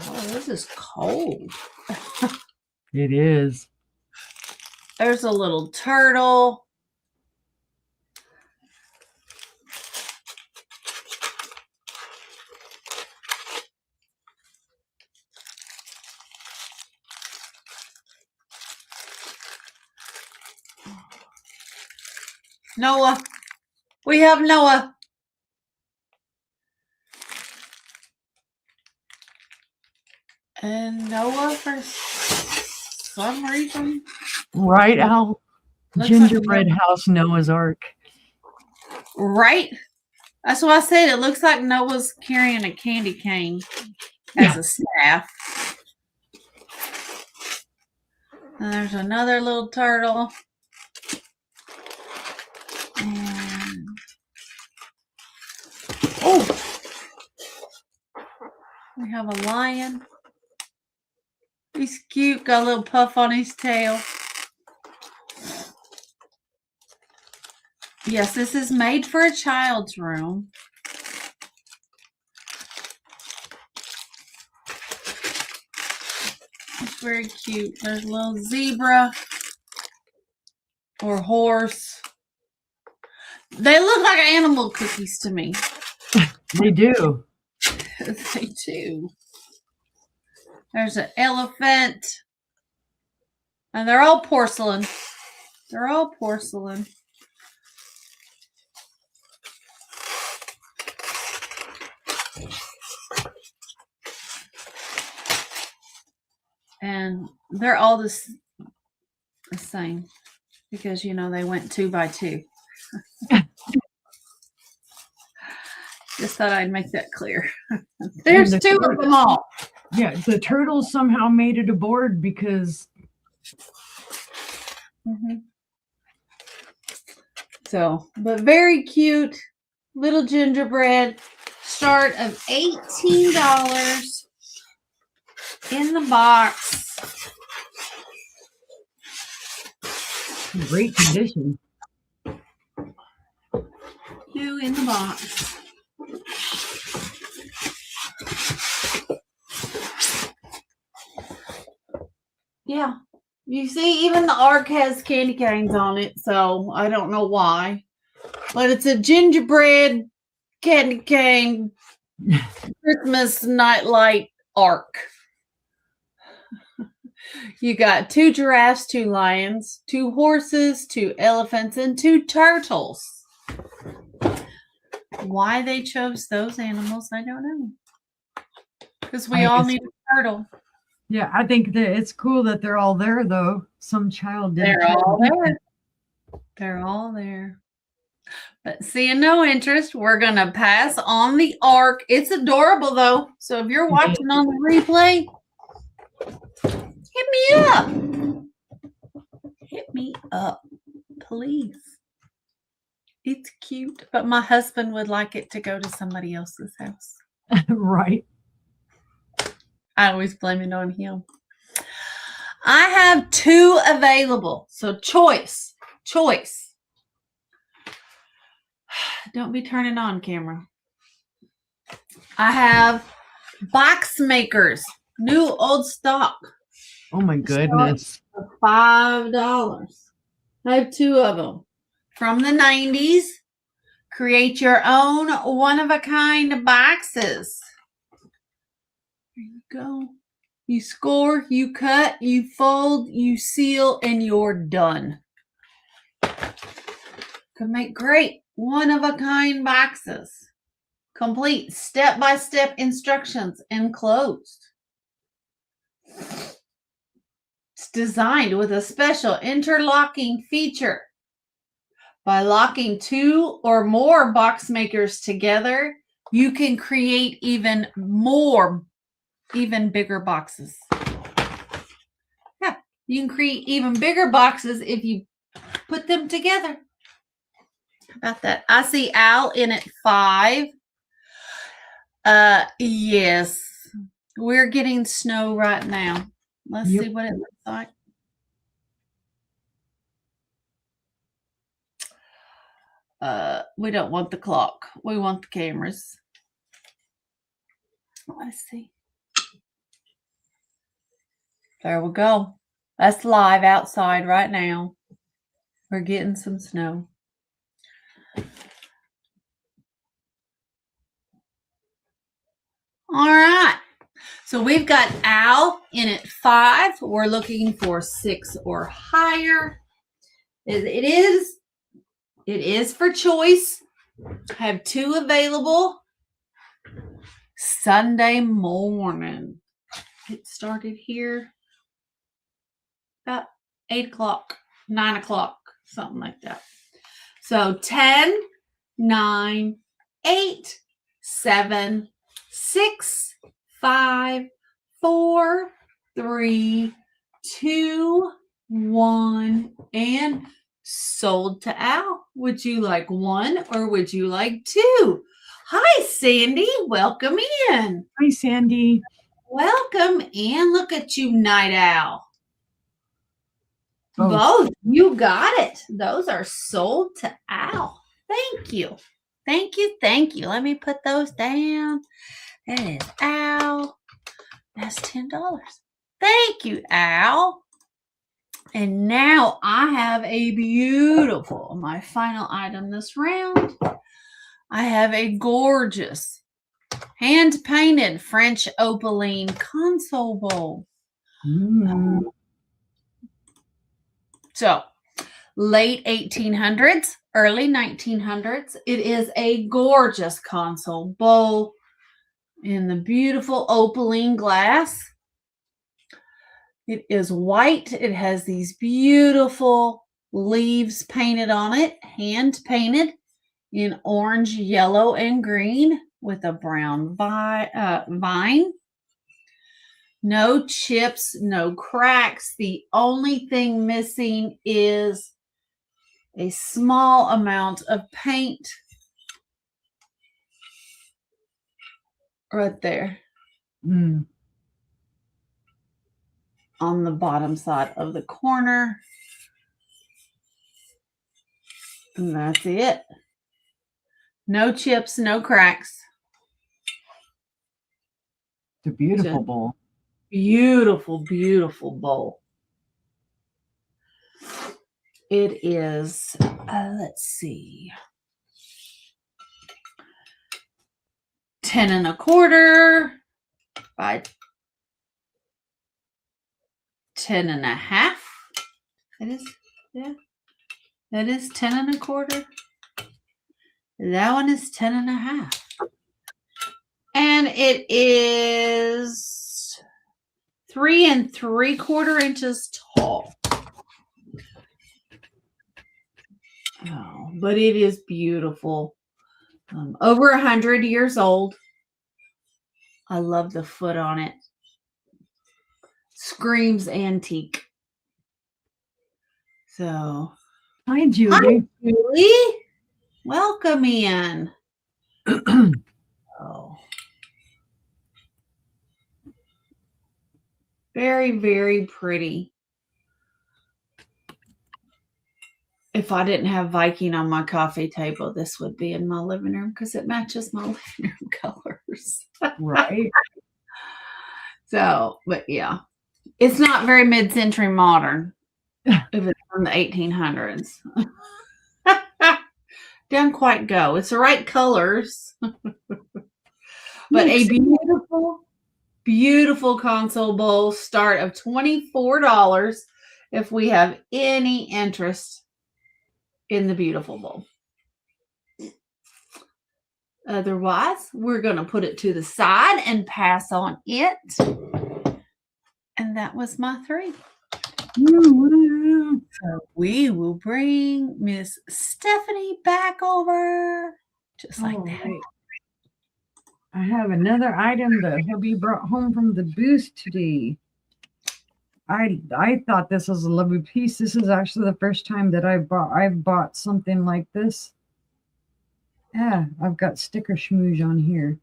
Oh, this is cold. It is. There's a little turtle. Noah. We have Noah. And Noah, for some reason. Right, Al? Looks like Gingerbread house, Noah's Ark. right? That's why I said it looks like Noah's carrying a candy cane as a staff. And there's another little turtle. And we have a lion. He's cute, got a little puff on his tail. Yes, this is made for a child's room. It's very cute. There's a little zebra or horse. They look like animal cookies to me. They do. They do. There's an elephant. And they're all porcelain. They're all porcelain. And they're all the same because, you know, they went 2 by 2. Just thought I'd make that clear. There's 2 of them all. Yeah, the turtles somehow made it aboard because. So, but very cute little gingerbread. Start of $18 in the box. Great condition. 2 in the box. Yeah. You see, even the Ark has candy canes on it, so I don't know why. But it's a gingerbread candy cane Christmas nightlight Ark. You got 2 giraffes, 2 lions, 2 horses, 2 elephants, and 2 turtles. Why they chose those animals, I don't know. Because we all need a turtle. Yeah, I think that it's cool that they're all there, though. Some child did. They're all there. They're all there. But seeing no interest, we're going to pass on the Ark. It's adorable, though. So if you're watching on the replay, hit me up. Hit me up, please. It's cute, but my husband would like it to go to somebody else's house. Right. I always blame it on him. I have 2 available. So choice. Don't be turning on camera. I have box makers. New old stock. Oh my goodness. $5. I have 2 of them. From the 90s. Create your own one-of-a-kind boxes. There you go. You score, you cut, you fold, you seal, and you're done. Can make great one-of-a-kind boxes. Complete step-by-step instructions enclosed. It's designed with a special interlocking feature. By locking 2 or more box makers together, you can create even bigger boxes. Yeah, you can create even bigger boxes if you put them together. How about that? I see Al in at 5. Yes. We're getting snow right now. Let's see what it looks like. We don't want the clock. We want the cameras. Let's see. There we go. That's live outside right now. We're getting some snow. All right. So we've got Al in at 5. We're looking for 6 or higher. It is for choice. I have 2 available. Sunday morning. Get started here about 8 o'clock, 9 o'clock. something like that. So 10, 9, 8, 7, 6, 5, 4, 3, 2, 1, and sold to Al. Would you like 1 or would you like 2? Hi, Sandy. Welcome in. Hi, Sandy. Welcome in. Look at you, Night Owl. Both. Both. You got it. Those are sold to Al. Thank you. Thank you. Thank you. Let me put those down. That is Al. That's $10. Thank you, Al. And now I have a beautiful, my final item this round. I have a gorgeous hand-painted French opaline console bowl. So, late 1800s, early 1900s. It is a gorgeous console bowl in the beautiful opaline glass. It is white. It has these beautiful leaves painted on it, hand painted in orange, yellow, and green with a brown vine. No chips, no cracks. The only thing missing is a small amount of paint right there on the bottom side of the corner. And that's it. No chips, no cracks. It's a beautiful bowl. Beautiful, beautiful bowl. It is, let's see, 10 1/4 by 10 1/2. It is, yeah. That is 10 1/4. That one is 10 1/2. And it is 3 3/4 inches tall. Oh, but it is beautiful. Over 100 years old. I love the foot on it. Screams antique. So, Hi, Julie. hi, Julie. Welcome in. Oh. Very, very pretty. If I didn't have Viking on my coffee table, this would be in my living room because it matches my living room colors. Right. So, but yeah, it's not very mid-century modern if it's from the 1800s. Doesn't quite go. It's the right colors. But a beautiful, beautiful console bowl start of $24 if we have any interest in the beautiful bowl. Otherwise, we're going to put it to the side and pass on it. And that was my 3. So we will bring Miss Stephanie back over just like that. Right. I have another item that hubby brought home from the booth today. I thought this was a lovely piece. This is actually the first time that I've bought something like this. Yeah, I've got sticker schmooze on here.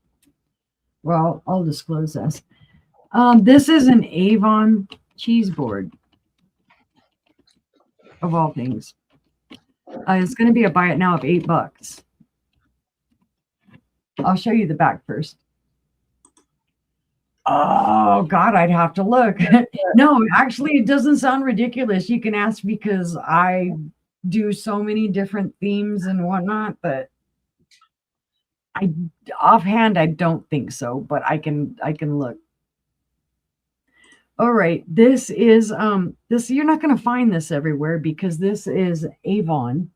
Well, I'll disclose this. This is an Avon cheese board, of all things. It's going to be a buy it now of $8. I'll show you the back first. Oh God, I'd have to look. No, actually, it doesn't sound ridiculous. You can ask because I do so many different themes and whatnot, but offhand I don't think so. But I can look. All right, this is this, you're not going to find this everywhere because this is Avon,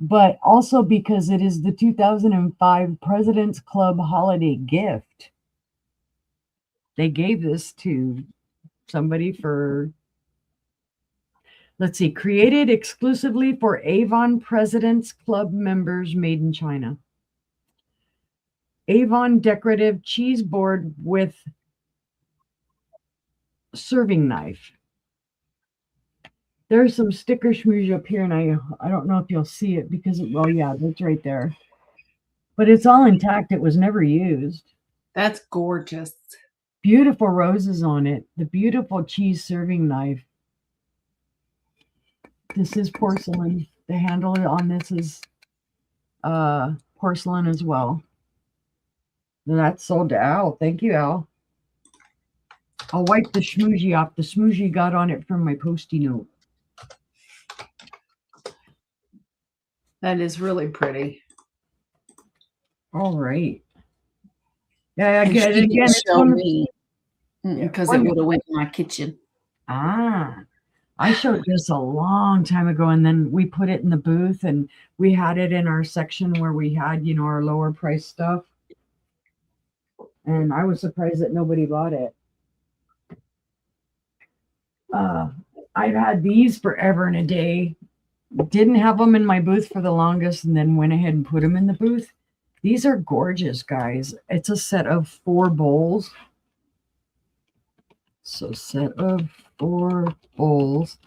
but also because it is the 2005 President's Club holiday gift. They gave this to somebody for Let's see. Created exclusively for Avon President's Club members, made in China. Avon decorative cheese board with serving knife. There's some sticker schmooze up here, and I don't know if you'll see it because, well, yeah, that's right there. But it's all intact. It was never used. That's gorgeous. Beautiful roses on it. The beautiful cheese serving knife. This is porcelain. The handle on this is porcelain as well. And that's sold to Al. Thank you, Al. I'll wipe the schmoozy off. The schmoozy got on it from my Post-it note. That is really pretty. All right. Yeah, And again, she didn't it's show one of- me because it would have went in my kitchen. I showed this a long time ago, and then we put it in the booth, and we had it in our section where we had, our lower price stuff. And I was surprised that nobody bought it. I've had these forever and a day. Didn't have them in my booth for the longest, and then went ahead and put them in the booth. These are gorgeous, guys. It's a set of 4 bowls. So set of 4 bowls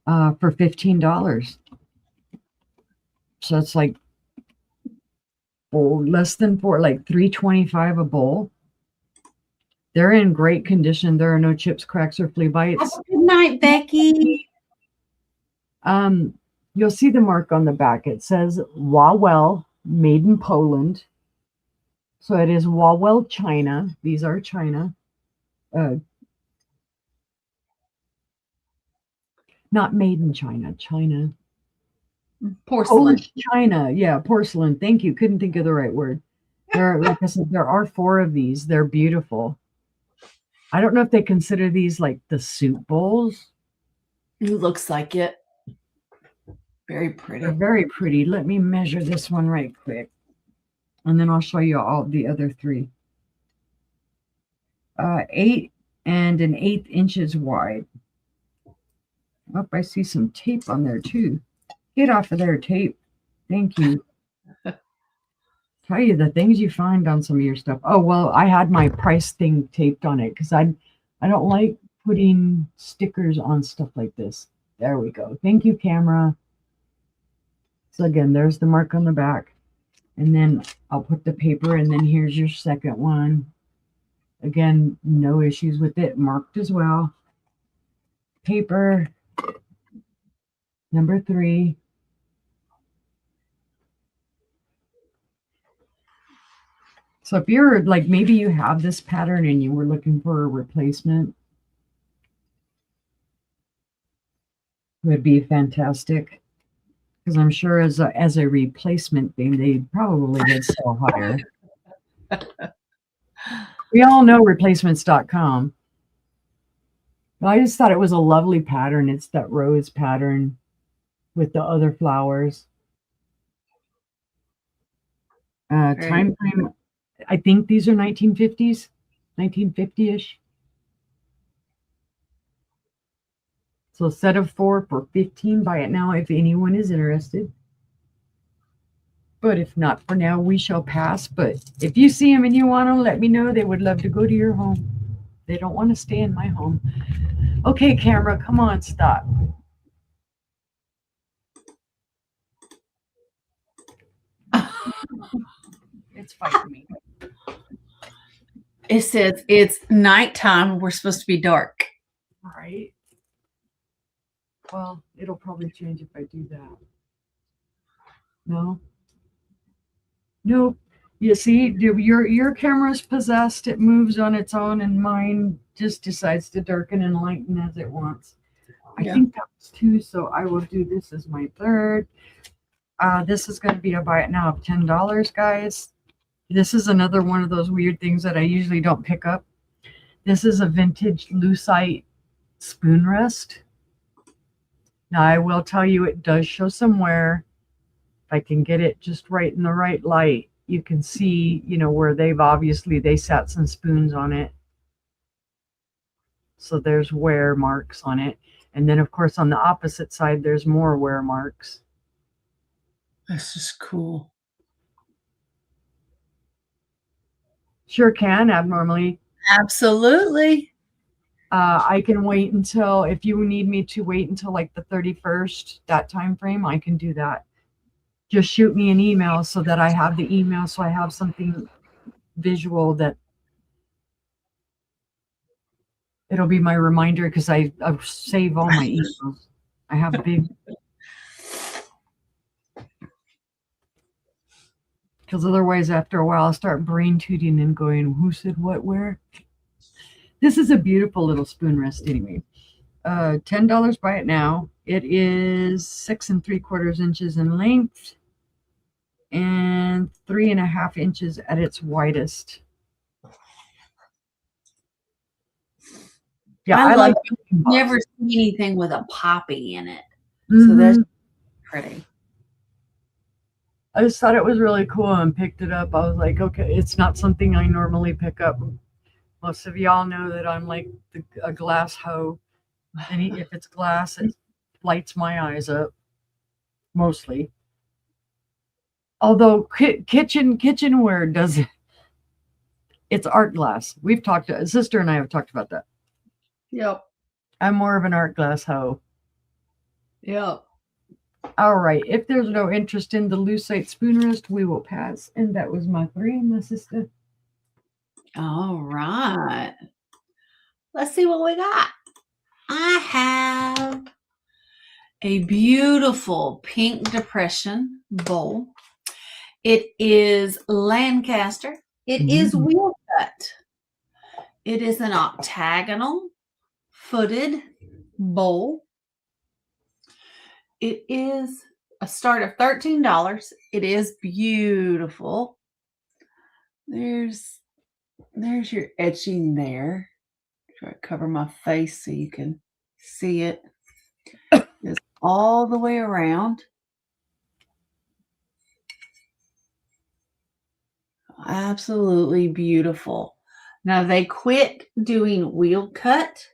for $15. So it's like less than 4, like $3.25 a bowl. They're in great condition. There are no chips, cracks, or flea bites. Good night, Becky. You'll see the mark on the back. It says Wawel, made in Poland. So it is Wawel, China. These are China. Not made in China. China. Porcelain. Polish China. Yeah, porcelain. Thank you. Couldn't think of the right word. Like I said, there are 4 of these. They're beautiful. I don't know if they consider these like the soup bowls. It looks like it. Very pretty. They're very pretty. Let me measure this one right quick. And then I'll show you all the other 3. 8 and 1/8 inches wide. Oh, I see some tape on there too. Get off of there, tape. Thank you. Tell you the things you find on some of your stuff. Oh, well, I had my price thing taped on it because I don't like putting stickers on stuff like this. There we go. Thank you, camera. So again, there's the mark on the back. And then I'll put the paper, and then here's your second one. Again, no issues with it. Marked as well. Paper. Number 3. So if you're like, maybe you have this pattern and you were looking for a replacement, it would be fantastic. Because I'm sure as a replacement thing, they probably would sell higher. We all know replacements.com. But I just thought it was a lovely pattern. It's that rose pattern with the other flowers. Time frame. I think these are 1950s, 1950-ish. So a set of 4 for $15. Buy it now if anyone is interested. But if not for now, we shall pass. But if you see them and you want them, let me know. They would love to go to your home. They don't want to stay in my home. Okay, camera, come on, stop. It's fighting me. It says it's nighttime. We're supposed to be dark. All right. Well, it'll probably change if I do that. No. Nope. You see, your camera's possessed. It moves on its own, and mine just decides to darken and lighten as it wants. I think that was 2, so I will do this as my 3rd. This is going to be a buy it now of $10, guys. This is another one of those weird things that I usually don't pick up. This is a vintage lucite spoon rest. Now, I will tell you, it does show some wear. If I can get it just right in the right light, you can see, where they sat some spoons on it. So there's wear marks on it. And then, of course, on the opposite side, there's more wear marks. That's just cool. Sure can, abnormally. Absolutely. I can wait until, if you need me to wait until like the 31st, that time frame, I can do that. Just shoot me an email so that I have the email, so I have something visual that it'll be my reminder, because I save all my emails. I have big, because otherwise after a while I'll start brain tooting and going, who said what where? This is a beautiful little spoon rest anyway. $10, buy it now. It is 6 3/4 inches in length and 3.5 inches at its widest. Yeah, I like love never see anything with a poppy in it. So Mhm. that's pretty. I just thought it was really cool and picked it up. I was like, okay, it's not something I normally pick up. Most of y'all know that I'm like a glass hoe. And if it's glass, it lights my eyes up, mostly. Although kitchenware does it. It's art glass. We've talked, sister and I have talked about that. Yep. I'm more of an art glass hoe. Yep. All right. If there's no interest in the lucite spoon rest, we will pass. And that was my 3, my sister. All right. Let's see what we got. I have a beautiful pink depression bowl. It is Lancaster. It is wheel cut. It is an octagonal footed bowl. It is a start of $13. It is beautiful. There's your etching there. Try to cover my face so you can see it. It's all the way around. Absolutely beautiful. Now they quit doing wheel cut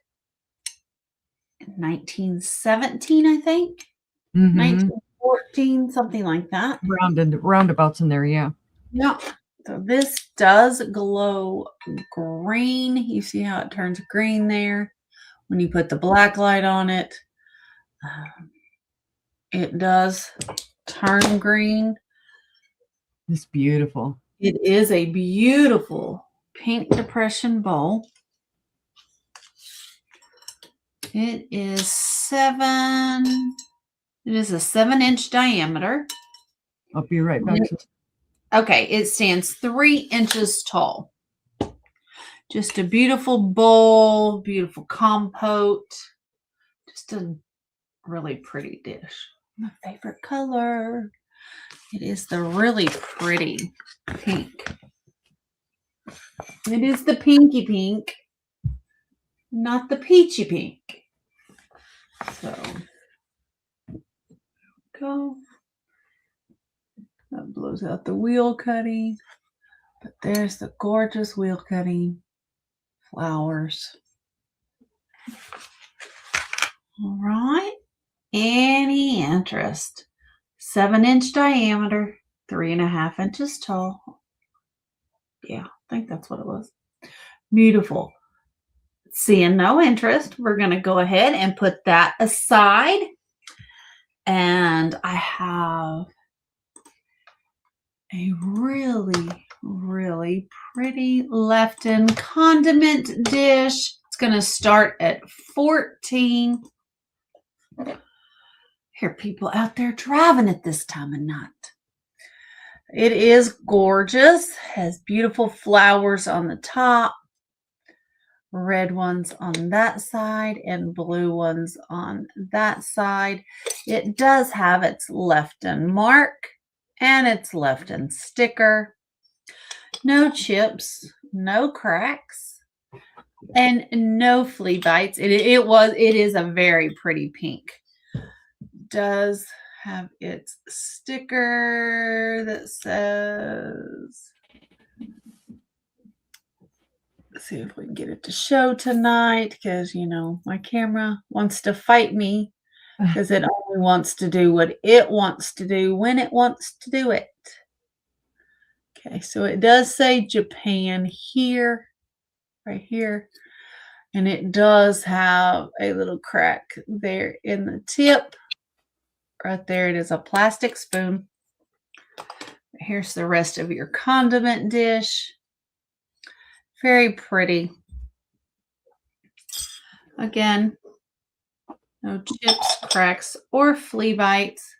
in 1917, I think. 1914, something like that. Roundabouts in there, yeah. Yeah. So this does glow green. You see how it turns green there when you put the black light on it. It does turn green. It's beautiful. It is a beautiful pink depression bowl. It is a 7-inch diameter. I'll be right back. Okay, it stands 3 inches tall. Just a beautiful bowl, beautiful compote. Just a really pretty dish. My favorite color. It is the really pretty pink. It is the pinky pink, not the peachy pink. So, go. That blows out the wheel cutting. But there's the gorgeous wheel cutting flowers. All right. Any interest? 7-inch diameter, 3.5 inches tall. Yeah, I think that's what it was. Beautiful. Seeing no interest, we're going to go ahead and put that aside. And I have a really, really pretty Lefton condiment dish. It's going to start at $14. Hear people out there driving at this time of night. It is gorgeous. Has beautiful flowers on the top. Red ones on that side and blue ones on that side. It does have its Lefton mark and its Lefton sticker. No chips, no cracks, and no flea bites. It is a very pretty pink. Does have its sticker that says see if we can get it to show tonight because, you know, my camera wants to fight me because it only wants to do what it wants to do when it wants to do it. Okay, so it does say Japan here, right here. And it does have a little crack there in the tip. Right there, it is a plastic spoon. Here's the rest of your condiment dish. Very pretty. Again, no chips, cracks, or flea bites.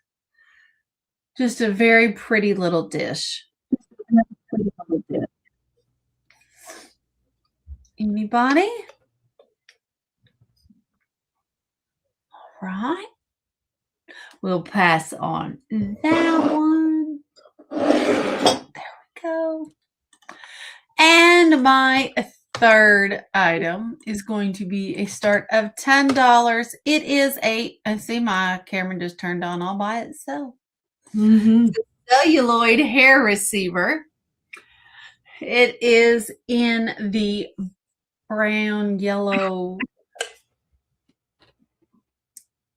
Just a very pretty little dish. Anybody? All right. We'll pass on that one. There we go. And my third item is going to be a start of $10. It is I see my camera just turned on all by itself. Celluloid hair receiver. It is in the brown, yellow.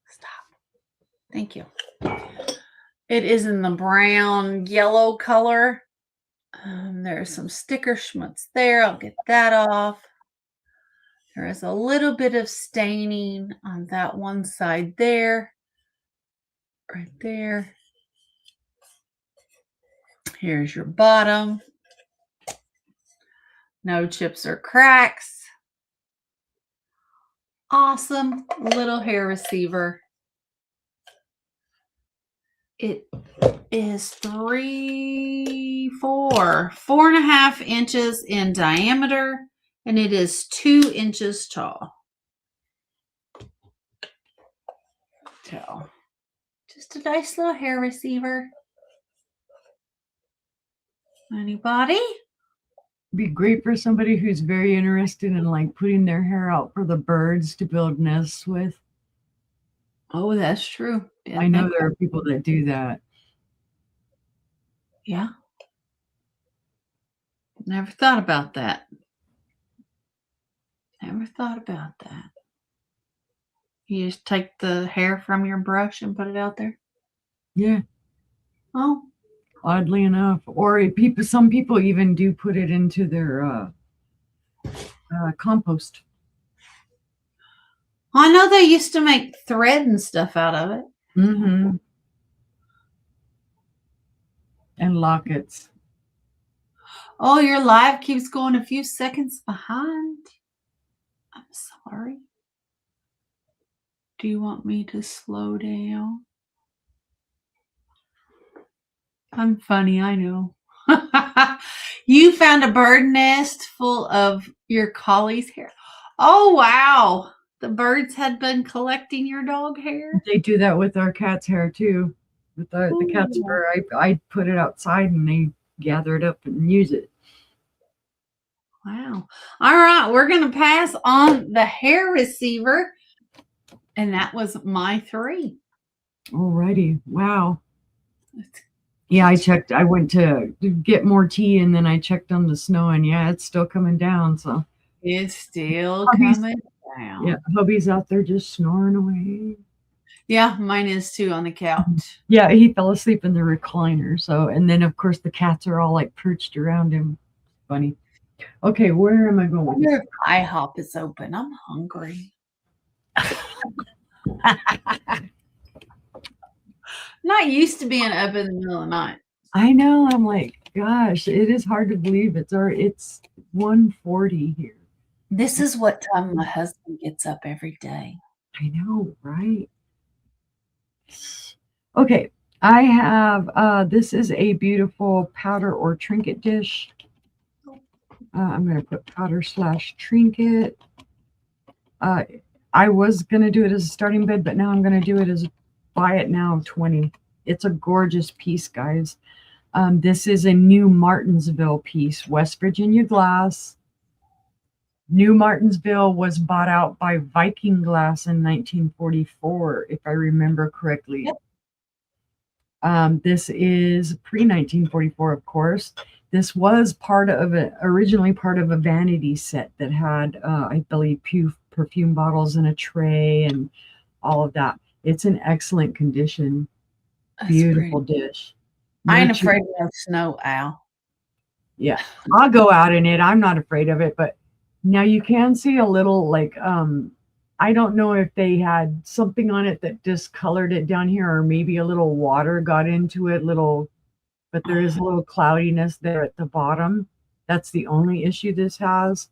Stop. Thank you. It is in the brown, yellow color. There's some sticker schmutz there. I'll get that off. There is a little bit of staining on that one side there. Right there. Here's your bottom. No chips or cracks. Awesome little hair receiver. It is 4.5 inches in diameter, and it is 2 inches tall. So, just a nice little hair receiver. Anybody? Be great for somebody who's very interested in like putting their hair out for the birds to build nests with. Oh, that's true. I know there are people that do that. Yeah. Never thought about that. Never thought about that. You just take the hair from your brush and put it out there? Yeah. Oh. Oddly enough. Or some people even do put it into their compost. I know they used to make thread and stuff out of it. Mm-hmm. And lockets. Oh, your live keeps going a few seconds behind. I'm sorry. Do you want me to slow down? I'm funny, I know. You found a bird nest full of your collie's hair. Oh, wow. The birds had been collecting your dog hair? They do that with our cat's hair too. With the cat's fur, I put it outside and they gather it up and use it. Wow. All right, we're going to pass on the hair receiver. And that was my 3. Alrighty. Wow. Yeah, I went to get more tea and then I checked on the snow and yeah, it's still coming down. So it's still coming down. Yeah, hubby's out there just snoring away. Yeah, mine is too on the couch. Yeah, he fell asleep in the recliner. So, and then of course the cats are all like perched around him. Funny. Okay, where am I going? I wonder if IHOP is open. I'm hungry. Not used to being up in the middle of the night. I know. I'm like, gosh, it is hard to believe it's 1:40 here. This is what time my husband gets up every day. I know, right? Okay, I have this is a beautiful powder or trinket dish. I'm going to put powder/trinket. I was going to do it as a starting bid, but now I'm going to do it as buy it now 20. It's a gorgeous piece, guys. This is a New Martinsville piece, West Virginia glass. New Martinsville was bought out by Viking Glass in 1944, if I remember correctly. Yep. This is pre-1944, of course. This was originally part of a vanity set that had, I believe, perfume bottles in a tray and all of that. It's in excellent condition. That's Beautiful pretty. dish. I ain't No chip- afraid of no snow, Al. Yeah, I'll go out in it. I'm not afraid of it, but now you can see a little like I don't know if they had something on it that discolored it down here, or maybe a little water got into it, but there is a little cloudiness there at the bottom. That's the only issue this has.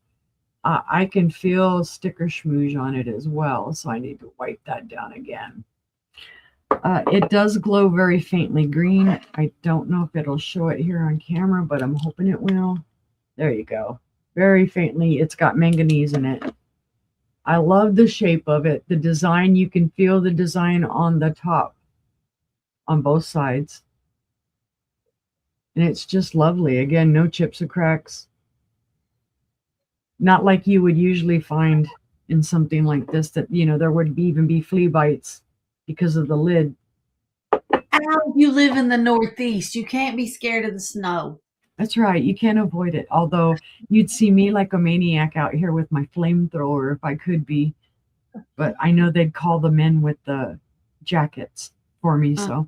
I can feel sticker schmooze on it as well, so I need to wipe that down again. It does glow very faintly green. I don't know if it'll show it here on camera, but I'm hoping it will. There you go. Very faintly. It's got manganese in it. I love the shape of it. The design, you can feel the design on the top, on both sides. And it's just lovely. Again, no chips or cracks. Not like you would usually find in something like this that, there would even be flea bites because of the lid. Al, you live in the Northeast. You can't be scared of the snow. That's right. You can't avoid it. Although you'd see me like a maniac out here with my flamethrower if I could be. But I know they'd call the men with the jackets for me. So,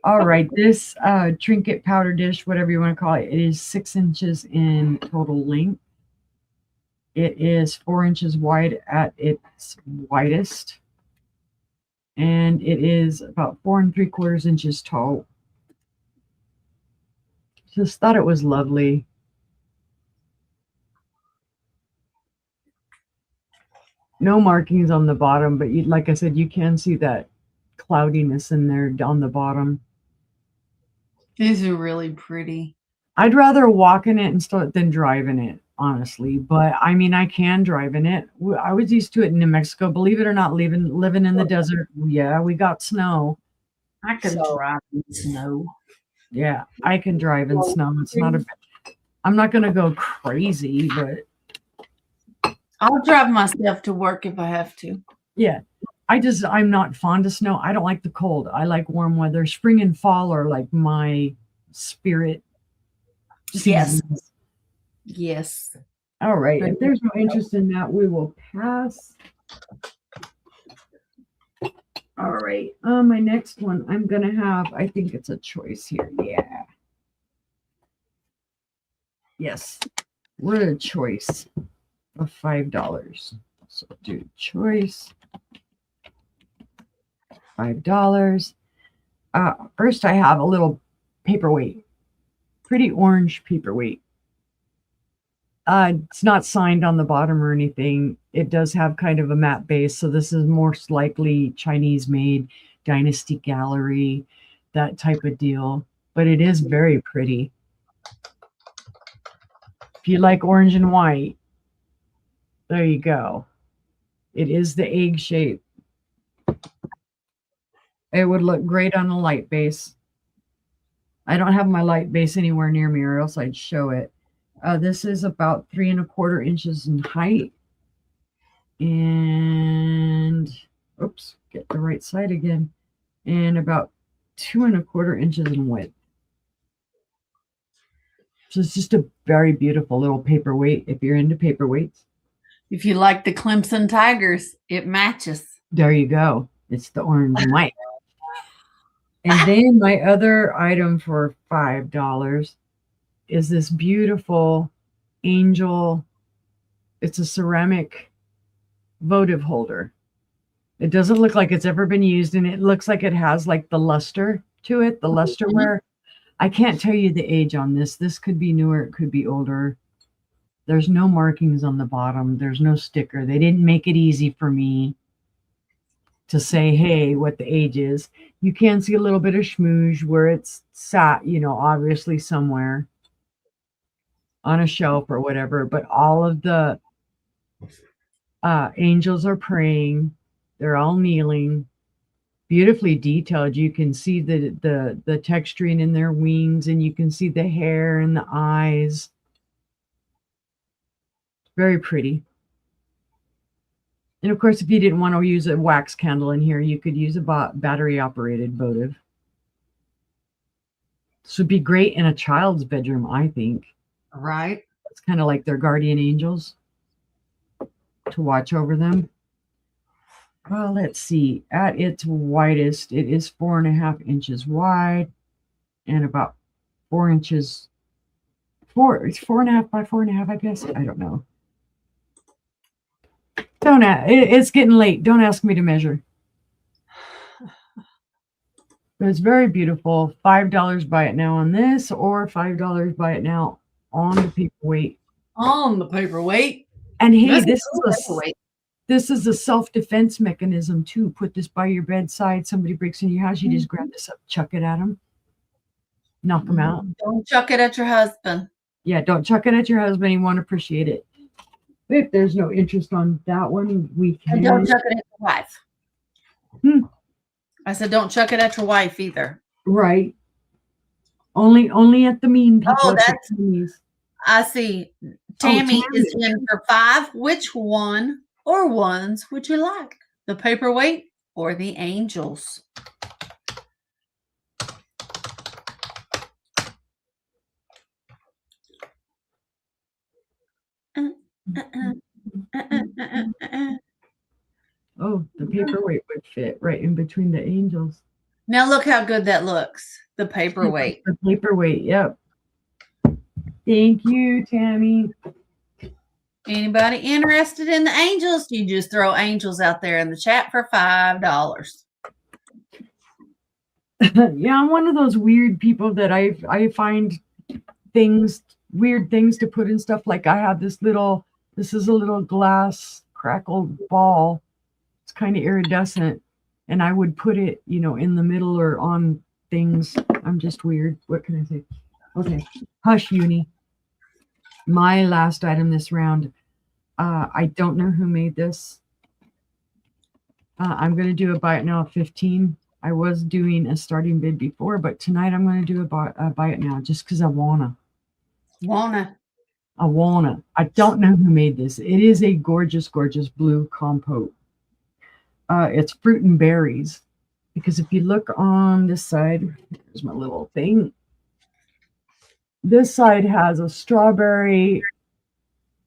all right. This trinket powder dish, whatever you want to call it, it is 6 inches in total length. It is 4 inches wide at its widest. And it is about 4 3/4 inches tall. Just thought it was lovely. No markings on the bottom, but like I said, you can see that cloudiness in there down the bottom. These are really pretty. I'd rather walk in it than drive in it, honestly. But I mean, I can drive in it. I was used to it in New Mexico. Believe it or not, living in the desert. Yeah, we got snow. I can drive in snow. Yeah, I can drive in snow. It's not I'm not going to go crazy, but I'll drive myself to work if I have to. Yeah. I'm not fond of snow. I don't like the cold. I like warm weather. Spring and fall are like my spirit seasons. Yes. All right. If there's no interest in that, we will pass. All right. My next one, I'm going to have, I think it's a choice here. Yeah. Yes. We're a choice of $5. So do choice. $5. First, I have a little paperweight. Pretty orange paperweight. It's not signed on the bottom or anything. It does have kind of a matte base, so this is most likely Chinese made, Dynasty Gallery, that type of deal. But it is very pretty. If you like orange and white, there you go. It is the egg shape. It would look great on a light base. I don't have my light base anywhere near me, or else I'd show it. This is about 3 1/4 inches in height. And, oops, get the right side again. And about 2 1/4 inches in width. So it's just a very beautiful little paperweight if you're into paperweights. If you like the Clemson Tigers, it matches. There you go. It's the orange and white. And then my other item for $5 is this beautiful angel. It's a ceramic votive holder. It doesn't look like it's ever been used, and it looks like it has like the luster to it, the lusterware. I can't tell you the age on this. This could be newer, it could be older. There's no markings on the bottom. There's no sticker. They didn't make it easy for me to say, hey, what the age is. You can see a little bit of schmooze where it's sat, obviously somewhere on a shelf or whatever, but all of the angels are praying. They're all kneeling, beautifully detailed. You can see the texturing in their wings, and you can see the hair and the eyes. Very pretty. And of course, if you didn't want to use a wax candle in here, you could use a battery operated votive. This would be great in a child's bedroom, I think. Right. It's kind of like their guardian angels to watch over them. Well, let's see. At its widest, it is 4.5 inches wide and about 4 inches. It's 4.5 by 4.5, I guess. I don't know. It's getting late. Don't ask me to measure. But it's very beautiful. $5 buy it now on this, or $5 buy it now on the paperweight. On the paperweight. And hey, That's this a cool paperweight. this is a self-defense mechanism too. Put this by your bedside. Somebody breaks into your house, you just grab this up, chuck it at them, knock them out. Don't chuck it at your husband. Yeah, don't chuck it at your husband. He won't appreciate it. If there's no interest on that one, we can. And don't chuck it at your wife. Hmm. I said, don't chuck it at your wife either. Right. Only at the mean people. Oh, at the that's- Tonys. I see. Tammy Tammy. is in for 5. Which one or ones would you like? The paperweight or the angels? Oh, the paperweight would fit right in between the angels. Now look how good that looks. The paperweight. The paperweight, yep. Thank you, Tammy. Anybody interested in the angels? You just throw angels out there in the chat for $5. Yeah, I'm one of those weird people that I find weird things to put in stuff. Like I have this is a little glass crackled ball. It's kind of iridescent. And I would put it, in the middle or on things. I'm just weird. What can I say? Okay. Hush, Uni. My last item this round. I don't know who made this. I'm going to do a buy it now at 15. I was doing a starting bid before, but tonight I'm going to do a buy it now just because I wanna. I don't know who made this. It is a gorgeous, gorgeous blue compote. It's fruit and berries. Because if you look on this side, here's my little thing. This side has a strawberry,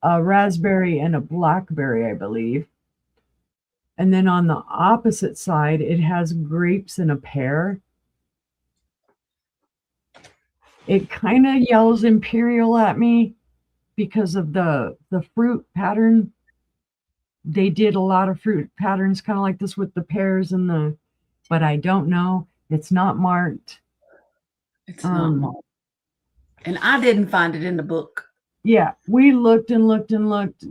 a raspberry, and a blackberry, I believe. And then on the opposite side, it has grapes and a pear. It kind of yells imperial at me because of the fruit pattern. They did a lot of fruit patterns kind of like this with the pears and but I don't know. It's not marked. It's not marked. And I didn't find it in the book. Yeah, we looked and looked and looked.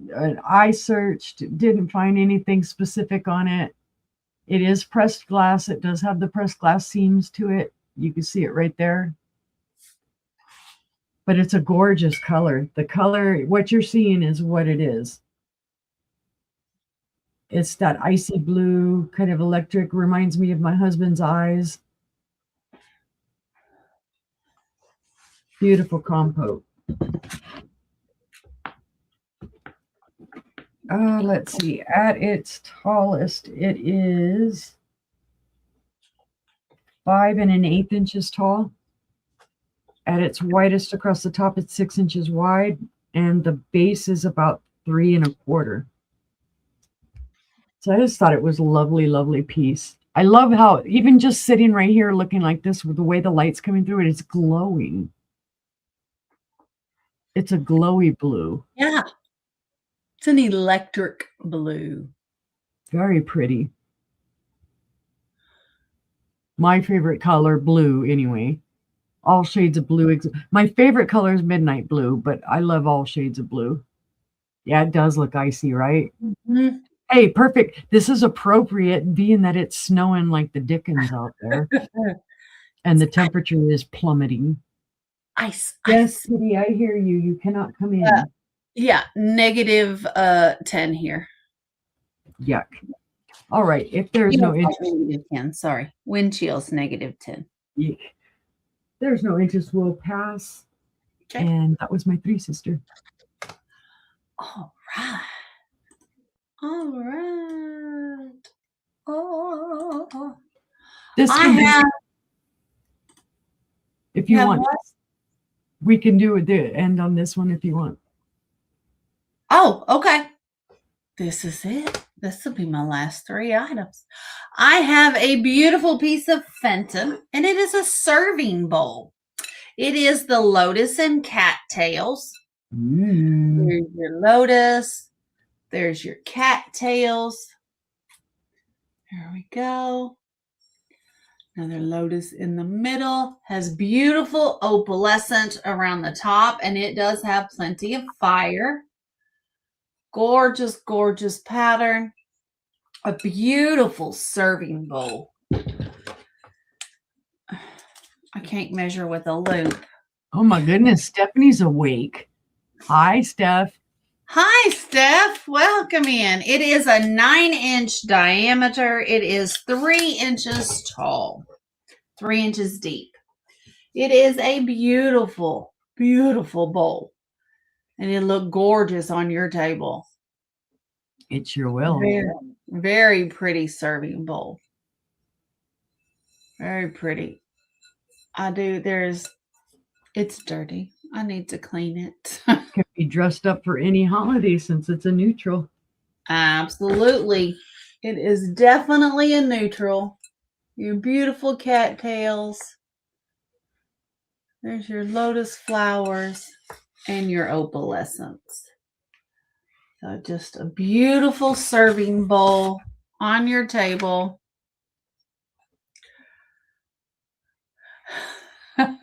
I searched, didn't find anything specific on it. It is pressed glass. It does have the pressed glass seams to it. You can see it right there. But it's a gorgeous color. The color, what you're seeing is what it is. It's that icy blue, kind of electric, reminds me of my husband's eyes. Beautiful compote. Let's see. At its tallest, it is 5 1/8 inches tall. At its widest across the top, it's 6 inches wide, and the base is about 3 1/4. So I just thought it was a lovely, lovely piece. I love how even just sitting right here looking like this with the way the light's coming through it, it's glowing. It's a glowy blue. Yeah. It's an electric blue. Very pretty. My favorite color, blue, anyway. All shades of blue. My favorite color is midnight blue, but I love all shades of blue. Yeah, it does look icy, right? Mm-hmm. Hey, perfect. This is appropriate, being that it's snowing like the dickens out there. And the temperature is plummeting. Ice. Yes, Kitty, I hear you. You cannot come in. Yeah, negative 10 here. Yuck. All right. If there's no interest, negative 10. Sorry, wind chills negative 10. Yuck. There's no interest. We'll pass. Okay. And that was my 3 sister. All right. All right. Oh. This I could be- have If you have want, what? we can do the end on this one if you want. Oh, okay. This is it. This will be my last 3 items. I have a beautiful piece of Fenton, and it is a serving bowl. It is the Lotus and Cattails. There's your Lotus. There's your cattails. There we go. Another Lotus in the middle. Has beautiful opalescent around the top, and it does have plenty of fire. Gorgeous, gorgeous pattern. A beautiful serving bowl. I can't measure with a loop. Oh my goodness, Stephanie's awake. Hi, Steph. Hi, Steph. Welcome in. It is a 9-inch diameter. It is 3 inches tall, 3 inches deep. It is a beautiful, beautiful bowl. And it'll look gorgeous on your table. It sure will. Very, very pretty serving bowl. Very pretty. It's dirty. I need to clean it. Can be dressed up for any holiday since it's a neutral. Absolutely. It is definitely a neutral. Your beautiful cattails. There's your lotus flowers and your opalescence. So just a beautiful serving bowl on your table.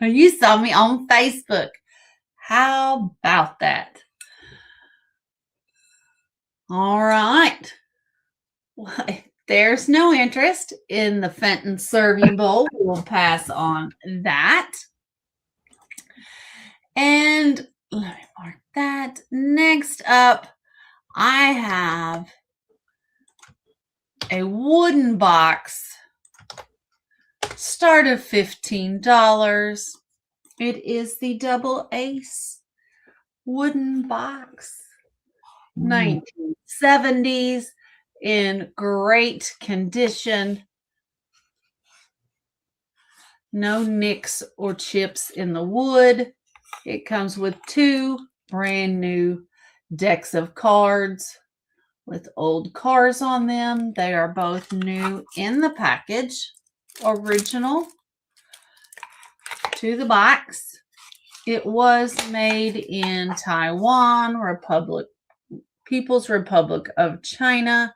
You saw me on Facebook. How about that? All right. Well, if there's no interest in the Fenton serving bowl, we'll pass on that. And let me mark that. Next up, I have a wooden box. Start of $15. It is the Double Ace wooden box. 1970s in great condition. No nicks or chips in the wood. It comes with 2 brand new decks of cards with old cards on them. They are both new in the package. Original to the box. It was made in Taiwan, People's Republic of China.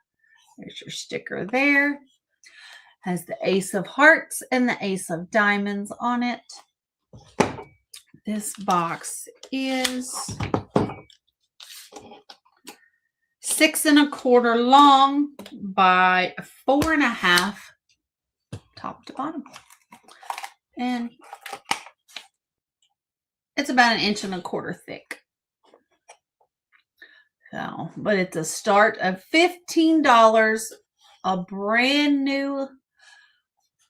There's your sticker there. Has the Ace of Hearts and the Ace of Diamonds on it. This box is 6 1/4 long by 4 1/2 top to bottom. And it's about 1 1/4 inches thick. So, but it's a start of $15, a brand new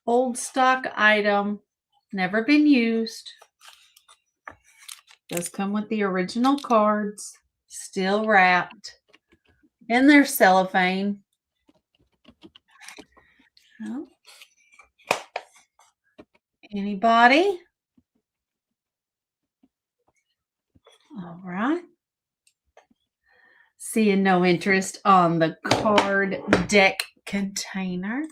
old stock item, never been used. Does come with the original cards, still wrapped in their cellophane. Oh. Anybody? All right. Seeing no interest on the card deck container.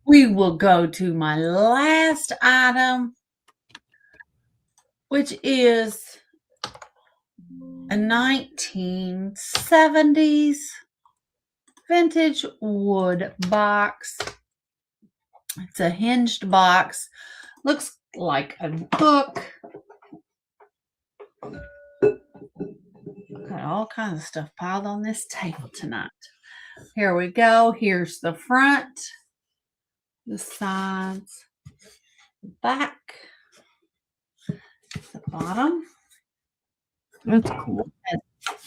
We will go to my last item, which is a 1970s vintage wood box. It's a hinged box. Looks like a book. Got all kinds of stuff piled on this table tonight. Here we go. Here's the front, the sides, the back, the bottom. That's cool.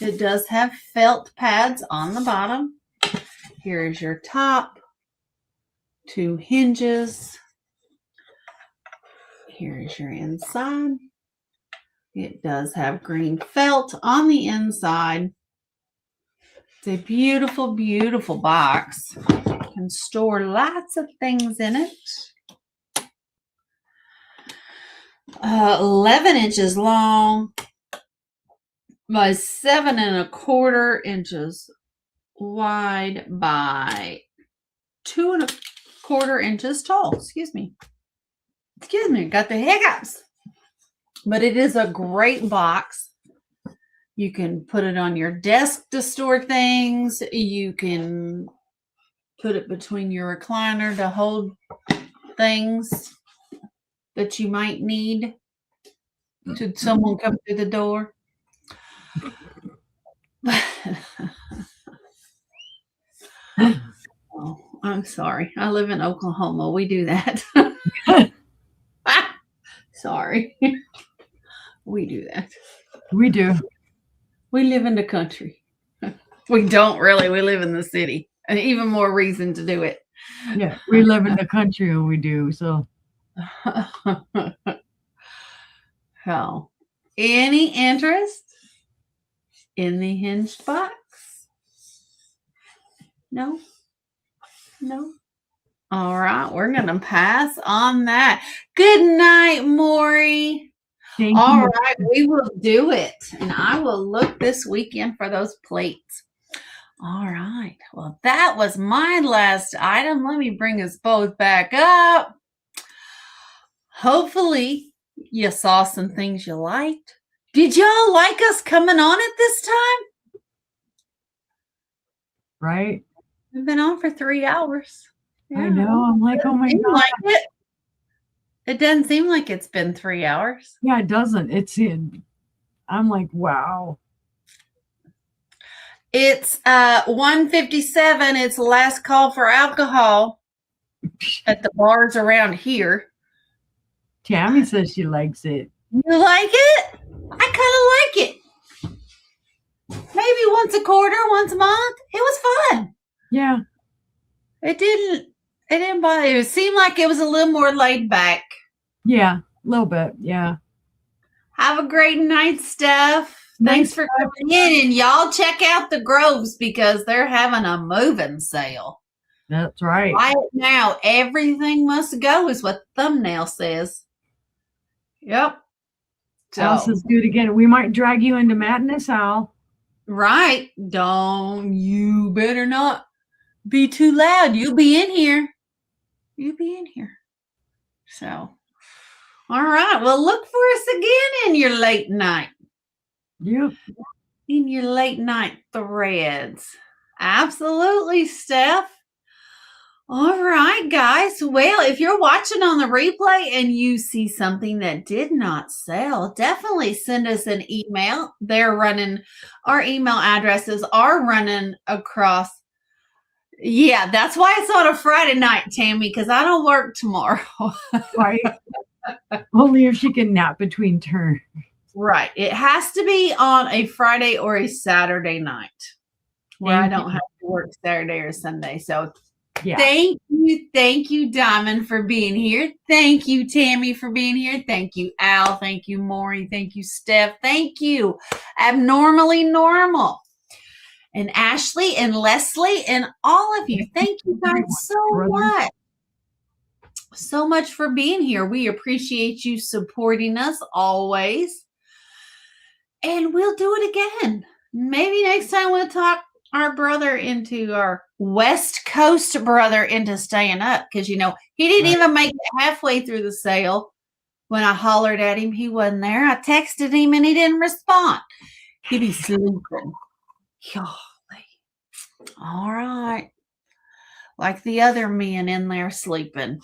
It does have felt pads on the bottom. Here's your top. 2 hinges. Here's your inside. It does have green felt on the inside. It's a beautiful, beautiful box. You can store lots of things in it. 11 inches long by 7.25 inches wide by 2.25 inches tall. Excuse me, got the hiccups. But it is a great box. You can put it on your desk to store things. You can put it between your recliner to hold things that you might need should someone come through the door. Oh, I'm sorry. I live in Oklahoma. We do that. Sorry. We do that. We do. We live in the country. We don't really. We live in the city. And even more reason to do it. Yeah, we live in the country and we do. So, oh. Any interest in the hinged box? No? No? All right. We're going to pass on that. Good night, Maury. thank All you. right. We will do it. And I will look this weekend for those plates. All right. Well, that was my last item. Let me bring us both back up. Hopefully, you saw some things you liked. Did y'all like us coming on at this time? Right? We've been on for 3 hours. I know. I'm like, oh my Seem God. like it. It doesn't seem like it's been 3 hours. Yeah, it doesn't. It's in. I'm like, wow. It's 1:57. It's the last call for alcohol at the bars around here. Tammy says she likes it. You like it? I kind of like it. Maybe once a quarter, once a month. It was fun. Yeah. It didn't bother. It seemed like it was a little more laid back. Yeah. A little bit. Yeah. Have a great night, Steph. Thanks for coming in. And y'all check out the Groves because they're having a moving sale. That's right. Right now, everything must go is what the thumbnail says. Yep. Al says do it again. We might drag you into madness, Al. Right. You better not be too loud. You'll be in here. So, all right. Well, look for us again in your late night. Yep. In your late night threads. Absolutely, Steph. All right, guys. Well, if you're watching on the replay and you see something that did not sell, definitely send us an email. Our email addresses are running across. Yeah, that's why it's on a Friday night, Tammy, because I don't work tomorrow. Right. Only if she can nap between turns. Right. It has to be on a Friday or a Saturday night where I don't have to work Saturday or Sunday. So yeah. Thank you, Diamond, for being here. Thank you, Tammy, for being here. Thank you, Al. Thank you, Maury. Thank you, Steph. Thank you, Abnormally Normal, and Ashley and Leslie and all of you. Thank you guys so much for being here. We appreciate you supporting us always. And we'll do it again. Maybe next time we'll talk our West Coast brother into staying up. Because, he didn't even make it halfway through the sale when I hollered at him. He wasn't there. I texted him and he didn't respond. He'd be sleeping. Golly. All right. Like the other men in there sleeping.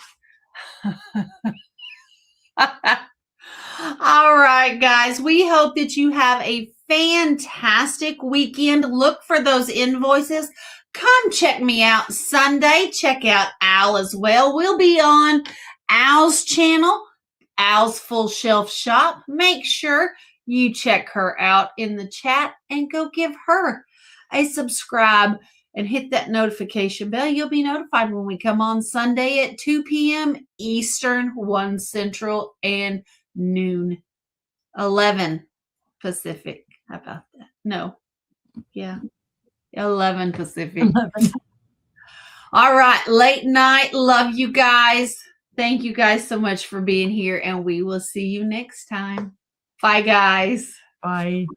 All right, guys. We hope that you have a fantastic weekend. Look for those invoices. Come check me out Sunday. Check out Al as well. We'll be on Al's channel, Al's Full Shelf Shop. Make sure you check her out in the chat and go give her a subscribe and hit that notification bell. You'll be notified when we come on Sunday at 2 p.m. Eastern, 1 Central, and noon, 11 Pacific. How about that? No. Yeah. 11 Pacific. 11. All right. Late night. Love you guys. Thank you guys so much for being here, and we will see you next time. Bye, guys. Bye.